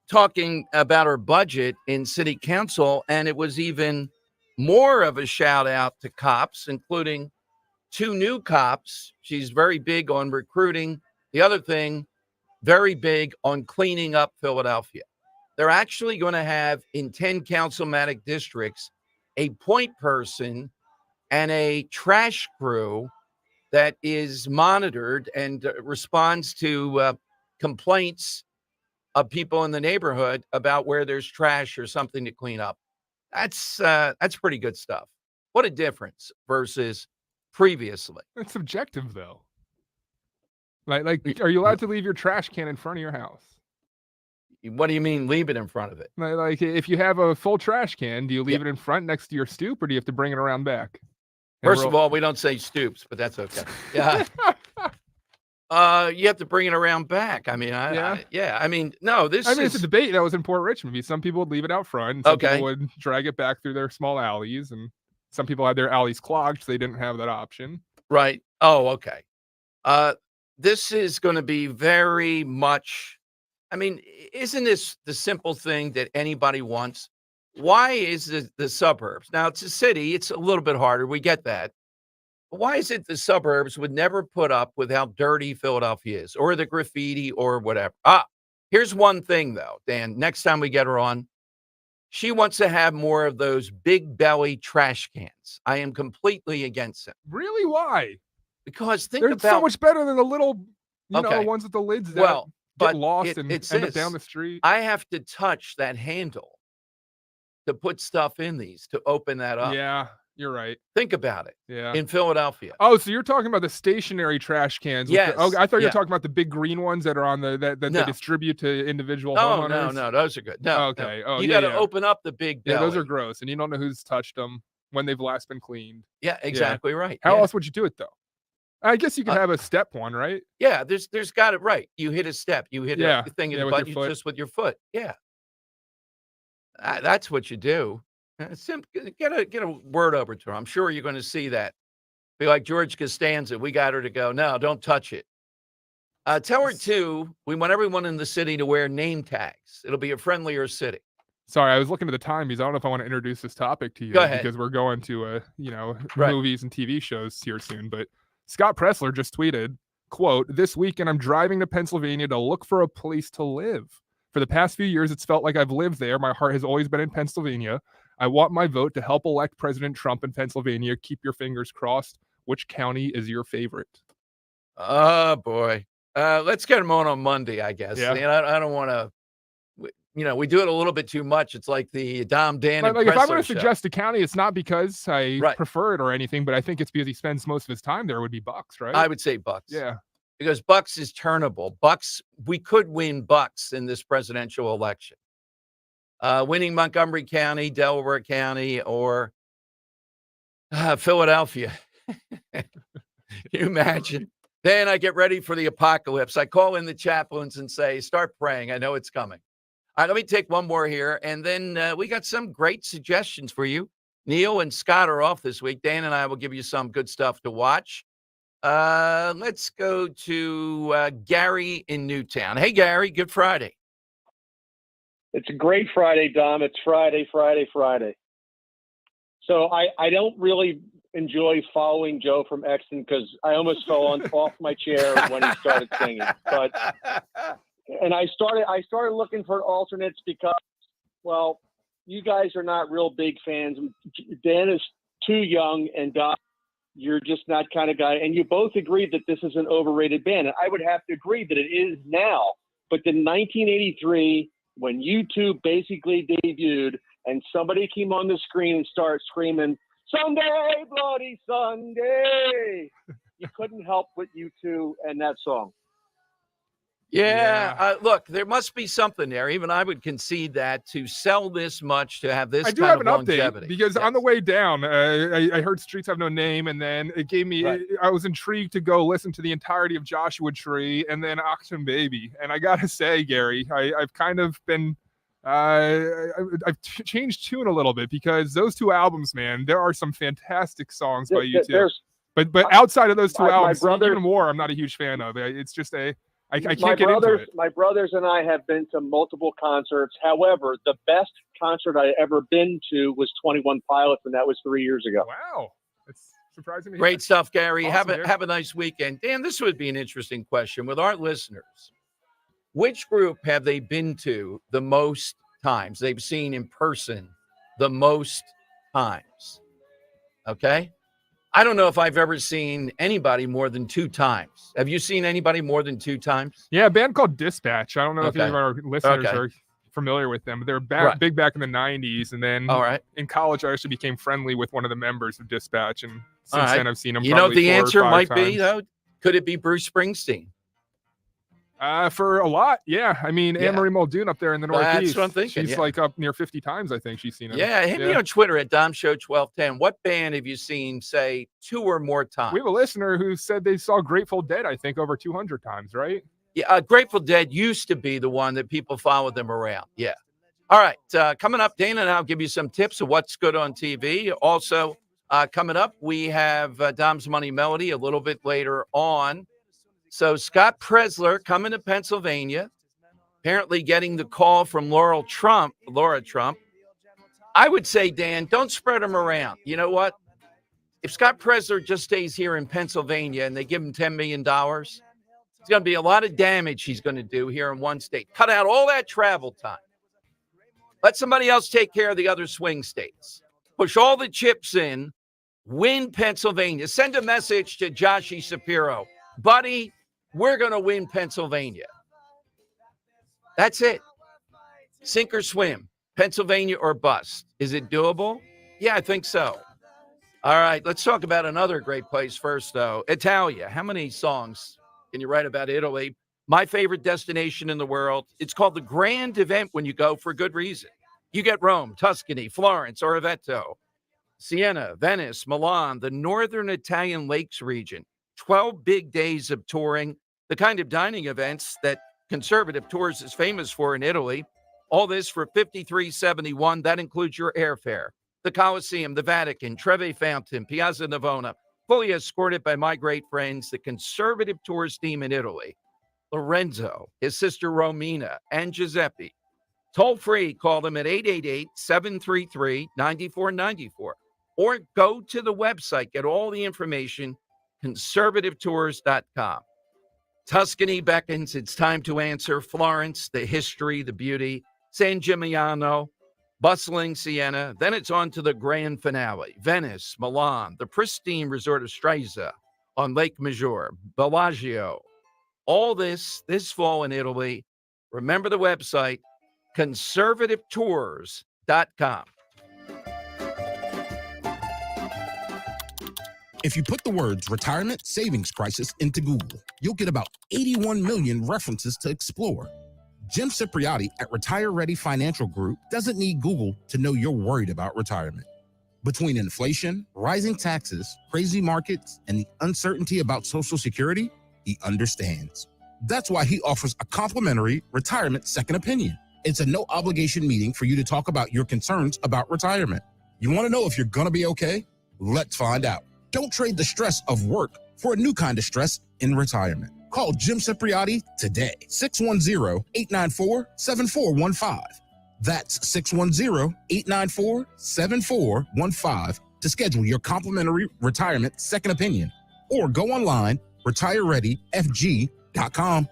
Speaker 1: talking about her budget in city council, and it was even more of a shout out to cops, including 2 new cops. She's very big on recruiting. The other thing, very big on cleaning up Philadelphia. They're actually going to have, in 10 councilmatic districts, a point person and a trash crew that is monitored and responds to complaints of people in the neighborhood about where there's trash or something to clean up. That's pretty good stuff. What a difference versus previously.
Speaker 6: It's subjective, though. Like, are you allowed to leave your trash can in front of your house?
Speaker 1: What do you mean, leave it in front of it?
Speaker 6: Like, if you have a full trash can, do you leave it in front next to your stoop, or do you have to bring it around back?
Speaker 1: First of all, we don't say stoops, but that's okay. Yeah. You have to bring it around back. I mean, I mean, no, this is...
Speaker 6: it's a debate that was in Port Richmond. Some people would leave it out front, and some people would drag it back through their small alleys, and some people had their alleys clogged, so they didn't have that option.
Speaker 1: Right. Oh, okay. This is going to be very much... I mean, isn't this the simple thing that anybody wants? Why is the suburbs? Now, it's a city. It's a little bit harder. We get that. But why is it the suburbs would never put up with how dirty Philadelphia is, or the graffiti or whatever? Here's one thing, though, Dan. Next time we get her on, she wants to have more of those big belly trash cans. I am completely against them.
Speaker 6: Really? Why?
Speaker 1: Because
Speaker 6: they're so much better than the little, ones with the lids that get lost and end up down the street.
Speaker 1: I have to touch that handle to put stuff in these, to open that up.
Speaker 6: Yeah, you're right.
Speaker 1: Think about it.
Speaker 6: Yeah.
Speaker 1: In Philadelphia.
Speaker 6: Oh, so you're talking about the stationary trash cans?
Speaker 1: Yes.
Speaker 6: I thought you were talking about the big green ones that are on that they distribute to individual homeowners.
Speaker 1: No, those are good. No.
Speaker 6: Okay.
Speaker 1: No.
Speaker 6: Oh,
Speaker 1: you got to open up the big belly.
Speaker 6: Yeah, those are gross, and you don't know who's touched them, when they've last been cleaned.
Speaker 1: Yeah, exactly right.
Speaker 6: How else would you do it, though? I guess you could have a step one, right?
Speaker 1: Yeah, there's got it right. You hit a step, you hit a thing in the butt, you just with your foot. Yeah, that's what you do. Get a word over to her. I'm sure you're going to see that. Be like George Costanza. We got her to go. No, don't touch it. Tell her too. We want everyone in the city to wear name tags. It'll be a friendlier city.
Speaker 6: Sorry, I was looking at the time because I don't know if I want to introduce this topic to you.
Speaker 1: Go ahead.
Speaker 6: Because we're going to movies and TV shows here soon, but. Scott Pressler just tweeted, quote, "This weekend I'm driving to Pennsylvania to look for a place to live. For the past few years, it's felt like I've lived there. My heart has always been in Pennsylvania. I want my vote to help elect President Trump in Pennsylvania. Keep your fingers crossed. Which county is your favorite?"
Speaker 1: Oh, boy. Let's get him on Monday, I guess.
Speaker 6: Yeah.
Speaker 1: I don't want to... we do it a little bit too much. It's like the Dom, Dan, and
Speaker 6: if I'm going
Speaker 1: Pressler
Speaker 6: to suggest a county, it's not because I prefer it or anything, but I think it's because he spends most of his time there. Would be Bucks, right?
Speaker 1: I would say Bucks.
Speaker 6: Yeah.
Speaker 1: Because Bucks is turnable. Bucks, we could win Bucks in this presidential election. Winning Montgomery County, Delaware County, or Philadelphia. Can you imagine? Then I get ready for the apocalypse. I call in the chaplains and say, start praying. I know it's coming. All right, let me take one more here. And then we got some great suggestions for you Neil and Scott are off this week. Dan and I will give you some good stuff to watch. Let's go to Gary in Newtown. Hey, Gary, good Friday.
Speaker 10: It's a great Friday, Dom. It's Friday. So I don't really enjoy following Joe from Exton because I almost fell off my chair when he started singing. And I started looking for alternates because, well, you guys are not real big fans. Dan is too young, and Dom, you're just not kind of guy. And you both agreed that this is an overrated band. And I would have to agree that it is now. But in 1983, when U2 basically debuted and somebody came on the screen and started screaming, "Sunday, Bloody Sunday," you couldn't help but U2 and that song.
Speaker 1: Yeah. Look, there must be something there. Even I would concede that to sell this much, to have this
Speaker 6: I do
Speaker 1: kind
Speaker 6: have
Speaker 1: of
Speaker 6: an
Speaker 1: longevity.
Speaker 6: update because on the way down, I heard Streets Have No Name, and then it gave me, I was intrigued to go listen to the entirety of Joshua Tree and then Oxen Baby. And I got to say, Gary, I've kind of been, I've changed tune a little bit because those two albums, man, there are some fantastic songs by U2. But outside of those two albums, even more, I'm not a huge fan of. It's just I can't get into it.
Speaker 10: My brothers and I have been to multiple concerts. However, the best concert I ever been to was 21 Pilots, and that was 3 years ago.
Speaker 6: Wow. That's surprising to hear.
Speaker 1: Great stuff, Gary.
Speaker 6: Awesome,
Speaker 1: Have a nice weekend. Dan, this would be an interesting question. With our listeners, which group have they been to the most times? They've seen in person the most times. Okay? I don't know if I've ever seen anybody more than 2 times. Have you seen anybody more than 2 times?
Speaker 6: Yeah, a band called Dispatch. I don't know if any of our listeners are familiar with them, but they were big back in the 90s. And then in college, I actually became friendly with one of the members of Dispatch. And since then, I've seen them.
Speaker 1: You know what the
Speaker 6: 4 or
Speaker 1: answer
Speaker 6: 5
Speaker 1: might
Speaker 6: times.
Speaker 1: be, though? Could it be Bruce Springsteen?
Speaker 6: For a lot, yeah. I mean, Anne-Marie Muldoon up there in the Northeast.
Speaker 1: That's what I'm thinking.
Speaker 6: She's like up near 50 times, I think she's seen him.
Speaker 1: Yeah, hit me on Twitter at DomShow1210. What band have you seen, say, 2 or more times?
Speaker 6: We have a listener who said they saw Grateful Dead, I think, over 200 times, right?
Speaker 1: Yeah, Grateful Dead used to be the one that people followed them around. Yeah. All right, coming up, Dana and I'll give you some tips of what's good on TV. Also, coming up, we have Dom's Money Melody a little bit later on. So Scott Presler coming to Pennsylvania, apparently getting the call from Laura Trump. I would say, Dan, don't spread them around. You know what? If Scott Presler just stays here in Pennsylvania and they give him $10 million, it's going to be a lot of damage he's going to do here in one state. Cut out all that travel time. Let somebody else take care of the other swing states. Push all the chips in. Win Pennsylvania. Send a message to Joshi Shapiro. Buddy, we're going to win Pennsylvania. That's it. Sink or swim. Pennsylvania or bust. Is it doable? Yeah, I think so. All right, let's talk about another great place first, though. Italia. How many songs can you write about Italy? My favorite destination in the world. It's called the grand event when you go for good reason. You get Rome, Tuscany, Florence, Orvieto, Siena, Venice, Milan, the northern Italian lakes region. 12 big days of touring, the kind of dining events that Conservative Tours is famous for in Italy. All this for $53.71. That includes your airfare. The Colosseum, the Vatican, Trevi Fountain, Piazza Navona, fully escorted by my great friends, the Conservative Tours team in Italy. Lorenzo, his sister Romina, and Giuseppe. Toll free, call them at 888-733-9494. Or go to the website, get all the information, conservativetours.com. Tuscany beckons. It's time to answer. Florence, the history, the beauty. San Gimignano, bustling Siena. Then it's on to the grand finale. Venice, Milan, the pristine resort of Stresa on Lake Maggiore, Bellagio. All this fall in Italy. Remember the website, conservativetours.com.
Speaker 12: If you put the words retirement savings crisis into Google, you'll get about 81 million references to explore. Jim Cipriotti at Retire Ready Financial Group doesn't need Google to know you're worried about retirement. Between inflation, rising taxes, crazy markets, and the uncertainty about Social Security, he understands. That's why he offers a complimentary retirement second opinion. It's a no-obligation meeting for you to talk about your concerns about retirement. You want to know if you're going to be okay? Let's find out. Don't trade the stress of work for a new kind of stress in retirement. Call Jim Cipriotti today, 610-894-7415. That's 610-894-7415 to schedule your complimentary retirement second opinion. Or go online, retirereadyfg.com.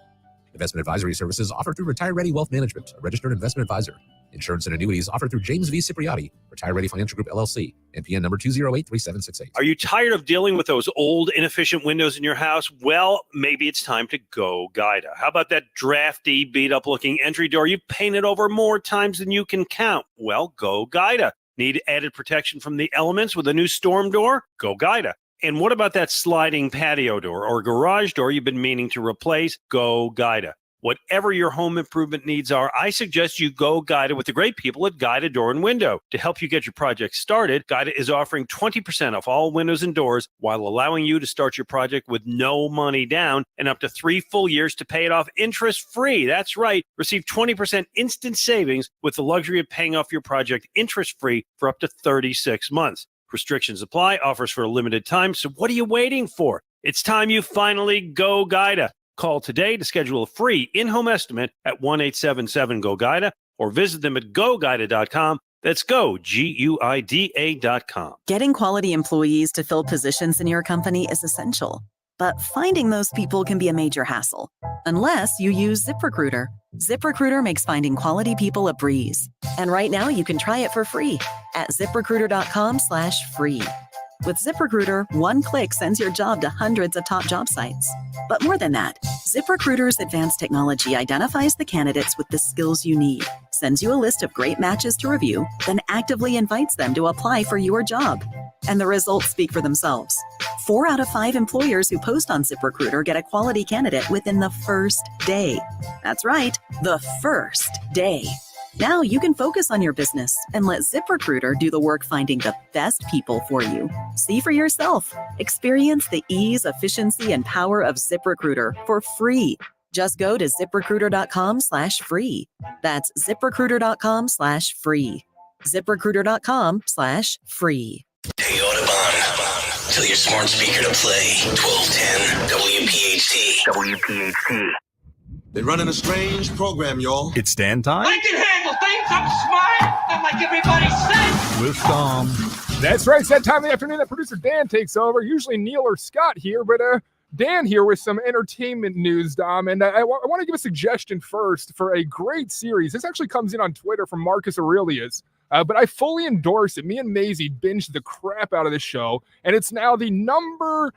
Speaker 12: Investment advisory services offered through Retire Ready Wealth Management, a registered investment advisor. Insurance and annuities offered through James V. Cipriotti, Retire Ready Financial Group, LLC, NPN number 2083768.
Speaker 15: Are you tired of dealing with those old, inefficient windows in your house? Well, maybe it's time to go Guida. How about that drafty, beat-up-looking entry door you've painted over more times than you can count? Well, go Guida. Need added protection from the elements with a new storm door? Go Guida. And what about that sliding patio door or garage door you've been meaning to replace? Go Guida. Whatever your home improvement needs are, I suggest you go Guida with the great people at Guida Door and Window. To help you get your project started, Guida is offering 20% off all windows and doors while allowing you to start your project with no money down and up to 3 full years to pay it off interest-free. That's right. Receive 20% instant savings with the luxury of paying off your project interest-free for up to 36 months. Restrictions apply, offers for a limited time, so what are you waiting for? It's time you finally go Guida. Call today to schedule a free in-home estimate at 1-877-GO-GUIDA or visit them at goguida.com. That's go, GUIDA.com.
Speaker 14: Getting quality employees to fill positions in your company is essential, but finding those people can be a major hassle unless you use ZipRecruiter. ZipRecruiter makes finding quality people a breeze. And right now you can try it for free at ziprecruiter.com/free. With ZipRecruiter, one click sends your job to hundreds of top job sites. But more than that, ZipRecruiter's advanced technology identifies the candidates with the skills you need, sends you a list of great matches to review, then actively invites them to apply for your job. And the results speak for themselves. 4 out of 5 employers who post on ZipRecruiter get a quality candidate within the first day. That's right, the first day. Now you can focus on your business and let ZipRecruiter do the work finding the best people for you. See for yourself. Experience the ease, efficiency, and power of ZipRecruiter for free. Just go to ziprecruiter.com/free. That's ziprecruiter.com/free. ziprecruiter.com/free.
Speaker 21: Hey, Audubon. Tell your smart speaker to play 1210 WPHT. WPHT.
Speaker 20: They're running a strange program, y'all.
Speaker 22: It's stand time
Speaker 23: I can handle things. I'm smart. I'm like everybody says.
Speaker 22: with Dom.
Speaker 6: That's right. It's that time of the afternoon that producer Dan takes over. Usually Neil or Scott here, but Dan here with some entertainment news, Dom. And I want to give a suggestion first for a great series. This actually comes in on Twitter from Marcus Aurelius. But I fully endorse it. Me and Maisie binged the crap out of this show, and it's now the number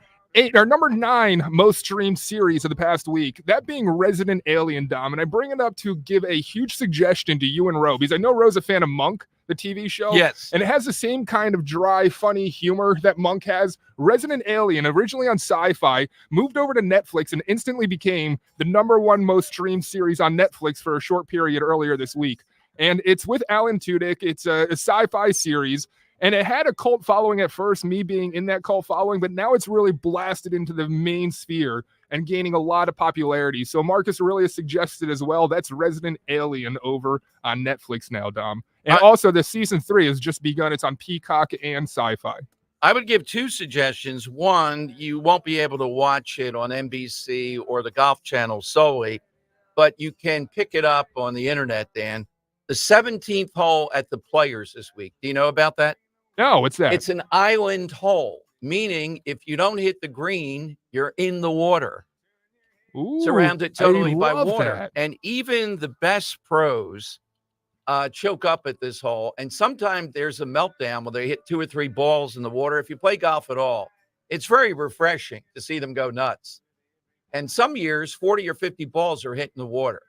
Speaker 6: 9 most streamed series of the past week, that being Resident Alien, Dom. And I bring it up to give a huge suggestion to you and Ro, because I know Ro's a fan of Monk, the TV show.
Speaker 1: Yes.
Speaker 6: And it has the same kind of dry, funny humor that Monk has. Resident Alien, originally on Sci-Fi, moved over to Netflix and instantly became the number 1 most streamed series on Netflix for a short period earlier this week. And it's with Alan Tudyk. It's a sci-fi series. And it had a cult following at first, me being in that cult following, but now it's really blasted into the main sphere and gaining a lot of popularity. So Marcus Aurelius suggested as well, that's Resident Alien over on Netflix now, Dom. And also the season 3 has just begun. It's on Peacock and Sci-Fi.
Speaker 1: I would give 2 suggestions. One, you won't be able to watch it on NBC or the Golf Channel solely, but you can pick it up on the internet, Dan. The 17th hole at the Players this week. Do you know about that?
Speaker 6: No, what's that?
Speaker 1: It's an island hole, meaning if you don't hit the green, you're in the water.
Speaker 6: Ooh,
Speaker 1: surrounded totally by
Speaker 6: love
Speaker 1: water.
Speaker 6: that.
Speaker 1: And even the best pros choke up at this hole. And sometimes there's a meltdown where they hit 2 or 3 balls in the water. If you play golf at all, it's very refreshing to see them go nuts. And some years, 40 or 50 balls are hitting the water.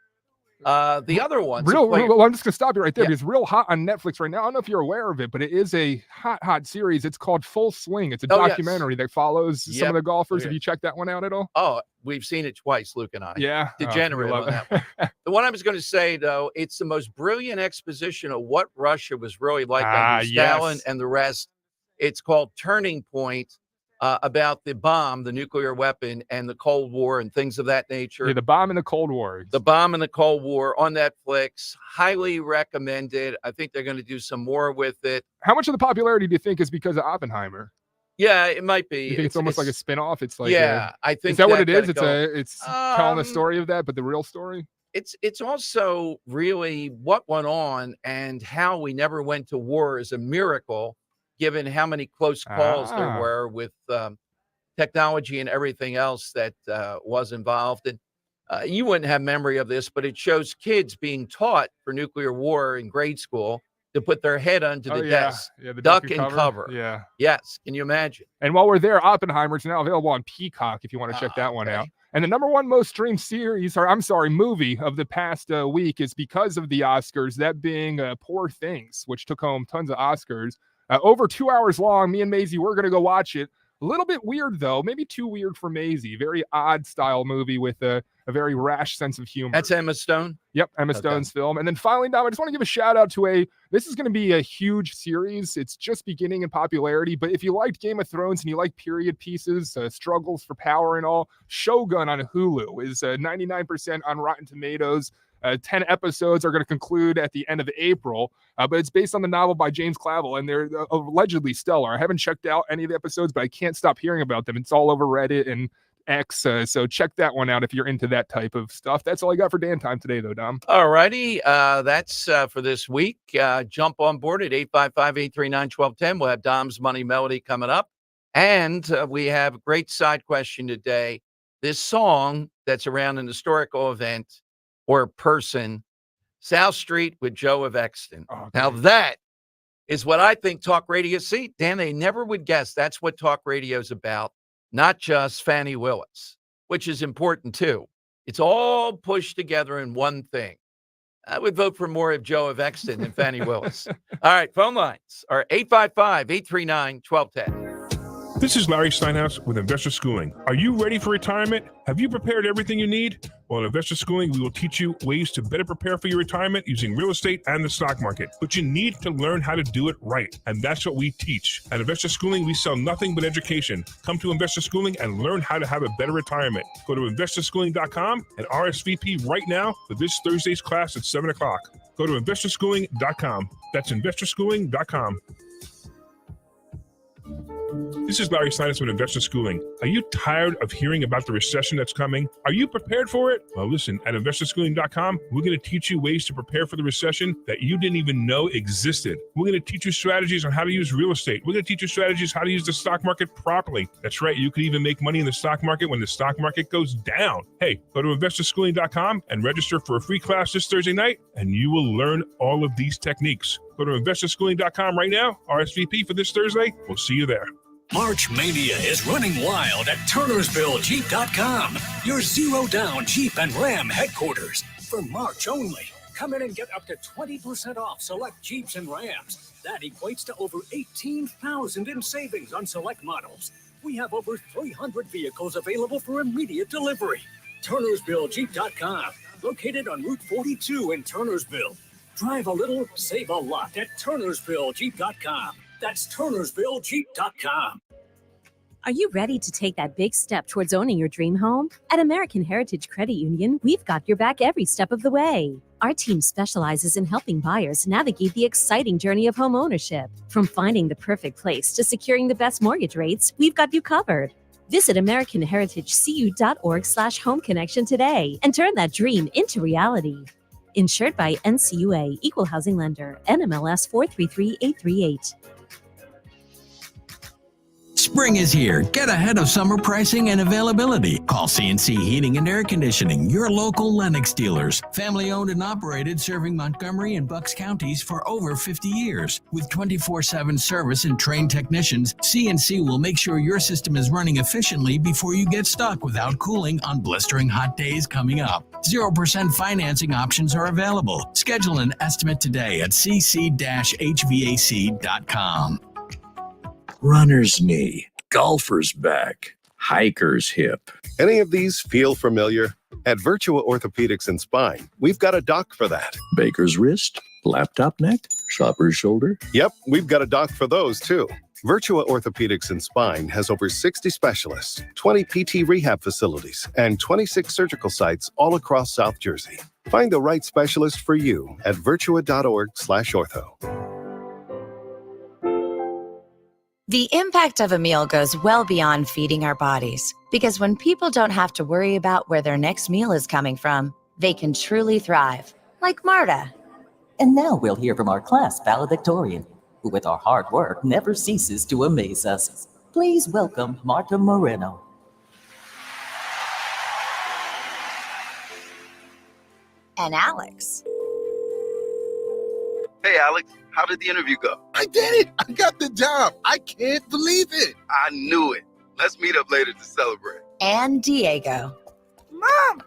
Speaker 1: The other ones.
Speaker 6: Well, I'm just going to stop you right there
Speaker 1: Yeah.
Speaker 6: because it's real hot on Netflix right now. I don't know if you're aware of it, but it is a hot series. It's called Full Swing. It's a
Speaker 1: Oh, yes.
Speaker 6: documentary that follows some
Speaker 1: Yep.
Speaker 6: of the golfers.
Speaker 1: Oh,
Speaker 6: Have
Speaker 1: yeah.
Speaker 6: you checked that one out at all?
Speaker 1: Oh, we've seen it twice, Luke and I.
Speaker 6: Yeah. Oh,
Speaker 1: Degenerate
Speaker 6: we
Speaker 1: on
Speaker 6: love
Speaker 1: that
Speaker 6: it.
Speaker 1: one. The one I was going to say, though, it's the most brilliant exposition of what Russia was really like under Stalin
Speaker 6: yes.
Speaker 1: and the rest. It's called Turning Point. about the bomb, the nuclear weapon, and the Cold War and things of that nature.
Speaker 6: Yeah, The Bomb and the Cold War.
Speaker 1: The Bomb and the Cold War on Netflix. Highly recommended. I think they're going to do some more with it.
Speaker 6: How much of the popularity do you think is because of Oppenheimer?
Speaker 1: Yeah, it might be.
Speaker 6: You think it's almost like a spin-off? It's like
Speaker 1: I think
Speaker 6: is that what it is?
Speaker 1: gotta
Speaker 6: It's
Speaker 1: go.
Speaker 6: telling the story of that, but the real story.
Speaker 1: It's also really what went on and how we never went to war is a miracle, given how many close calls there were with technology and everything else that was involved. And you wouldn't have memory of this, but it shows kids being taught for nuclear war in grade school to put their head under the desk,
Speaker 6: the
Speaker 1: duck and cover.
Speaker 6: Yeah.
Speaker 1: Yes. Can you imagine?
Speaker 6: And while we're there, Oppenheimer's now available on Peacock if you want to check that one out. And the number one most streamed movie of the past week is because of the Oscars, that being Poor Things, which took home tons of Oscars. Over 2 hours long, me and Maisie, we're going to go watch it. A little bit weird, though. Maybe too weird for Maisie. Very odd style movie with a very rash sense of humor.
Speaker 1: That's Emma Stone?
Speaker 6: Yep, Emma Stone's film. And then finally, Dom, I just want to give a shout out to this is going to be a huge series. It's just beginning in popularity, but if you liked Game of Thrones and you like period pieces, struggles for power and all, Shogun on Hulu is 99% on Rotten Tomatoes. 10 episodes are going to conclude at the end of April, but it's based on the novel by James Clavell, and they're allegedly stellar. I haven't checked out any of the episodes, but I can't stop hearing about them. It's all over Reddit and X, so check that one out if you're into that type of stuff. That's all I got for Dan Time today, though, Dom.
Speaker 1: All righty. That's for this week. Jump on board at 855-839-1210. We'll have Dom's Money Melody coming up. And we have a great side question today. This song that's around an historical event or person, South Street with Joe of Exton. Now that is what I think talk radio. See, Dan, they never would guess that's what talk radio is about, not just Fannie Willis, which is important too. It's all pushed together in one thing. I would vote for more of Joe of Exton than Fannie Willis. All right, phone lines are 855-839-1210.
Speaker 2: This is Larry Steinhaus with Investor Schooling. Are you ready for retirement? Have you prepared everything you need? Well, in Investor Schooling, we will teach you ways to better prepare for your retirement using real estate and the stock market. But you need to learn how to do it right, and that's what we teach. At Investor Schooling, we sell nothing but education. Come to Investor Schooling and learn how to have a better retirement. Go to investorschooling.com and RSVP right now for this Thursday's class at 7 o'clock. Go to investorschooling.com. That's investorschooling.com. This is Larry Steinhaus with Investor Schooling. Are you tired of hearing about the recession that's coming? Are you prepared for it? Well, listen, at investorschooling.com, we're going to teach you ways to prepare for the recession that you didn't even know existed. We're going to teach you strategies on how to use real estate. We're going to teach you strategies how to use the stock market properly. That's right, you can even make money in the stock market when the stock market goes down. Hey, go to investorschooling.com and register for a free class this Thursday night, and you will learn all of these techniques. Go to investorschooling.com right now, RSVP for this Thursday. We'll see you there.
Speaker 18: March Mania is running wild at TurnersvilleJeep.com, your zero-down Jeep and Ram headquarters. For March only, come in and get up to 20% off select Jeeps and Rams. That equates to over $18,000 in savings on select models. We have over 300 vehicles available for immediate delivery. TurnersvilleJeep.com, located on Route 42 in Turnersville. Drive a little, save a lot at TurnersvilleJeep.com. That's TurnersvilleJeep.com.
Speaker 22: Are you ready to take that big step towards owning your dream home? At American Heritage Credit Union, we've got your back every step of the way. Our team specializes in helping buyers navigate the exciting journey of home ownership. From finding the perfect place to securing the best mortgage rates, we've got you covered. Visit AmericanHeritageCU.org/home connection today and turn that dream into reality. Insured by NCUA, Equal Housing Lender, NMLS 433838.
Speaker 24: Spring is here. Get ahead of summer pricing and availability. Call CNC Heating and Air Conditioning, your local Lennox dealers. Family owned and operated, serving Montgomery and Bucks counties for over 50 years. With 24/7 service and trained technicians, CNC will make sure your system is running efficiently before you get stuck without cooling on blistering hot days coming up. 0% financing options are available. Schedule an estimate today at cc-hvac.com.
Speaker 25: Runner's knee, golfer's back, hiker's hip.
Speaker 26: Any of these feel familiar? At Virtua Orthopedics and Spine, we've got a doc for that.
Speaker 25: Baker's wrist, laptop neck, shopper's shoulder.
Speaker 26: Yep, we've got a doc for those too. Virtua Orthopedics and Spine has over 60 specialists, 20 PT rehab facilities, and 26 surgical sites all across South Jersey. Find the right specialist for you at virtua.org/ortho.
Speaker 3: The impact of a meal goes well beyond feeding our bodies, because when people don't have to worry about where their next meal is coming from, they can truly thrive, like Marta.
Speaker 5: And now we'll hear from our class valedictorian, who with our hard work never ceases to amaze us. Please welcome Marta Moreno.
Speaker 3: And Alex.
Speaker 11: Hey, Alex, how did the interview go?
Speaker 13: I did it! I got the job! I can't believe it!
Speaker 11: I knew it. Let's meet up later to celebrate.
Speaker 3: And Diego.
Speaker 16: Mom!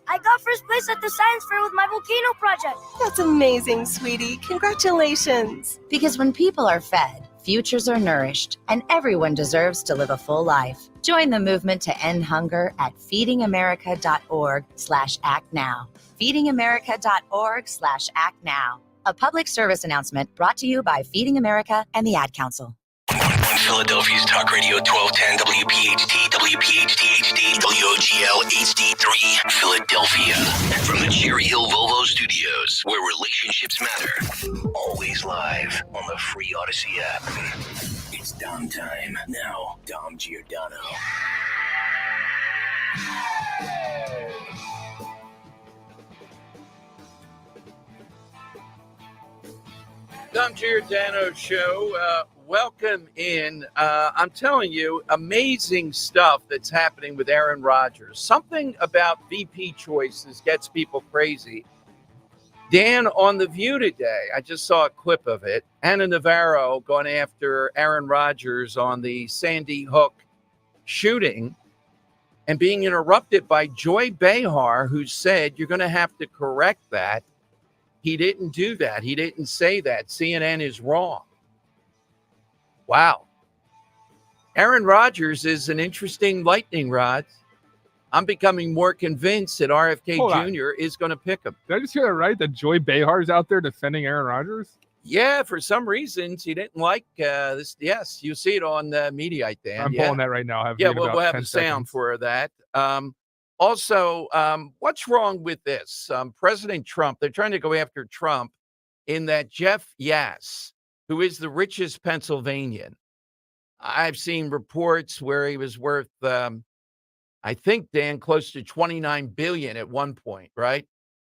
Speaker 16: I got first place at the science fair with my volcano project.
Speaker 17: That's amazing, sweetie. Congratulations.
Speaker 3: Because when people are fed, futures are nourished, and everyone deserves to live a full life. Join the movement to end hunger at feedingamerica.org/actnow. feedingamerica.org/actnow. A public service announcement brought to you by Feeding America and the Ad Council.
Speaker 21: Philadelphia's Talk Radio 1210 WPHT, WPHT HD, WOGL HD3, Philadelphia. From the Cherry Hill Volvo Studios, where relationships matter. Always live on the free Odyssey app. It's Dom time. Now, Dom Giordano.
Speaker 1: Dom Giordano Show. Welcome in. I'm telling you, amazing stuff that's happening with Aaron Rodgers. Something about VP choices gets people crazy. Dan on The View today, I just saw a clip of it. Anna Navarro going after Aaron Rodgers on the Sandy Hook shooting and being interrupted by Joy Behar, who said, you're going to have to correct that. He didn't do that. He didn't say that. CNN is wrong. Wow. Aaron Rodgers is an interesting lightning rod. I'm becoming more convinced that RFK Jr. is going to pick him.
Speaker 6: Did I just hear that right? That Joy Behar is out there defending Aaron Rodgers?
Speaker 1: Yeah, for some reasons he didn't like this. Yes, you see it on the Mediaite, Dan.
Speaker 6: I'm pulling that right now.
Speaker 1: We'll have a sound for that. Also, what's wrong with this? President Trump, they're trying to go after Trump in that Jeff Yass, who is the richest Pennsylvanian. I've seen reports where he was worth, I think, Dan, close to $29 billion at one point, right?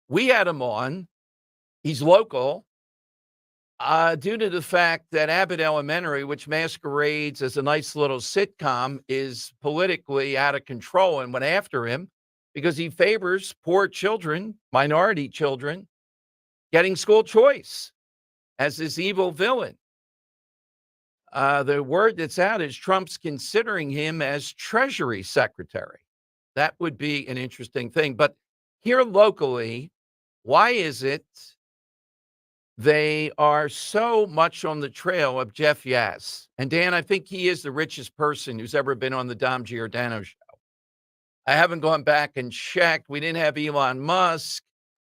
Speaker 1: We had him on. He's local. Due to the fact that Abbott Elementary, which masquerades as a nice little sitcom, is politically out of control and went after him because he favors poor children, minority children, getting school choice as this evil villain. The word that's out is Trump's considering him as Treasury Secretary. That would be an interesting thing. But here locally, why is it they are so much on the trail of Jeff Yass? And Dan, I think he is the richest person who's ever been on the Dom Giordano Show. I haven't gone back and checked. We didn't have Elon Musk.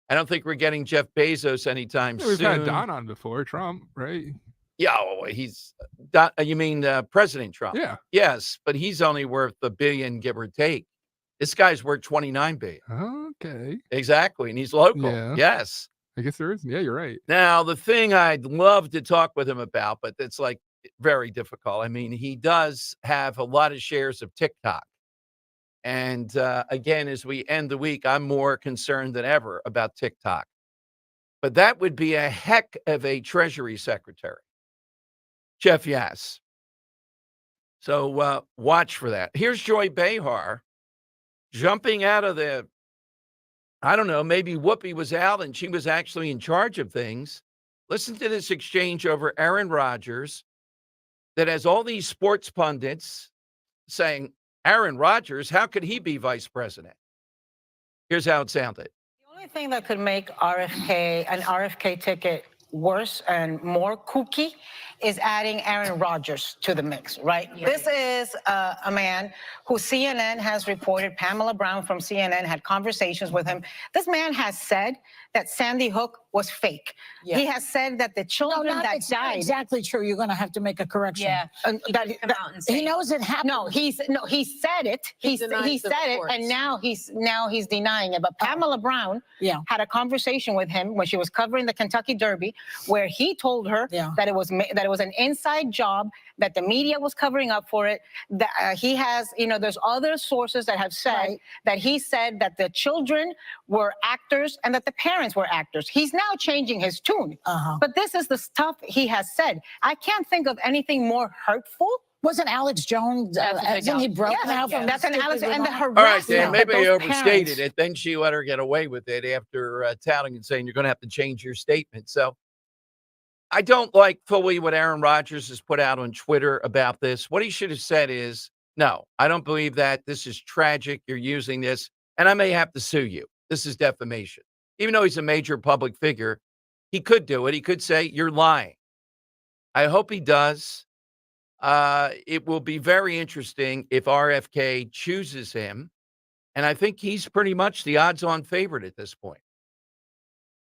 Speaker 1: I don't think we're getting Jeff Bezos anytime soon.
Speaker 6: We've had Don on before, Trump, right?
Speaker 1: Yeah, he's, you mean President Trump?
Speaker 6: Yeah.
Speaker 1: Yes, but he's only worth $1 billion, give or take. This guy's worth $29 billion.
Speaker 6: Okay.
Speaker 1: Exactly, and he's local.
Speaker 6: Yeah.
Speaker 1: Yes.
Speaker 6: I guess there is. Yeah, you're right.
Speaker 1: Now, the thing I'd love to talk with him about, but it's like very difficult. I mean, he does have a lot of shares of TikTok. And again, as we end the week, I'm more concerned than ever about TikTok. But that would be a heck of a Treasury Secretary, Jeff Yass. So watch for that. Here's Joy Behar jumping out of the, I don't know, maybe Whoopi was out and she was actually in charge of things. Listen to this exchange over Aaron Rodgers that has all these sports pundits saying, Aaron Rodgers, how could he be vice president? Here's how it sounded.
Speaker 27: The only thing that could make an RFK ticket worse and more kooky is adding Aaron Rodgers to the mix, right? Yeah. This is a man who CNN has reported, Pamela Brown from CNN had conversations with him. This man has said that Sandy Hook was fake. He has said that the children that
Speaker 4: it's not
Speaker 27: died.
Speaker 4: exactly true. You're going to have to make a correction.
Speaker 27: Yeah,
Speaker 4: He knows it happened.
Speaker 27: No, he said it. He said it, and now he's denying it. But Pamela Brown had a conversation with him when she was covering the Kentucky Derby, where he told her that it was an inside job, that the media was covering up for it. That he has, there's other sources that have said that he said that the children were actors and that the parents were actors. He's now changing his tune. But this is the stuff he has said. I can't think of anything more hurtful.
Speaker 4: Wasn't Alex Jones, isn't he broke now from
Speaker 27: that's an Alex, and the harassment.
Speaker 1: All right, Dan, maybe
Speaker 27: that
Speaker 1: I
Speaker 27: those
Speaker 1: overstated
Speaker 27: parents-
Speaker 1: it. Then she let her get away with it after touting and saying you're going to have to change your statement. So I don't like fully what Aaron Rodgers has put out on Twitter about this. What he should have said is, no, I don't believe that. This is tragic. You're using this, and I may have to sue you. This is defamation. Even though he's a major public figure, he could do it. He could say, you're lying. I hope he does. It will be very interesting if RFK chooses him. And I think he's pretty much the odds-on favorite at this point.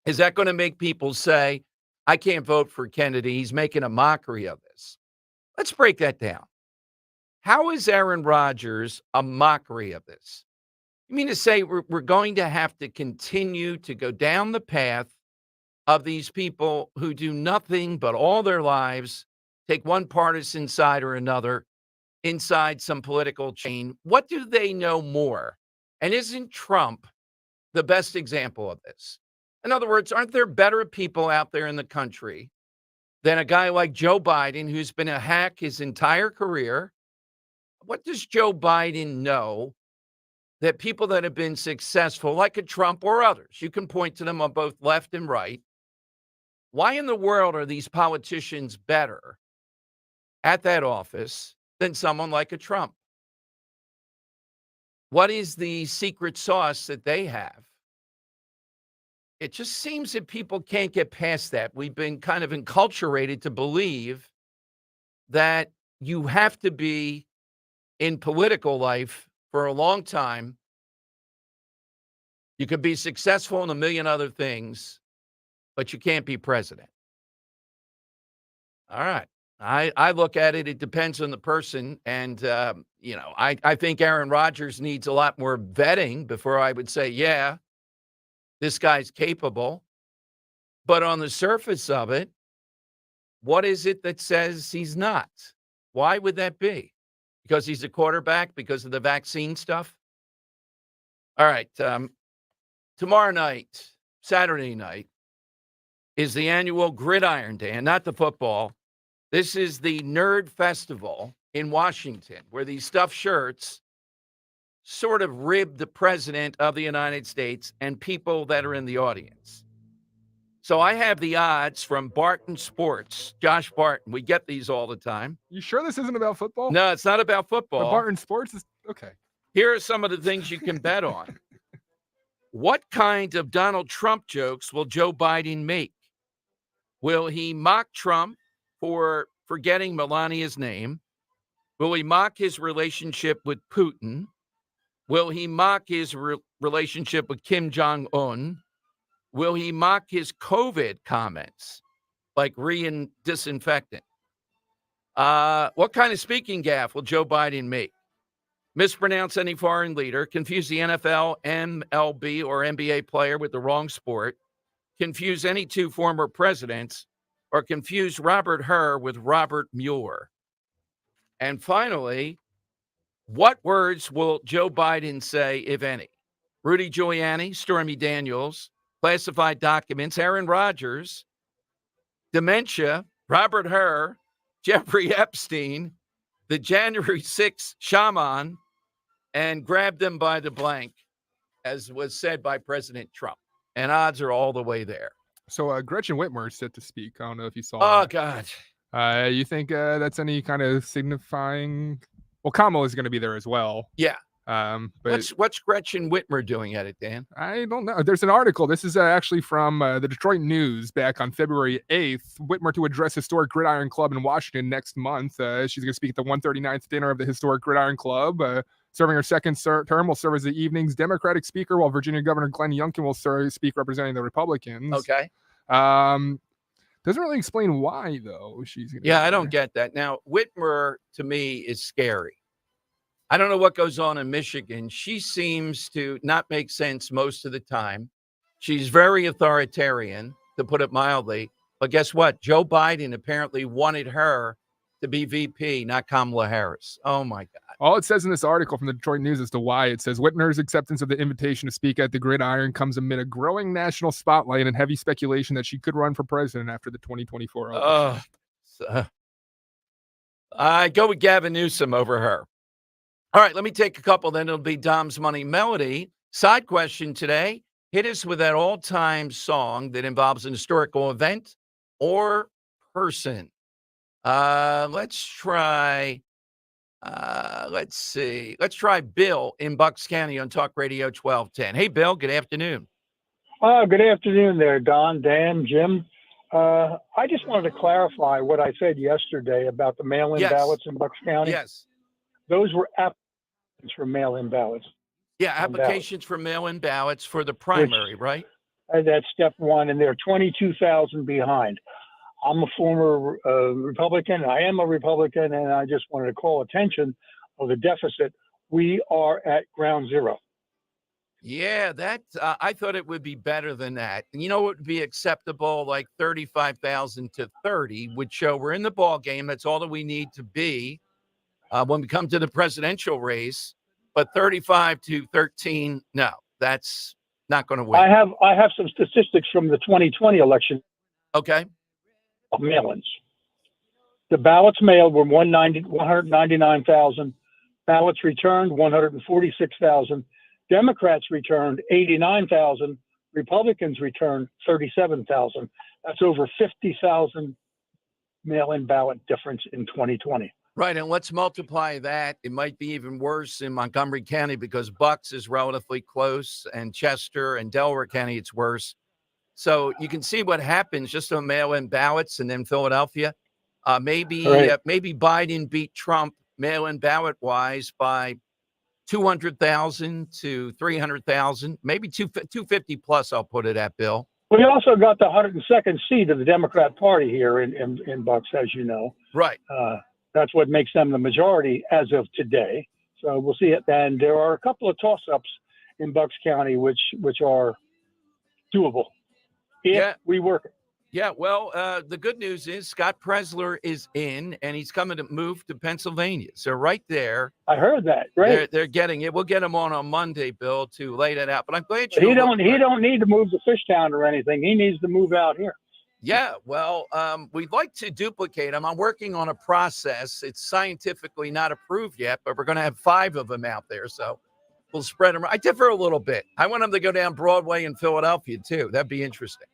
Speaker 1: Is that going to make people say, I can't vote for Kennedy? He's making a mockery of this. Let's break that down. How is Aaron Rodgers a mockery of this? You mean to say we're going to have to continue to go down the path of these people who do nothing but all their lives take one partisan side or another inside some political chain? What do they know more? And isn't Trump the best example of this? In other words, aren't there better people out there in the country than a guy like Joe Biden, who's been a hack his entire career? What does Joe Biden know that people that have been successful, like a Trump or others, you can point to them on both left and right. Why in the world are these politicians better at that office than someone like a Trump? What is the secret sauce that they have? It just seems that people can't get past that. We've been kind of enculturated to believe that you have to be in political life for a long time. You could be successful in a million other things, but you can't be president. All right. I look at it, it depends on the person. And, I think Aaron Rodgers needs a lot more vetting before I would say, yeah, this guy's capable. But on the surface of it, what is it that says he's not? Why would that be? Because he's a quarterback? Because of the vaccine stuff? All right. Tomorrow night, Saturday night, is the annual Gridiron Day, and not the football. This is the Nerd Festival in Washington, where these stuffed shirts sort of rib the president of the United States and people that are in the audience. So I have the odds from Barton Sports, Josh Barton. We get these all the time.
Speaker 6: You sure this isn't about football?
Speaker 1: No, it's not about football.
Speaker 6: But Barton Sports is okay.
Speaker 1: Here are some of the things you can bet on. What kind of Donald Trump jokes will Joe Biden make? Will he mock Trump for forgetting Melania's name? Will he mock his relationship with Putin? Will he mock his relationship with Kim Jong-un? Will he mock his COVID comments, like disinfectant? What kind of speaking gaffe will Joe Biden make? Mispronounce any foreign leader, confuse the NFL, MLB, or NBA player with the wrong sport, confuse any two former presidents, or confuse Robert Hur with Robert Mueller. And finally, what words will Joe Biden say, if any? Rudy Giuliani, Stormy Daniels, classified documents, Aaron Rodgers, dementia, Robert Hur, Jeffrey Epstein, the January 6th shaman, and grab them by the blank, as was said by President Trump. And odds are all the way there.
Speaker 6: So Gretchen Whitmer is set to speak. I don't know if you saw
Speaker 1: Oh,
Speaker 6: that.
Speaker 1: God.
Speaker 6: You think that's any kind of signifying? Well, Kamala is going to be there as well.
Speaker 1: Yeah.
Speaker 6: But
Speaker 1: What's Gretchen Whitmer doing at it, Dan?
Speaker 6: I don't know. There's an article. This is actually from the Detroit News back on February 8th. Whitmer to address historic Gridiron Club in Washington next month. She's going to speak at the 139th dinner of the historic Gridiron Club. serving her second term, will serve as the evening's Democratic speaker, while Virginia Governor Glenn Youngkin will speak representing the Republicans.
Speaker 1: Okay.
Speaker 6: Doesn't really explain why, though.
Speaker 1: I don't get that. Now, Whitmer, to me, is scary. I don't know what goes on in Michigan. She seems to not make sense most of the time. She's very authoritarian, to put it mildly. But guess what? Joe Biden apparently wanted her to be VP, not Kamala Harris. Oh, my God.
Speaker 6: All it says in this article from the Detroit News as to why, it says Whitmer's acceptance of the invitation to speak at the Gridiron comes amid a growing national spotlight and heavy speculation that she could run for president after the 2024 election.
Speaker 1: I go with Gavin Newsom over her. All right, let me take a couple, then it'll be Dom's Money Melody. Side question today, hit us with that all-time song that involves an historical event or person. Let's try Bill in Bucks County on Talk Radio 1210. Hey, Bill, good afternoon.
Speaker 7: Good afternoon there, Don, Dan, Jim. I just wanted to clarify what I said yesterday about the mail-in ballots in Bucks County.
Speaker 1: Yes.
Speaker 7: Those were applications for mail-in ballots.
Speaker 1: Yeah, applications for mail-in ballots for the primary, right?
Speaker 7: That's step one, and they're 22,000 behind. I'm a former Republican. I am a Republican, and I just wanted to call attention of the deficit. We are at ground zero.
Speaker 1: Yeah, I thought it would be better than that. You know, what would be acceptable, like 35,000 to 30 would show we're in the ball game. That's all that we need to be when we come to the presidential race. But 35 to 13, no, that's not going to win.
Speaker 7: I have some statistics from the 2020 election.
Speaker 1: Okay.
Speaker 7: Of mail-ins. The ballots mailed were 199,000. Ballots returned 146,000. Democrats returned 89,000. Republicans returned 37,000. That's over 50,000 mail-in ballot difference in 2020.
Speaker 1: Right, and let's multiply that. It might be even worse in Montgomery County because Bucks is relatively close, and Chester and Delaware County, it's worse. So you can see what happens just on mail-in ballots, and then Philadelphia. Maybe Biden beat Trump mail-in ballot-wise by 200,000 to 300,000, maybe 250 plus. I'll put it at, Bill.
Speaker 7: We also got the 102nd seat of the Democrat Party here in Bucks, as you know.
Speaker 1: Right.
Speaker 7: That's what makes them the majority as of today. So we'll see it. And there are a couple of toss-ups in Bucks County which are doable if we work it.
Speaker 1: Yeah, well, the good news is Scott Presler is in, and he's coming to move to Pennsylvania. So right there.
Speaker 7: I heard that. Great.
Speaker 1: They're getting it. We'll get him on Monday, Bill, to lay that out. But I'm glad
Speaker 7: He don't need to move to Fishtown or anything. He needs to move out here.
Speaker 1: Yeah, well, we'd like to duplicate them. I'm working on a process. It's scientifically not approved yet, but we're going to have 5 of them out there. So we'll spread them. I differ a little bit. I want them to go down Broadway in Philadelphia, too. That'd be interesting.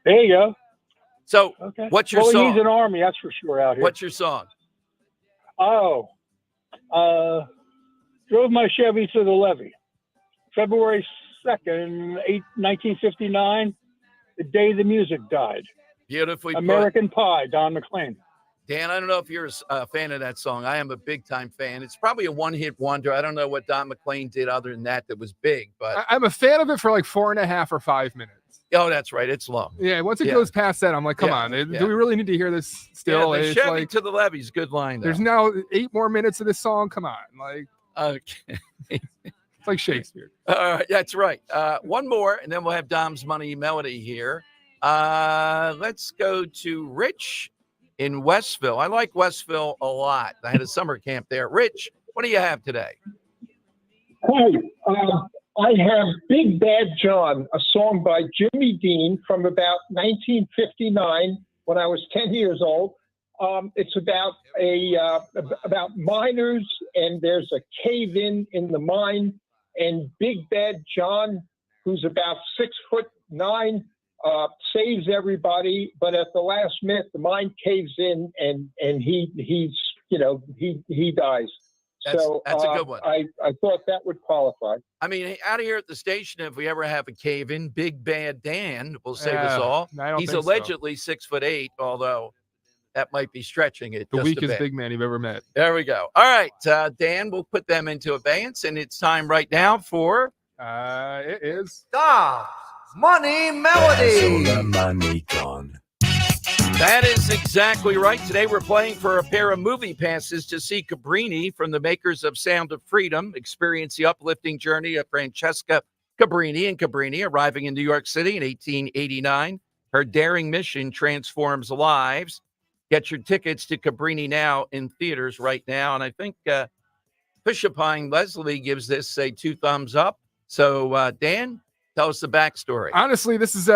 Speaker 7: There you go.
Speaker 1: So what's your song?
Speaker 7: He needs an army, that's for sure, out here.
Speaker 1: What's your song?
Speaker 7: Drove my Chevy to the levee. February 2nd, 1959. The day the music died.
Speaker 1: Beautifully
Speaker 7: American Pie, Don McLean.
Speaker 1: Dan, I don't know if you're a fan of that song. I am a big-time fan. It's probably a one-hit wonder. I don't know what Don McLean did other than that was big. But
Speaker 6: I'm a fan of it for like 4.5 or 5 minutes.
Speaker 1: Oh, that's right. It's long.
Speaker 6: Yeah, once it goes past that, I'm like, come on. Do we really need to hear this still?
Speaker 1: Yeah, the Chevy to the levee's good line, though.
Speaker 6: There's now 8 more minutes of this song. Come on. Like,
Speaker 1: okay.
Speaker 6: It's like Shakespeare.
Speaker 1: That's right. One more, and then we'll have Dom's Money Melody here. Let's go to Rich in Westville. I like Westville a lot. I had a summer camp there. Rich, what do you have today?
Speaker 8: Hi. I have Big Bad John, a song by Jimmy Dean from about 1959 when I was 10 years old. It's about about miners, and there's a cave-in the mine, and Big Bad John, who's about 6'9", saves everybody, but at the last minute, the mine caves in, and he dies.
Speaker 1: That's a good one.
Speaker 8: I thought that would qualify.
Speaker 1: I mean, out of here at the station, if we ever have a cave-in, Big Bad Dan will save us all. He's allegedly 6'8", although that might be stretching it.
Speaker 6: The
Speaker 1: just a
Speaker 6: weakest
Speaker 1: bit.
Speaker 6: big man you've ever met.
Speaker 1: There we go. All right, Dan, we'll put them into abeyance, and it's time right now for...
Speaker 6: It is...
Speaker 9: Dom's Money Melody.
Speaker 1: That is exactly right. Today we're playing for a pair of movie passes to see Cabrini from the makers of Sound of Freedom. Experience the uplifting journey of Francesca Cabrini. And Cabrini, arriving in New York City in 1889, her daring mission transforms lives. Get your tickets to Cabrini now in theaters right now. And I think Fishapine Leslie gives this a 2 thumbs up. So, Dan, tell us the backstory.
Speaker 6: Honestly, this is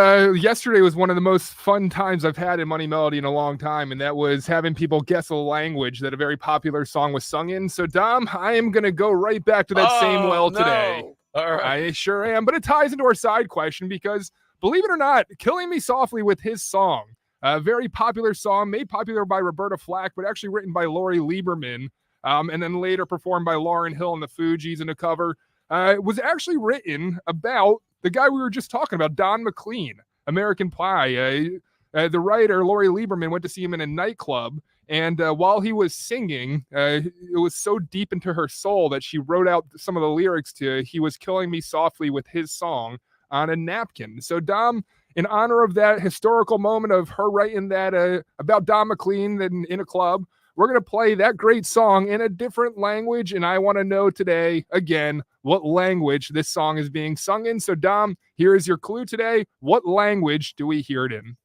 Speaker 6: yesterday was one of the most fun times I've had in Money Melody in a long time, and that was having people guess a language that a very popular song was sung in. So, Dom, I am going to go right back to that same well today.
Speaker 1: All right.
Speaker 6: I sure am, but it ties into our side question because, believe it or not, Killing Me Softly with his song, a very popular song, made popular by Roberta Flack, but actually written by Lori Lieberman, and then later performed by Lauryn Hill and the Fugees in a cover, was actually written about the guy we were just talking about, Don McLean, American Pie. The writer, Lori Lieberman, went to see him in a nightclub, and while he was singing, it was so deep into her soul that she wrote out some of the lyrics to He Was Killing Me Softly with his song on a napkin. So, Dom, in honor of that historical moment of her writing that about Don McLean in a club, we're going to play that great song in a different language, and I want to know today, again, what language this song is being sung in. So, Dom, here is your clue today. What language do we hear it in?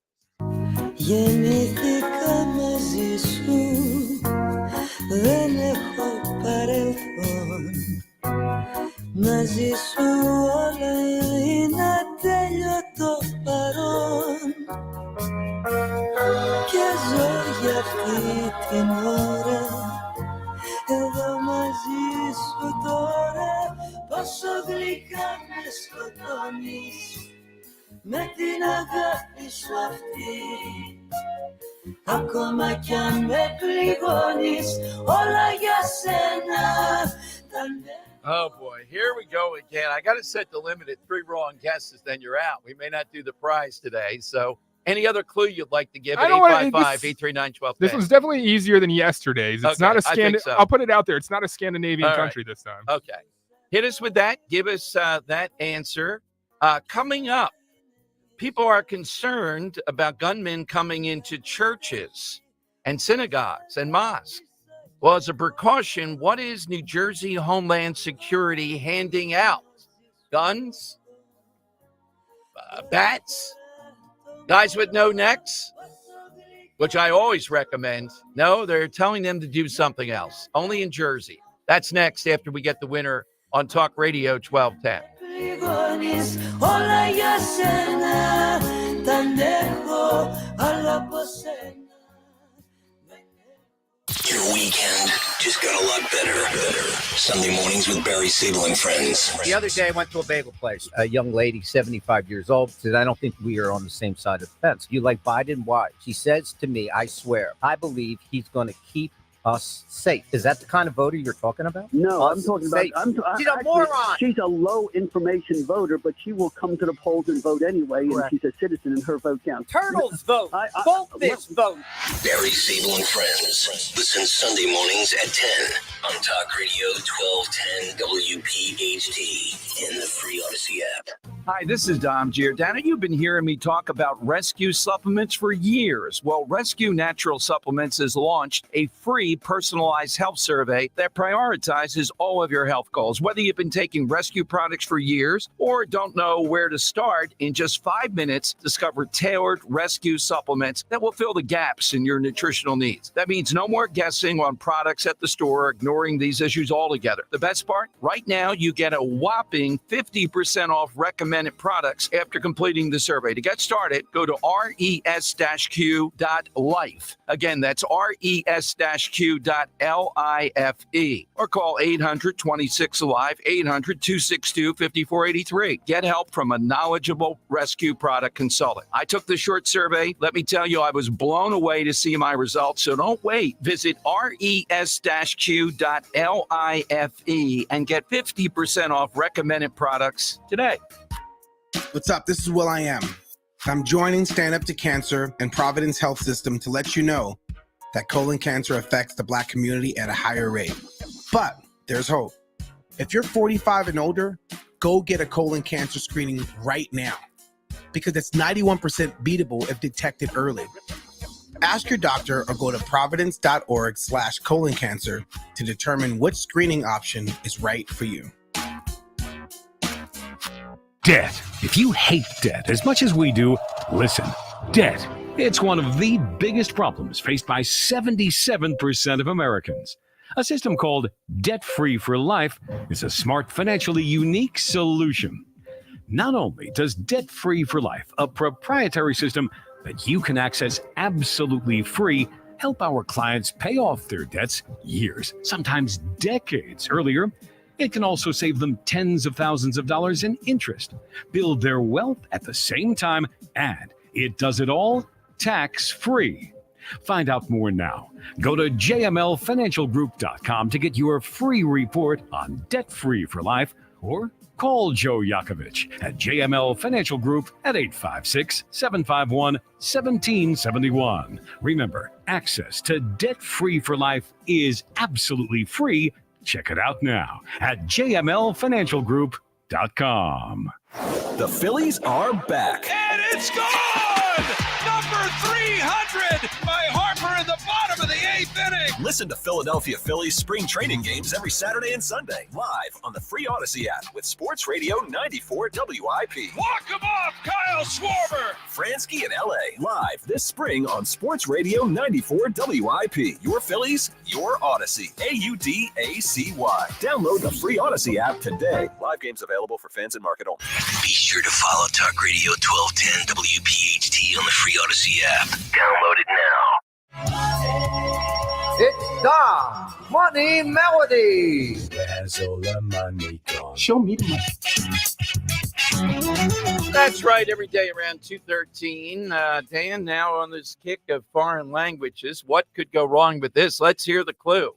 Speaker 10: Γεννήθηκα μαζί σου, δεν έχω παρελθόν. Μαζί σου όλα είναι τέλειωτο παρόν. Και ζω για αυτή την ώρα, εδώ μαζί σου τώρα. Πόσο γλυκά με σκοτώνεις με την αγάπη σου αυτή. Ακόμα κι αν με πληγώνεις, όλα για σένα.
Speaker 1: Oh, boy. Here we go again. I got to set the limit at 3 wrong guesses, then you're out. We may not do the prize today. So any other clue you'd like to give at 855-839-1210?
Speaker 6: This one's definitely easier than yesterday's. It's not a
Speaker 1: so.
Speaker 6: I'll put it out there. It's not a Scandinavian country this time.
Speaker 1: Okay. Hit us with that. Give us that answer. Coming up, people are concerned about gunmen coming into churches and synagogues and mosques. Well, as a precaution, what is New Jersey Homeland Security handing out? Guns? Bats? Guys with no necks? Which I always recommend. No, they're telling them to do something else. Only in Jersey. That's next after we get the winner on Talk Radio 1210.
Speaker 21: Your weekend just got a lot better. Sunday mornings with Barry Siebel and friends.
Speaker 9: The other day I went to a bagel place. A young lady, 75 years old, said, I don't think we are on the same side of the fence. You like Biden? Why? She says to me, I swear, I believe he's going to keep us safe. Is that the kind of voter you're talking about?
Speaker 12: No, I'm talking about.
Speaker 9: She's a moron.
Speaker 12: She's a low information voter, but she will come to the polls and vote anyway.
Speaker 9: Correct.
Speaker 12: And she's a citizen, and her vote counts.
Speaker 9: Turtles vote. Vote this vote.
Speaker 21: Barry Siebel and friends. Listen Sunday mornings at 10 on Talk Radio 1210 WPHT in the free Odyssey app.
Speaker 14: Hi, this is Dom Giordano. You've been hearing me talk about Rescue Supplements for years. Well, Rescue Natural Supplements has launched a free personalized health survey that prioritizes all of your health goals. Whether you've been taking Rescue products for years or don't know where to start, in just 5 minutes, discover tailored Rescue supplements that will fill the gaps in your nutritional needs. That means no more guessing on products at the store or ignoring these issues altogether. The best part? Right now, you get a whopping 50% off recommended products after completing the survey. To get started, go to res-q.life. Again, that's res-q.life or call 800-26-ALIVE, 800-262-5483. Get help from a knowledgeable Rescue product consultant. I took the short survey. Let me tell you, I was blown away to see my results. So don't wait. Visit res-q.life and get 50% off recommended products today.
Speaker 15: What's up? This is Will I Am. I'm joining Stand Up to Cancer and Providence Health System to let you know that colon cancer affects the Black community at a higher rate. But there's hope. If you're 45 and older, go get a colon cancer screening right now because it's 91% beatable if detected early. Ask your doctor or go to providence.org/colon cancer to determine which screening option is right for you.
Speaker 2: Debt. If you hate debt as much as we do, listen. Debt. It's one of the biggest problems faced by 77% of Americans. A system called Debt Free for Life is a smart, financially unique solution. Not only does Debt Free for Life, a proprietary system that you can access absolutely free, help our clients pay off their debts years, sometimes decades earlier, it can also save them tens of thousands of dollars in interest, build their wealth at the same time, and it does it all tax-free. Find out more now. Go to jmlfinancialgroup.com to get your free report on Debt Free for Life, or call Joe Yakovich at JML Financial Group at 856-751-1771. Remember, access to Debt Free for Life is absolutely free. Check it out now at jmlfinancialgroup.com.
Speaker 18: The Phillies are back.
Speaker 14: And it's gone! Number 300 by Harper in the bottom of the 8th inning.
Speaker 18: Listen to Philadelphia Phillies spring training games every Saturday and Sunday, live on the free Odyssey app with Sports Radio 94 WIP.
Speaker 14: Walk him off, Kyle Schwarber.
Speaker 18: Fransky in LA, live this spring on Sports Radio 94 WIP. Your Phillies, your Odyssey. AUDACY. Download the free Odyssey app today. Live games available for fans and market only.
Speaker 21: Be sure to follow Talk Radio 1210 WPHT on the free Odyssey app. Download it now.
Speaker 19: It's Dom Money Melody.
Speaker 25: Where's all the money gone?
Speaker 19: Show me the money.
Speaker 1: That's right, every day around 2:13. Dan, now on this kick of foreign languages. What could go wrong with this? Let's hear the clue.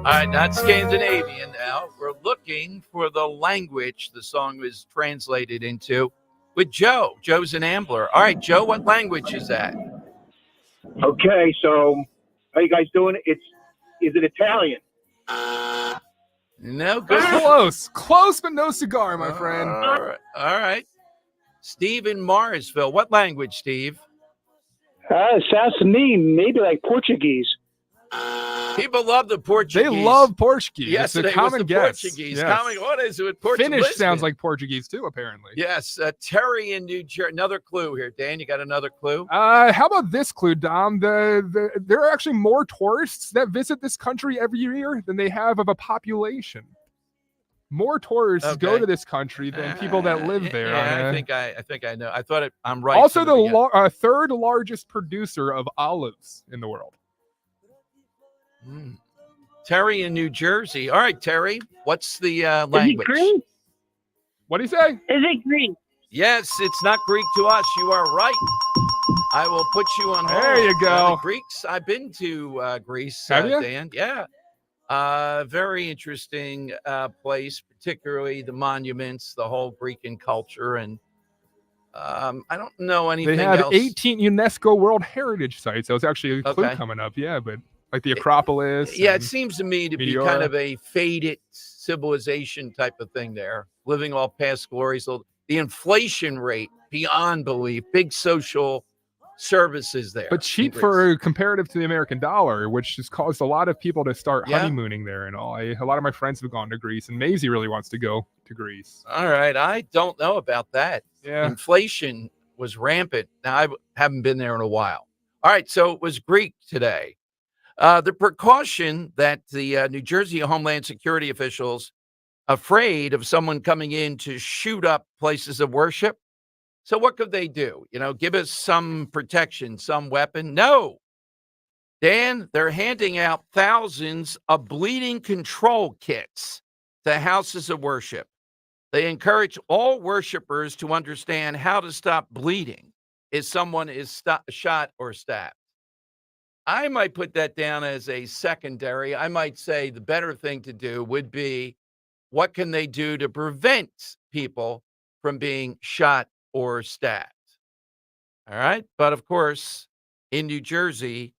Speaker 1: All right, not Scandinavian now. We're looking for the language the song was translated into with Joe. Joe's an Ambler. All right, Joe, what language is that?
Speaker 20: Okay, so how you guys doing? Is it Italian?
Speaker 1: No, good.
Speaker 6: Close, but no cigar, my friend.
Speaker 1: All right. Steve in Morrisville. What language, Steve?
Speaker 20: Sounds to me maybe like Portuguese.
Speaker 1: People love the Portuguese.
Speaker 6: They love Portuguese.
Speaker 1: Yes,
Speaker 6: it's a common guess.
Speaker 1: Portuguese.
Speaker 6: Yes.
Speaker 1: What is it with Portuguese?
Speaker 6: Finnish sounds like Portuguese too, apparently.
Speaker 1: Yes, Terry in New Jersey. Another clue here. Dan, you got another clue?
Speaker 6: How about this clue, Dom? There are actually more tourists that visit this country every year than they have of a population. More tourists go to this country than people that live there.
Speaker 1: Yeah, I think I know. I thought I'm right.
Speaker 6: Also, the third largest producer of olives in the world.
Speaker 1: Terry in New Jersey. All right, Terry. What's the language?
Speaker 20: Is it Greek?
Speaker 6: What do you say?
Speaker 20: Is it Greek?
Speaker 1: Yes, it's not Greek to us. You are right. I will put you on hold.
Speaker 6: There you go.
Speaker 1: The Greeks. I've been to Greece.
Speaker 6: Have you?
Speaker 1: Dan. Yeah. Very interesting place, particularly the monuments, the whole Greek culture, and I don't know anything
Speaker 6: They have
Speaker 1: else.
Speaker 6: 18 UNESCO World Heritage Sites. That was actually a clue coming up. Yeah, but like the Acropolis.
Speaker 1: Yeah, it seems to me to be
Speaker 6: Meteora.
Speaker 1: kind of a faded civilization type of thing there, living off past glories. So the inflation rate beyond belief, big social services there.
Speaker 6: But cheap for comparative to the American dollar, which has caused a lot of people to start
Speaker 1: Yeah.
Speaker 6: honeymooning there and all. A lot of my friends have gone to Greece, and Maisie really wants to go to Greece.
Speaker 1: All right, I don't know about that.
Speaker 6: Yeah.
Speaker 1: Inflation was rampant. Now, I haven't been there in a while. All right, so it was Greek today. The precaution that the New Jersey Homeland Security officials afraid of someone coming in to shoot up places of worship. So what could they do? Give us some protection, some weapon? No. Dan, they're handing out thousands of bleeding control kits to houses of worship. They encourage all worshipers to understand how to stop bleeding if someone is shot or stabbed. I might put that down as a secondary. I might say the better thing to do would be what can they do to prevent people from being shot or stabbed? All right. But of course, in New Jersey,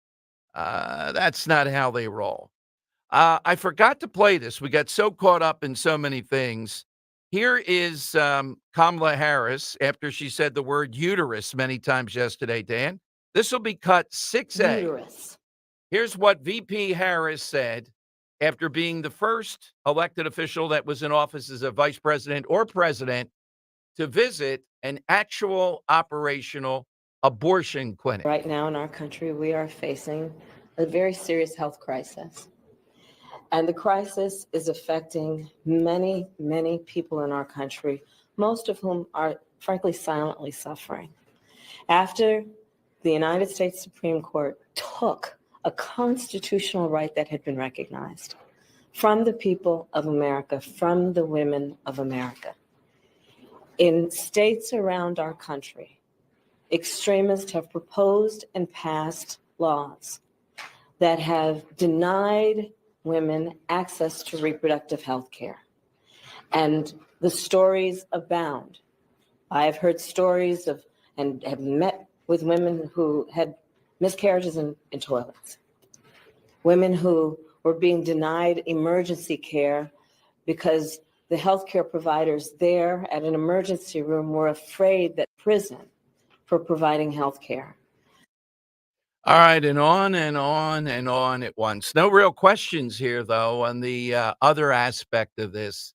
Speaker 1: that's not how they roll. I forgot to play this. We got so caught up in so many things. Here is Kamala Harris after she said the word uterus many times yesterday, Dan. This will be cut 6A.
Speaker 5: Uterus.
Speaker 1: Here's what VP Harris said after being the first elected official that was in office as a vice president or president to visit an actual operational abortion clinic.
Speaker 5: Right now in our country, we are facing a very serious health crisis. And the crisis is affecting many, many people in our country, most of whom are frankly silently suffering. After the United States Supreme Court took a constitutional right that had been recognized from the people of America, from the women of America, in states around our country, extremists have proposed and passed laws that have denied women access to reproductive health care. And the stories abound. I have heard stories of and have met with women who had miscarriages in toilets, women who were being denied emergency care because the healthcare providers there at an emergency room were afraid that prison for providing health care.
Speaker 1: All right, and on and on and on at once. No real questions here, though, on the other aspect of this.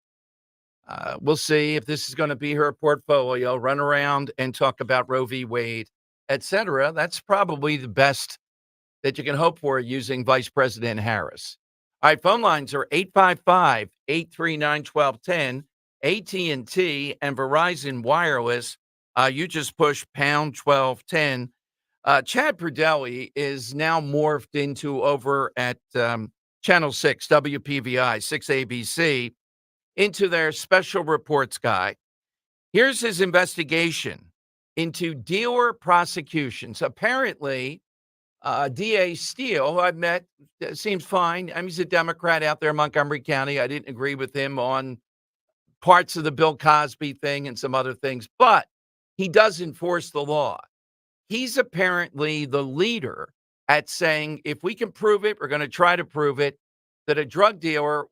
Speaker 1: We'll see if this is going to be her portfolio, run around and talk about Roe v. Wade, et cetera. That's probably the best that you can hope for using Vice President Harris. All right, phone lines are 855-839-1210, AT&T and Verizon Wireless. You just push pound 1210. Chad Perdelli is now morphed into over at Channel 6, WPVI, 6ABC, into their special reports guy. Here's his investigation into dealer prosecutions. Apparently, DA Steele, who I've met, seems fine. I mean, he's a Democrat out there in Montgomery County. I didn't agree with him on parts of the Bill Cosby thing and some other things, but he does enforce the law. He's apparently the leader at saying, if we can prove it, we're going to try to prove it, that a drug dealer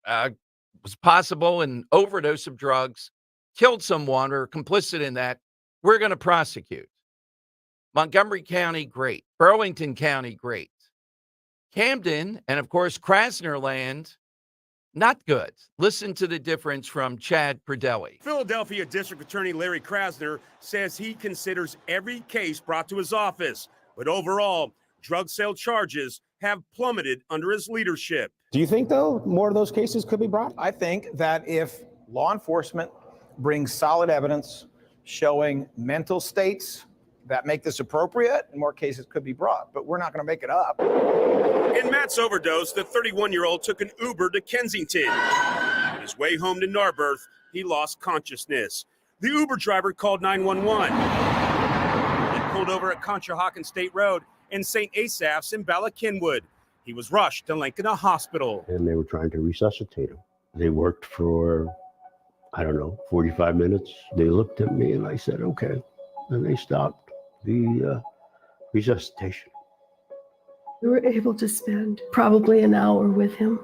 Speaker 1: was possible an overdose of drugs, killed someone or complicit in that, we're going to prosecute. Montgomery County, great. Burlington County, great. Camden and, of course, Krasner Land, not good. Listen to the difference from Chad Perdelli.
Speaker 11: Philadelphia District Attorney Larry Krasner says he considers every case brought to his office, but overall, drug sale charges have plummeted under his leadership.
Speaker 13: Do you think, though, more of those cases could be brought? I think that if law enforcement brings solid evidence showing mental states that make this appropriate, more cases could be brought, but we're not going to make it up.
Speaker 11: In Matt's overdose, the 31-year-old took an Uber to Kensington. On his way home to Narberth, he lost consciousness. The Uber driver called 911. He pulled over at Conshohocken State Road and St. Asaph's in Bala Cynwyd. He was rushed to Lincoln Hospital.
Speaker 22: And they were trying to resuscitate him. They worked for, 45 minutes. They looked at me and I said, okay. And they stopped the resuscitation.
Speaker 23: We were able to spend probably an hour with him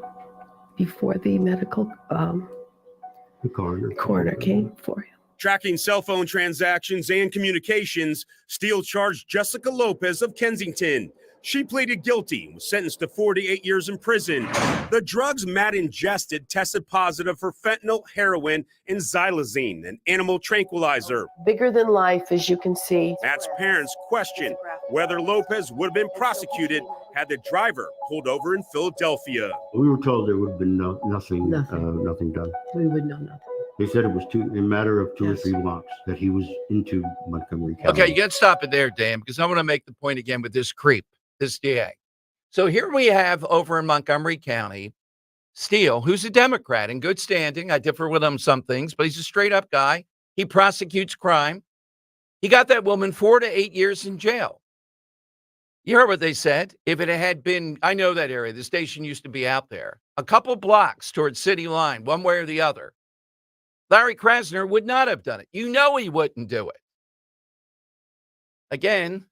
Speaker 23: before the medical
Speaker 22: the
Speaker 23: coroner came for him.
Speaker 11: Tracking cell phone transactions and communications, Steele charged Jessica Lopez of Kensington. She pleaded guilty and was sentenced to 48 years in prison. The drugs Matt ingested tested positive for fentanyl, heroin, and xylazine, an animal tranquilizer.
Speaker 23: Bigger than life, as you can see.
Speaker 11: Matt's parents questioned whether Lopez would have been prosecuted had the driver pulled over in Philadelphia.
Speaker 22: We were told there would have been nothing done.
Speaker 23: We would know nothing.
Speaker 22: They said it was a matter of two or three blocks that he was into Montgomery County.
Speaker 1: Okay, you got to stop it there, Dan, because I want to make the point again with this creep, this DA. So here we have over in Montgomery County, Steele, who's a Democrat in good standing. I differ with him some things, but he's a straight up guy. He prosecutes crime. He got that woman 4 to 8 years in jail. You heard what they said. If it had been, I know that area, the station used to be out there, a couple blocks towards City Line, one way or the other, Larry Krasner would not have done it. You know he wouldn't do it. Again,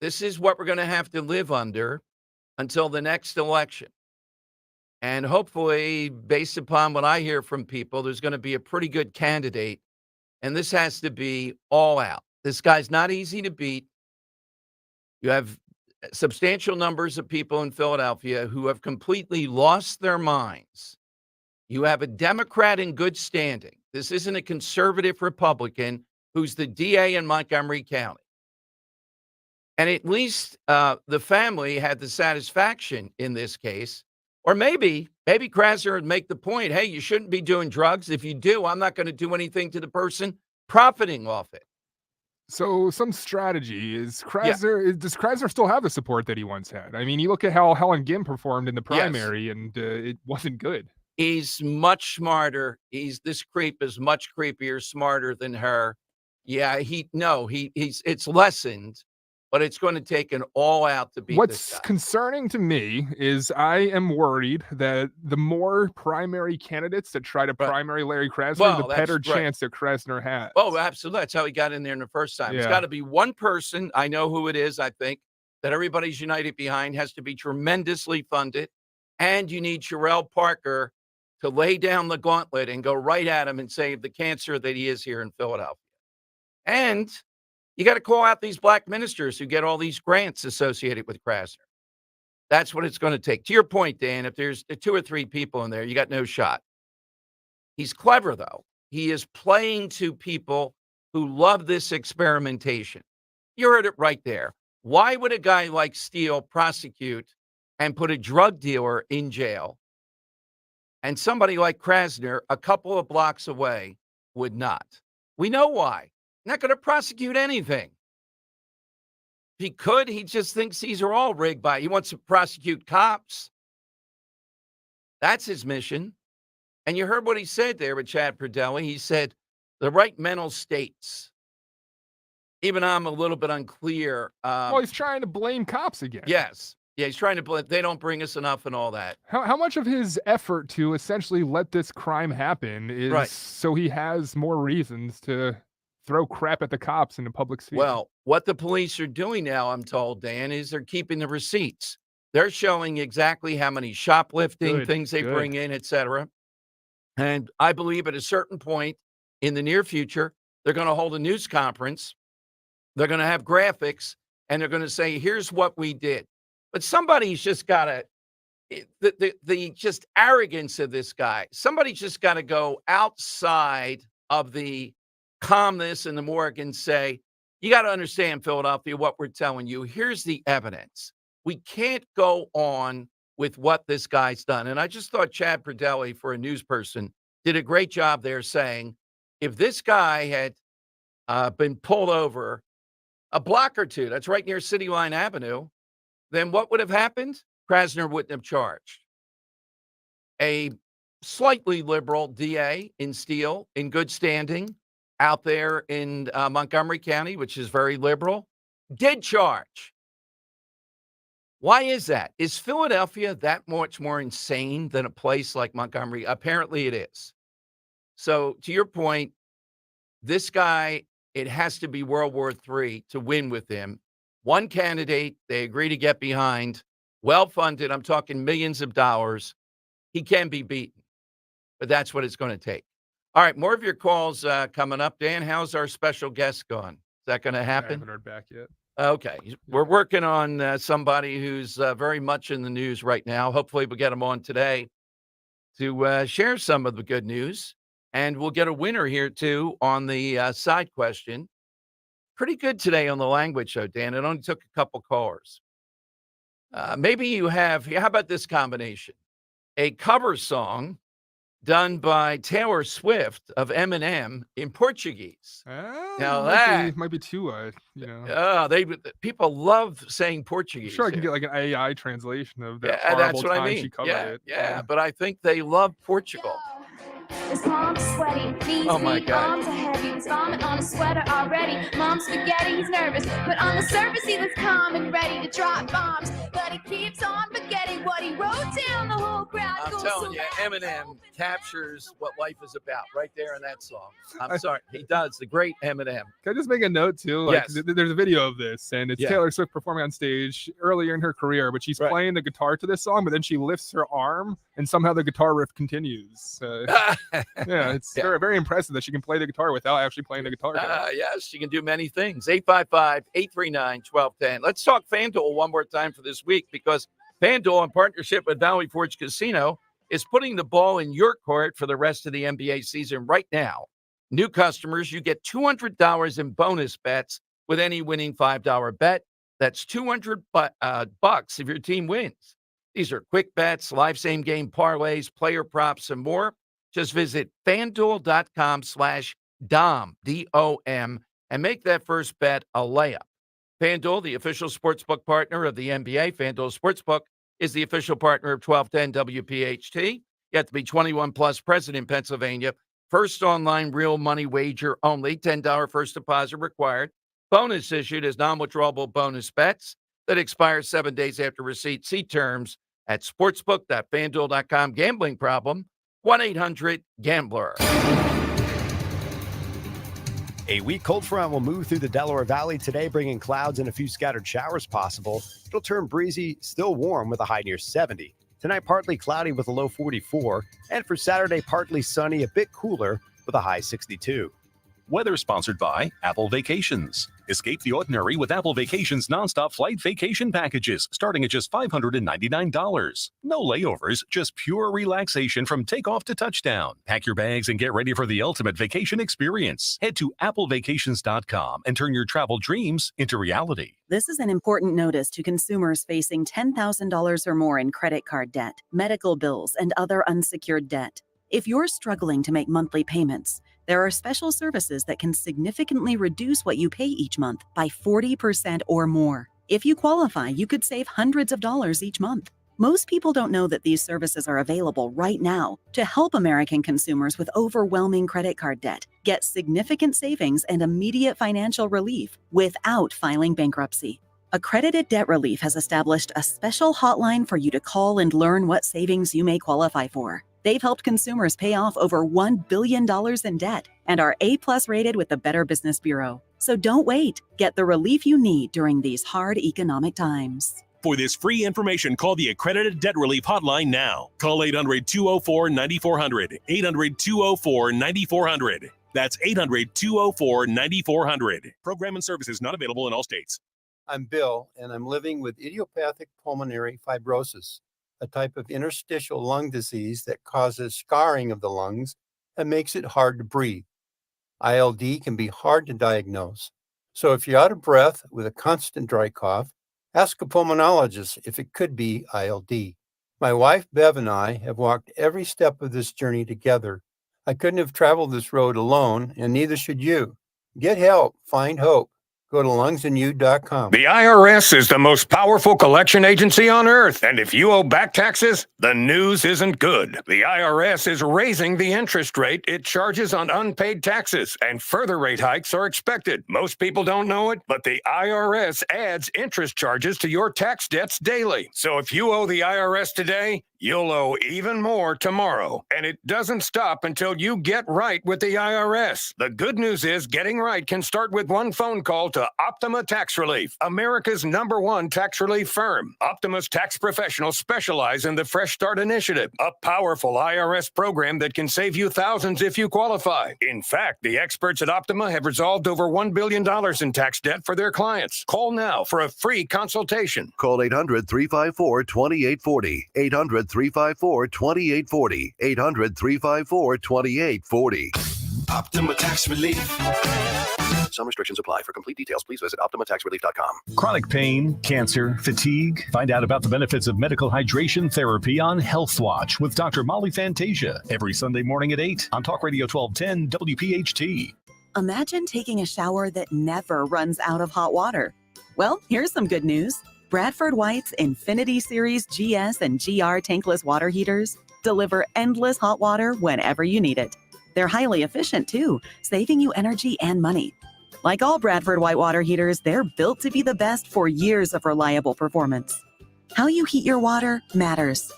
Speaker 1: this is what we're going to have to live under until the next election. And hopefully, based upon what I hear from people, there's going to be a pretty good candidate. And this has to be all out. This guy's not easy to beat. You have substantial numbers of people in Philadelphia who have completely lost their minds. You have a Democrat in good standing. This isn't a conservative Republican who's the DA in Montgomery County. And at least the family had the satisfaction in this case. Or maybe Krasner would make the point, hey, you shouldn't be doing drugs. If you do, I'm not going to do anything to the person profiting off it.
Speaker 6: So some strategy is Krasner. Does Krasner still have the support that he once had? I mean, you look at how Helen Gim performed in the primary, and it wasn't good.
Speaker 1: He's much smarter. This creep is much creepier, smarter than her. Yeah, it's lessened, but it's going to take an all out to beat this guy.
Speaker 6: What's concerning to me is I am worried that the more primary candidates that try to primary Larry Krasner, the better chance that Krasner has.
Speaker 1: Oh, absolutely. That's how he got in there in the first time. It's got to be one person. I know who it is, I think, that everybody's united behind, has to be tremendously funded. And you need Sherelle Parker to lay down the gauntlet and go right at him and save the cancer that he is here in Philadelphia. And you got to call out these black ministers who get all these grants associated with Krasner. That's what it's going to take. To your point, Dan, if there's 2 or 3 people in there, you got no shot. He's clever, though. He is playing to people who love this experimentation. You heard it right there. Why would a guy like Steele prosecute and put a drug dealer in jail, and somebody like Krasner a couple of blocks away would not? We know why. Not going to prosecute anything. If he could, he just thinks these are all rigged by. He wants to prosecute cops. That's his mission. And you heard what he said there with Chad Pradelli. He said the right mental states. Even I'm a little bit unclear.
Speaker 6: Well, he's trying to blame cops again.
Speaker 1: Yes. Yeah, he's trying to blame. They don't bring us enough and all that.
Speaker 6: How much of his effort to essentially let this crime happen is so he has more reasons to throw crap at the cops in the public sphere?
Speaker 1: Well, what the police are doing now, I'm told, Dan, is they're keeping the receipts. They're showing exactly how many shoplifting things they bring in, et cetera. And I believe at a certain point in the near future, they're going to hold a news conference. They're going to have graphics, and they're going to say, here's what we did. But somebody's just got to, the just arrogance of this guy, somebody's just got to go outside of the calmness and the morgue and say, you got to understand, Philadelphia, what we're telling you. Here's the evidence. We can't go on with what this guy's done. And I just thought Chad Pradelli, for a news person, did a great job there saying, if this guy had been pulled over a block or two, that's right near City Line Avenue, then what would have happened? Krasner wouldn't have charged. A slightly liberal DA in Steele, in good standing, out there in Montgomery County, which is very liberal, did charge. Why is that? Is Philadelphia that much more insane than a place like Montgomery? Apparently it is. So to your point, this guy, it has to be World War III to win with him. One candidate they agree to get behind, well-funded, I'm talking millions of dollars. He can be beaten, but that's what it's going to take. All right, more of your calls coming up. Dan, how's our special guest gone? Is that going to happen?
Speaker 6: I haven't heard back yet.
Speaker 1: Okay. We're working on somebody who's very much in the news right now. Hopefully we'll get him on today to share some of the good news. And we'll get a winner here, too, on the side question. Pretty good today on the language show, Dan. It only took a couple callers. Maybe you have, how about this combination? A cover song done by Taylor Swift of Eminem in Portuguese. Now that
Speaker 6: might be too, you know.
Speaker 1: People love saying Portuguese.
Speaker 6: I'm sure I can get like an AI translation of that.
Speaker 1: Yeah, that's what
Speaker 6: time
Speaker 1: I mean.
Speaker 6: She covered it.
Speaker 1: But I think they love Portugal.
Speaker 3: His palms are sweaty, knees
Speaker 1: Oh my
Speaker 3: weak,
Speaker 1: God.
Speaker 3: arms are heavy. His vomit on his sweater already. Mom's spaghetti, he's nervous, but on the surface he looks calm and ready to drop bombs. But he keeps on forgetting what he wrote down. The whole crowd
Speaker 1: I'm
Speaker 3: goes
Speaker 1: telling
Speaker 3: so
Speaker 1: you, Eminem captures what life is about right there in that song. I'm sorry, he does. The great Eminem.
Speaker 6: Can I just make a note too? Like,
Speaker 1: Yes.
Speaker 6: there's a video of this, and it's
Speaker 1: Yeah.
Speaker 6: Taylor Swift performing on stage earlier in her career, but she's playing the guitar to this song, but then she lifts her arm, and somehow the guitar riff continues. Yeah, it's very, very impressive that she can play the guitar without actually playing the guitar.
Speaker 1: Yes, she can do many things. 855-839-1210. Let's talk FanDuel one more time for this week, because FanDuel, in partnership with Valley Forge Casino, is putting the ball in your court for the rest of the NBA season right now. New customers, you get $200 in bonus bets with any winning $5 bet. That's $200 bucks if your team wins. These are quick bets, live same game parlays, player props, and more. Just visit FanDuel.com/Dom, D-O-M, and make that first bet a layup. FanDuel, the official sportsbook partner of the NBA. FanDuel Sportsbook is the official partner of 1210 WPHT. You have to be 21 plus, present in Pennsylvania. First online real money wager only. $10 first deposit required. Bonus issued as non-withdrawable bonus bets that expire 7 days after receipt. See terms at sportsbook.fanduel.com. Gambling problem? 1-800-GAMBLER.
Speaker 4: A weak cold front will move through the Delaware Valley today, bringing clouds and a few scattered showers possible. It'll turn breezy, still warm with a high near 70. Tonight, partly cloudy with a low 44. And for Saturday, partly sunny, a bit cooler with a high 62.
Speaker 16: Weather sponsored by Apple Vacations. Escape the ordinary with Apple Vacations nonstop flight vacation packages starting at just $599. No layovers, just pure relaxation from takeoff to touchdown. Pack your bags and get ready for the ultimate vacation experience. Head to applevacations.com and turn your travel dreams into reality.
Speaker 17: This is an important notice to consumers facing $10,000 or more in credit card debt, medical bills, and other unsecured debt. If you're struggling to make monthly payments, there are special services that can significantly reduce what you pay each month by 40% or more. If you qualify, you could save hundreds of dollars each month. Most people don't know that these services are available right now to help American consumers with overwhelming credit card debt get significant savings and immediate financial relief without filing bankruptcy. Accredited Debt Relief has established a special hotline for you to call and learn what savings you may qualify for. They've helped consumers pay off over $1 billion in debt and are A+ rated with the Better Business Bureau. So don't wait. Get the relief you need during these hard economic times.
Speaker 11: For this free information, call the Accredited Debt Relief Hotline now. Call 800-204-9400. 800-204-9400. That's 800-204-9400. Program and services not available in all states.
Speaker 24: I'm Bill, and I'm living with idiopathic pulmonary fibrosis, a type of interstitial lung disease that causes scarring of the lungs and makes it hard to breathe. ILD can be hard to diagnose. So if you're out of breath with a constant dry cough, ask a pulmonologist if it could be ILD. My wife, Bev, and I have walked every step of this journey together. I couldn't have traveled this road alone, and neither should you. Get help. Find hope. Go to lungsandyou.com.
Speaker 26: The IRS is the most powerful collection agency on earth, and if you owe back taxes, the news isn't good. The IRS is raising the interest rate it charges on unpaid taxes, and further rate hikes are expected. Most people don't know it, but the IRS adds interest charges to your tax debts daily. So if you owe the IRS today, you'll owe even more tomorrow. And it doesn't stop until you get right with the IRS. The good news is getting right can start with one phone call to Optima Tax Relief, America's #1 tax relief firm. Optima's tax professionals specialize in the Fresh Start Initiative, a powerful IRS program that can save you thousands if you qualify. In fact, the experts at Optima have resolved over $1 billion in tax debt for their clients. Call now for a free consultation.
Speaker 27: Call 800-354-2840. 800-354-2840. 800-354-2840.
Speaker 21: Optima Tax Relief.
Speaker 27: Some restrictions apply. For complete details, please visit OptimaTaxRelief.com.
Speaker 16: Chronic pain, cancer, fatigue. Find out about the benefits of medical hydration therapy on Health Watch with Dr. Molly Fantasia every Sunday morning at 8 on Talk Radio 1210 WPHT.
Speaker 17: Imagine taking a shower that never runs out of hot water. Well, here's some good news. Bradford White's Infinity Series GS and GR tankless water heaters deliver endless hot water whenever you need it. They're highly efficient too, saving you energy and money. Like all Bradford Whitewater heaters, they're built to be the best for years of reliable performance. How you heat your water matters.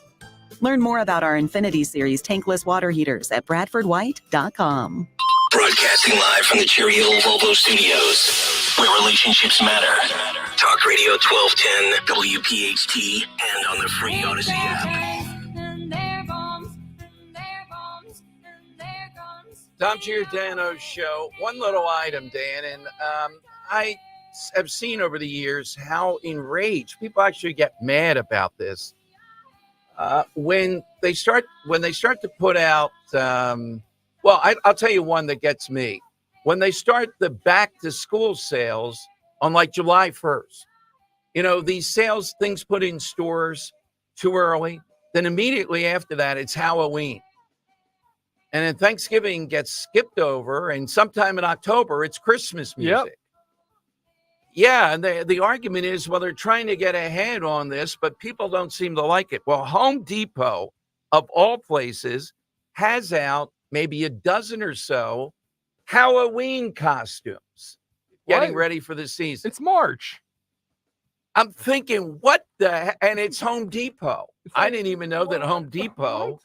Speaker 17: Learn more about our Infinity Series tankless water heaters at bradfordwhite.com.
Speaker 21: Broadcasting live from the Cherry Hill Volvo Studios, where relationships matter. Talk Radio 1210, WPHT, and on the free Odyssey app.
Speaker 1: Tom Giordano's show. One little item, Dan, and I have seen over the years how enraged people actually get mad about this when they start to put out. I'll tell you one that gets me when they start the back to school sales on like July 1st. You know, these sales things put in stores too early. Then immediately after that, it's Halloween. And then Thanksgiving gets skipped over, and sometime in October, it's Christmas music.
Speaker 6: Yep.
Speaker 1: Yeah, and the argument is, well, they're trying to get ahead on this, but people don't seem to like it. Well, Home Depot, of all places, has out maybe a dozen or so Halloween costumes getting ready for the season.
Speaker 6: It's March.
Speaker 1: I'm thinking, what the and it's Home Depot. I didn't even know that Home Depot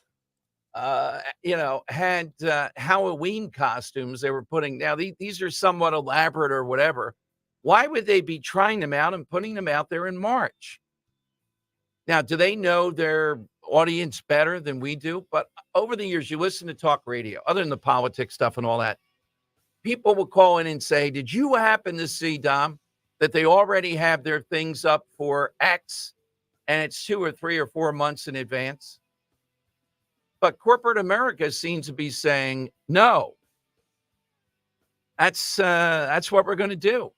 Speaker 1: had Halloween costumes they were putting. Now, these are somewhat elaborate or whatever. Why would they be trying them out and putting them out there in March? Now, do they know their audience better than we do? But over the years, you listen to talk radio, other than the politics stuff and all that, people will call in and say, did you happen to see, Dom, that they already have their things up for X and it's 2 or 3 or 4 months in advance? But corporate America seems to be saying, no, that's what we're going to do.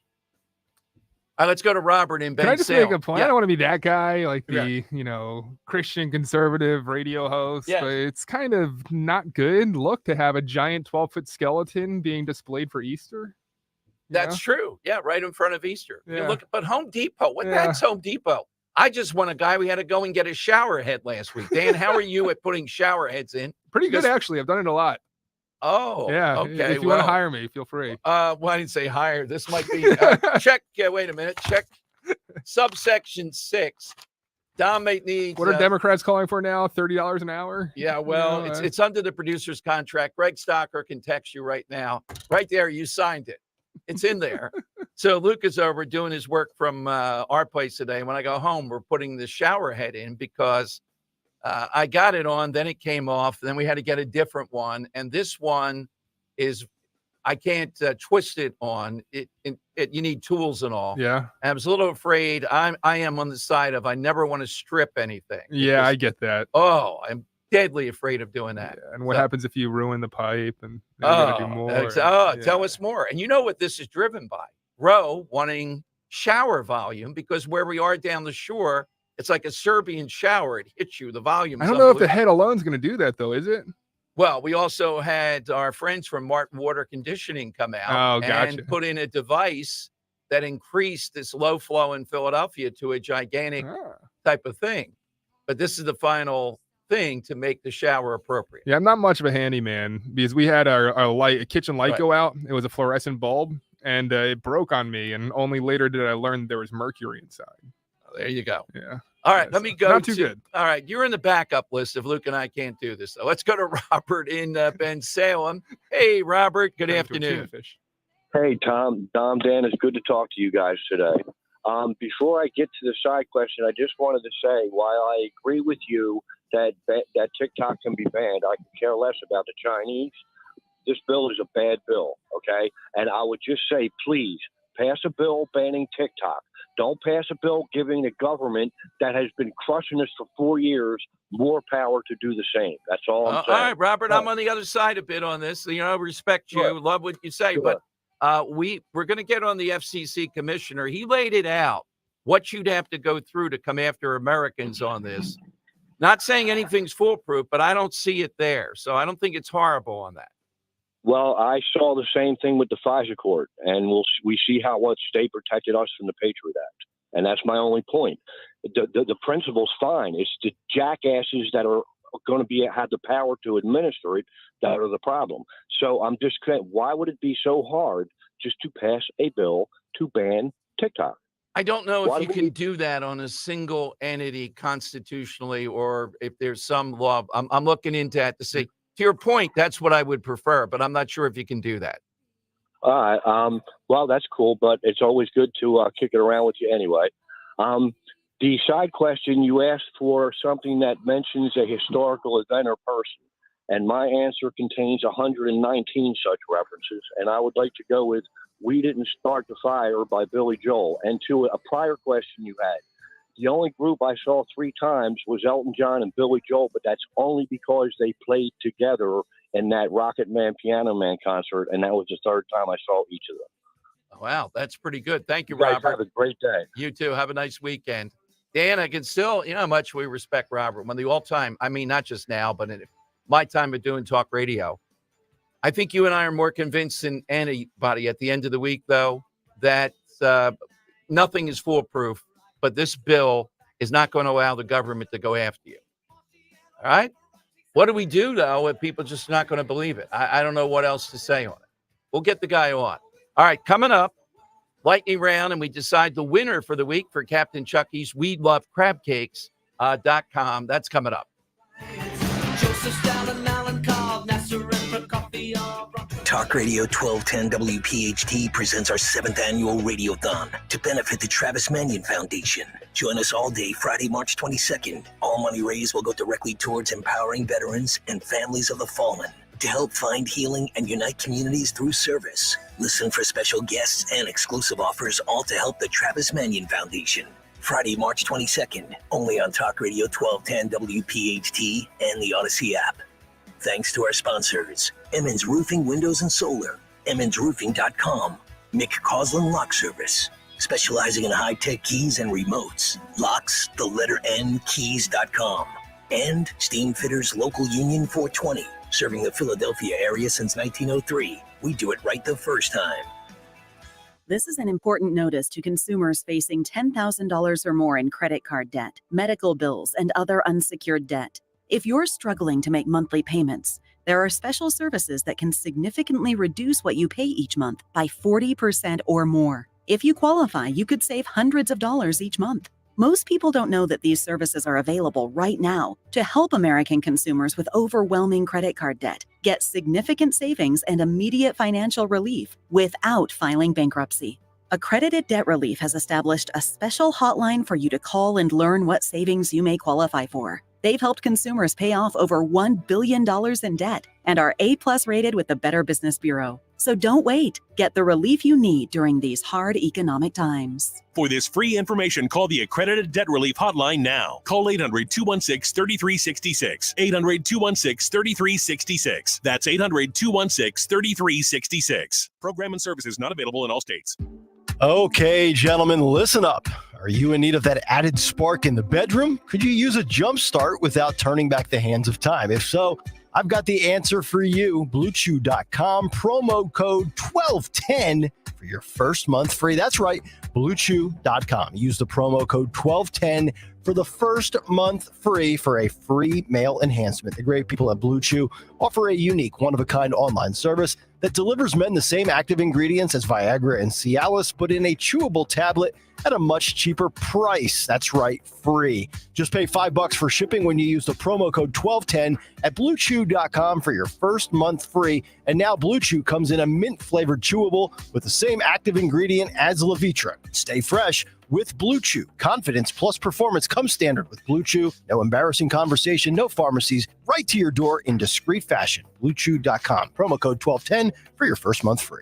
Speaker 1: All right, let's go to Robert in Ben
Speaker 6: Can I just
Speaker 1: Salem.
Speaker 6: make a point?
Speaker 1: Yeah.
Speaker 6: I don't want to be that guy, like the,
Speaker 1: Yeah.
Speaker 6: Christian conservative radio host,
Speaker 1: Yes.
Speaker 6: but it's kind of not good look to have a giant 12-foot skeleton being displayed for Easter.
Speaker 1: That's true. Yeah, right in front of Easter. You
Speaker 6: Yeah.
Speaker 1: look, but Home Depot, what the heck's Home Depot? I just want a guy. We had to go and get a shower head last week. Dan, how are you at putting shower heads in?
Speaker 6: Pretty good, actually. I've done it a lot.
Speaker 1: Oh,
Speaker 6: Yeah.
Speaker 1: okay.
Speaker 6: If you want to hire me, feel free.
Speaker 1: I didn't say hire. This might be check. Wait a minute. Check subsection 6. Dom may need.
Speaker 6: What are Democrats calling for now? $30 an hour?
Speaker 1: Yeah, well, it's under the producer's contract. Greg Stocker can text you right now. Right there, you signed it. It's in there. So Luke is over doing his work from our place today. When I go home, we're putting the shower head in because I got it on, then it came off. Then we had to get a different one. And this one is, I can't twist it on. You need tools and all.
Speaker 6: Yeah.
Speaker 1: And I was a little afraid. I am on the side of I never want to strip anything.
Speaker 6: Yeah, I get that.
Speaker 1: Oh, I'm deadly afraid of doing that.
Speaker 6: Yeah, and what happens if you ruin the pipe and you got to do more?
Speaker 1: Tell us more. And you know what this is driven by? Roe wanting shower volume because where we are down the shore, it's like a Serbian shower. It hits you. The volume.
Speaker 6: I don't know if the head alone is going to do that, though, is it?
Speaker 1: Well, we also had our friends from Martin Water Conditioning come out and put in a device that increased this low flow in Philadelphia to a gigantic type of thing. But this is the final thing to make the shower appropriate.
Speaker 6: Yeah, I'm not much of a handyman because we had our kitchen light go out. It was a fluorescent bulb, and it broke on me. And only later did I learn there was mercury inside.
Speaker 1: Oh, there you go.
Speaker 6: Yeah.
Speaker 1: All right, let me go.
Speaker 6: Not too good.
Speaker 1: All right, you're in the backup list if Luke and I can't do this. So let's go to Robert in Ben Salem. Hey, Robert. Good afternoon.
Speaker 2: Hey, Tom, Dom, Dan. It's good to talk to you guys today. Before I get to the side question, I just wanted to say, while I agree with you that TikTok can be banned, I can care less about the Chinese. This bill is a bad bill, okay? And I would just say, please, pass a bill banning TikTok. Don't pass a bill giving the government that has been crushing us for 4 years more power to do the same. That's all I'm saying.
Speaker 1: All right, Robert, I'm on the other side a bit on this. You know, respect you, love what you say, but we're going to get on the FCC commissioner. He laid it out, what you'd have to go through to come after Americans on this. Not saying anything's foolproof, but I don't see it there. So I don't think it's horrible on that.
Speaker 2: Well, I saw the same thing with the FISA court, and we see how what state protected us from the Patriot Act, and that's my only point. The principle's fine. It's the jackasses that are going to have the power to administer it that are the problem. So I'm just why would it be so hard just to pass a bill to ban TikTok?
Speaker 1: I don't know if you can do that on a single entity constitutionally, or if there's some law. I'm looking into that to see. To your point, that's what I would prefer, but I'm not sure if you can do that.
Speaker 2: All right. Well, that's cool, but it's always good to kick it around with you anyway. The side question, you asked for something that mentions a historical event or person, and my answer contains 119 such references, and I would like to go with "We Didn't Start the Fire" by Billy Joel. And to a prior question you had, the only group I saw 3 times was Elton John and Billy Joel, but that's only because they played together in that Rocket Man Piano Man concert, and that was the 3rd time I saw each of them.
Speaker 1: Wow, that's pretty good. Thank you,
Speaker 2: You guys
Speaker 1: Robert.
Speaker 2: have a great day.
Speaker 1: You too. Have a nice weekend. Dan, I can still, you know how much we respect Robert. When the all-time, I mean, not just now, but in my time of doing talk radio, I think you and I are more convinced than anybody at the end of the week, though, that nothing is foolproof, but this bill is not going to allow the government to go after you. All right? What do we do, though, if people just not going to believe it? I don't know what else to say on it. We'll get the guy on. All right, coming up, lightning round, and we decide the winner for the week for Captain Chucky's We Love Crab Cakes.com. That's coming up.
Speaker 21: Talk Radio 1210 WPHT presents our 7th annual Radiothon to benefit the Travis Manion Foundation. Join us all day Friday, March 22nd. All money raised will go directly towards empowering veterans and families of the fallen to help find healing and unite communities through service. Listen for special guests and exclusive offers, all to help the Travis Manion Foundation. Friday, March 22nd, only on Talk Radio 1210 WPHT and the Odyssey app. Thanks to our sponsors, Emmons Roofing, Windows and Solar, emmonsroofing.com, Mick Coslin Lock Service, specializing in high-tech keys and remotes, locks, the letter N, keys.com, and Steam Fitters Local Union 420, serving the Philadelphia area since 1903. We do it right the first time.
Speaker 17: This is an important notice to consumers facing $10,000 or more in credit card debt, medical bills, and other unsecured debt. If you're struggling to make monthly payments, there are special services that can significantly reduce what you pay each month by 40% or more. If you qualify, you could save hundreds of dollars each month. Most people don't know that these services are available right now to help American consumers with overwhelming credit card debt get significant savings and immediate financial relief without filing bankruptcy. Accredited Debt Relief has established a special hotline for you to call and learn what savings you may qualify for. They've helped consumers pay off over $1 billion in debt and are A+ rated with the Better Business Bureau. So don't wait. Get the relief you need during these hard economic times.
Speaker 16: For this free information, call the Accredited Debt Relief Hotline now. Call 800-216-3366. 800-216-3366. That's 800-216-3366. Program and services not available in all states.
Speaker 4: Okay, gentlemen, listen up. Are you in need of that added spark in the bedroom? Could you use a jump start without turning back the hands of time? If so, I've got the answer for you. BlueChew.com, promo code 1210 for your first month free. That's right, BlueChew.com. Use the promo code 1210 for the first month free for a free male enhancement. The great people at Blue Chew offer a unique, one-of-a-kind online service that delivers men the same active ingredients as Viagra and Cialis, but in a chewable tablet at a much cheaper price. That's right, free. Just pay $5 for shipping when you use the promo code 1210 at BlueChew.com for your first month free. And now Blue Chew comes in a mint-flavored chewable with the same active ingredient as Levitra. Stay fresh with Blue Chew. Confidence plus performance comes standard with Blue Chew. No embarrassing conversation, no pharmacies, right to your door in discreet fashion. BlueChew.com. Promo code 1210 for your first month free.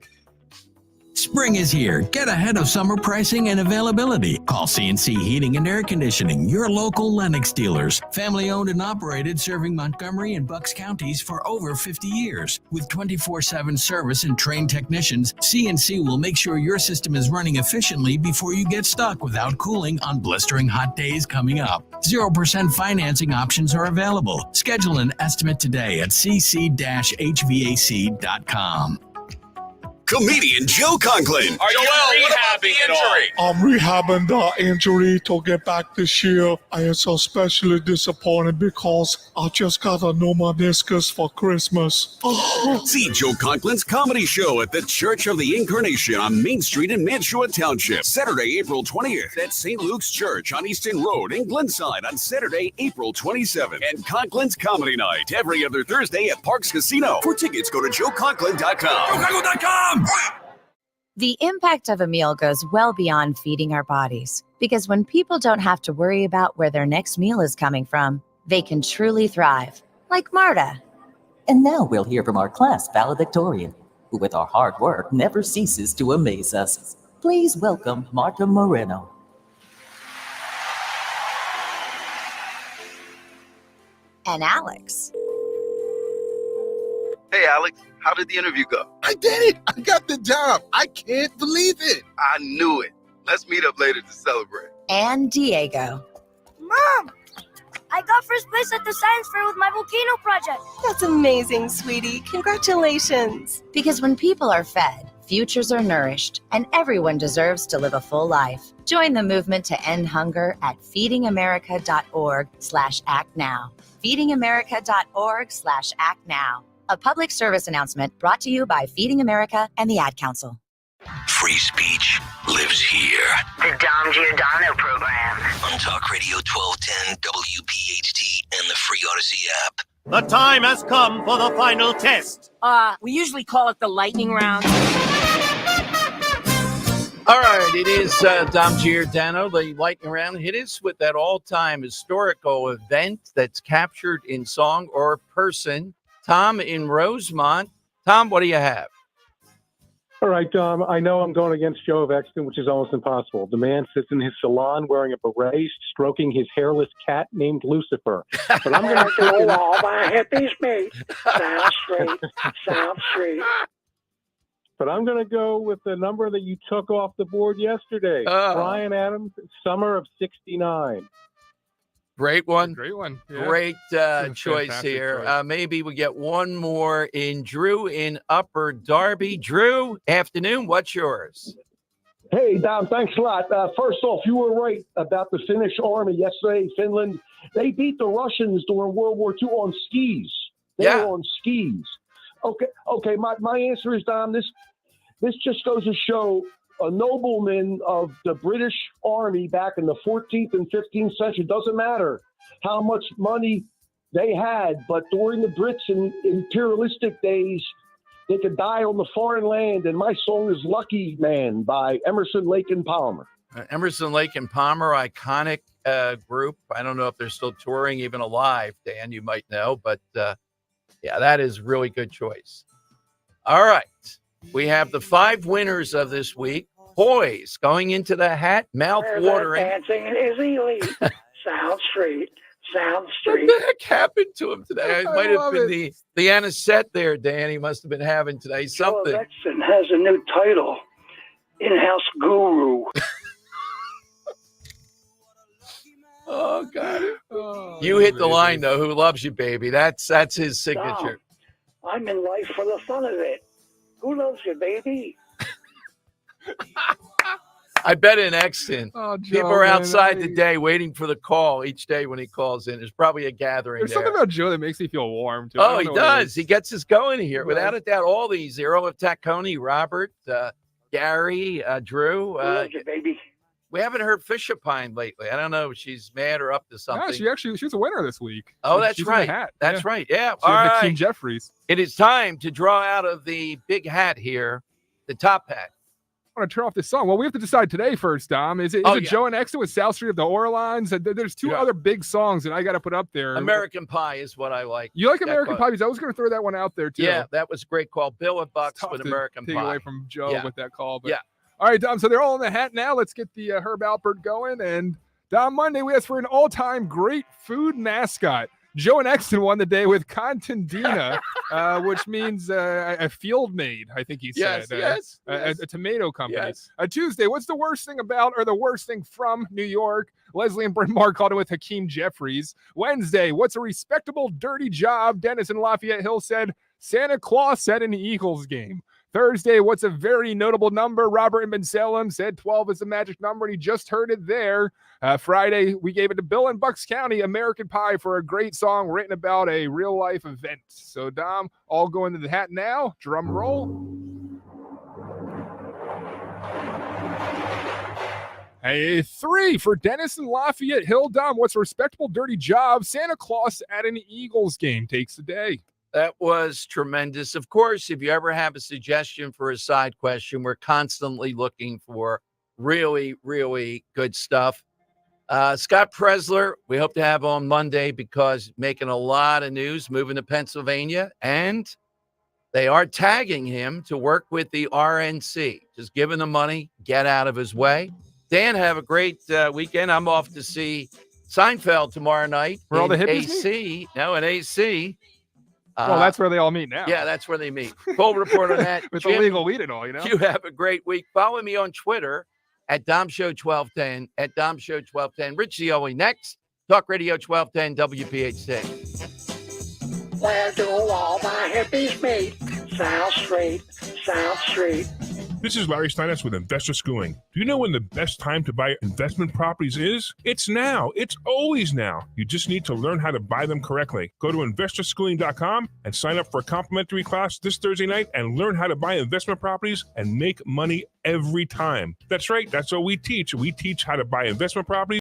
Speaker 7: Spring is here. Get ahead of summer pricing and availability. Call CNC Heating and Air Conditioning, your local Lennox dealers. Family owned and operated, serving Montgomery and Bucks counties for over 50 years. With 24/7 service and trained technicians, CNC will make sure your system is running efficiently before you get stuck without cooling on blistering hot days coming up. 0% financing options are available. Schedule an estimate today at cc-hvac.com.
Speaker 8: Comedian Joe Conklin.
Speaker 9: Are you rehabbing it all?
Speaker 10: I'm rehabbing the injury to get back this year. I am so especially disappointed because I just got a new meniscus for Christmas.
Speaker 8: See Joe Conklin's comedy show at the Church of the Incarnation on Main Street in Mantua Township. Saturday, April 20th at St. Luke's Church on Easton Road in Glenside on Saturday, April 27th. And Conklin's Comedy Night every other Thursday at Parks Casino. For tickets, go to joeconklin.com. JoeConklin.com!
Speaker 12: The impact of a meal goes well beyond feeding our bodies, because when people don't have to worry about where their next meal is coming from, they can truly thrive, like Marta.
Speaker 14: And now we'll hear from our class valedictorian, who with our hard work never ceases to amaze us. Please welcome Marta Moreno.
Speaker 12: And Alex.
Speaker 15: Hey, Alex, how did the interview go?
Speaker 18: I did it! I got the job! I can't believe it!
Speaker 15: I knew it. Let's meet up later to celebrate.
Speaker 12: And Diego.
Speaker 28: Mom! I got first place at the science fair with my volcano project.
Speaker 29: That's amazing, sweetie. Congratulations.
Speaker 12: Because when people are fed, futures are nourished, and everyone deserves to live a full life. Join the movement to end hunger at feedingamerica.org/actnow. feedingamerica.org/actnow. A public service announcement brought to you by Feeding America and the Ad Council.
Speaker 21: Free speech lives here.
Speaker 30: The Dom Giordano program.
Speaker 21: On Talk Radio 1210, WPHT, and the free Odyssey app.
Speaker 31: The time has come for the final test.
Speaker 28: We usually call it the lightning round.
Speaker 1: All right, it is Dom Giordano, the lightning round. Hit us with that all-time historical event that's captured in song or person. Tom in Rosemont. Tom, what do you have?
Speaker 32: All right, Dom, I know I'm going against Joe of Exton, which is almost impossible. The man sits in his salon wearing a beret, stroking his hairless cat named Lucifer. But I'm going to
Speaker 33: go all my hippies meet. Sound straight.
Speaker 32: But I'm going to go with the number that you took off the board yesterday. Brian Adams, summer of 69.
Speaker 1: Great one.
Speaker 6: Great one. Yeah.
Speaker 1: Great choice here.
Speaker 6: Choice.
Speaker 1: Maybe we get one more in Drew in Upper Darby. Drew, afternoon. What's yours?
Speaker 34: Hey, Dom, thanks a lot. First off, you were right about the Finnish army yesterday. Finland, they beat the Russians during World War II on skis. They were on skis. Okay. My answer is, Dom, this just goes to show a nobleman of the British Army back in the 14th and 15th century. Doesn't matter how much money they had, but during the Brits in imperialistic days, they could die on the foreign land. And my song is Lucky Man by Emerson, Lake and Palmer.
Speaker 1: Emerson, Lake and Palmer, iconic group. I don't know if they're still touring, even alive. Dan, you might know, but yeah, that is really good choice. All right. We have the 5 winners of this week. Boys going into the hat, mouth watering.
Speaker 33: Dancing is elite. Sound straight.
Speaker 1: What the heck happened to him today? It might have been the anisette there, Dan. He must have been having today something.
Speaker 33: Joe Exton has a new title, in-house guru.
Speaker 1: Oh, God. You hit the line, though. Who loves you, baby? That's his signature.
Speaker 33: Dom, I'm in life for the fun of it. Who loves you, baby?
Speaker 1: I bet in Exton,
Speaker 6: Joe,
Speaker 1: people are outside the day waiting for the call each day when he calls in. There's probably a gathering
Speaker 6: There's
Speaker 1: there.
Speaker 6: something about Joe that makes me feel warm, too.
Speaker 1: Oh, he does. He gets us going here. Without a doubt, all these. Earl of Tacony, Robert, Gary, Drew.
Speaker 33: Who loves you, baby?
Speaker 1: We haven't heard Fisher Pine lately. I don't know if she's mad or up to something.
Speaker 6: Yeah, she was a winner this week.
Speaker 1: Oh, that's
Speaker 6: She's in the
Speaker 1: right.
Speaker 6: hat.
Speaker 1: That's right. Yeah.
Speaker 6: All
Speaker 1: All
Speaker 6: right.
Speaker 1: right.
Speaker 6: Jeffries.
Speaker 1: It is time to draw out of the big hat here, the top hat.
Speaker 6: I want to turn off this song. Well, we have to decide today first, Dom. Is it Joe and Exton with South Street of the Orleans? There's 2 other big songs that I got to put up there.
Speaker 1: American Pie is what I like.
Speaker 6: You like American Pie? Because I was going to throw that one out there, too.
Speaker 1: Yeah, that was a great call. Bill and Bucks with
Speaker 6: to
Speaker 1: American
Speaker 6: take
Speaker 1: Pie.
Speaker 6: away from Joe with that call. But
Speaker 1: yeah.
Speaker 6: All right, Dom. So they're all in the hat now. Let's get the Herb Alpert going. And Dom, Monday, we asked for an all-time great food mascot. Joe and Exton won the day with Contandina, which means a field maid, I think he said.
Speaker 1: Yes.
Speaker 6: A tomato company.
Speaker 1: Yes.
Speaker 6: Tuesday, what's the worst thing about or the worst thing from New York? Leslie and Bryn Mawr called it with Hakeem Jeffries. Wednesday, what's a respectable dirty job? Dennis and Lafayette Hill said Santa Claus at an Eagles game. Thursday, what's a very notable number? Robert in Ben Salem said 12 is the magic number, and he just heard it there. Friday, we gave it to Bill in Bucks County, American Pie, for a great song written about a real-life event. So, Dom, all go into the hat now. Drum roll. A 3 for Dennis and Lafayette Hill. Dom, what's a respectable dirty job? Santa Claus at an Eagles game takes the day.
Speaker 1: That was tremendous. Of course, if you ever have a suggestion for a side question, we're constantly looking for really, really good stuff. Scott Presler, we hope to have on Monday because making a lot of news, moving to Pennsylvania, and they are tagging him to work with the RNC. Just give him the money, get out of his way. Dan, have a great weekend. I'm off to see Seinfeld tomorrow night.
Speaker 6: Where all the hippies
Speaker 1: AC.
Speaker 6: meet?
Speaker 1: No, in AC.
Speaker 6: Well, that's where they all meet now.
Speaker 1: Yeah, that's where they meet. Full report on that.
Speaker 6: With
Speaker 1: Jim,
Speaker 6: illegal weed and all, you know?
Speaker 1: You have a great week. Follow me on Twitter at DomShow1210, at DomShow1210. Rich Zioli next. Talk Radio 1210 WPHC.
Speaker 33: Where do all my hippies meet? South Street, South Street.
Speaker 2: This is Larry Steinitz with Investor Schooling. Do you know when the best time to buy investment properties is? It's now. It's always now. You just need to learn how to buy them correctly. Go to investorschooling.com and sign up for a complimentary class this Thursday night and learn how to buy investment properties and make money every time. That's right. That's what we teach. We teach how to buy investment properties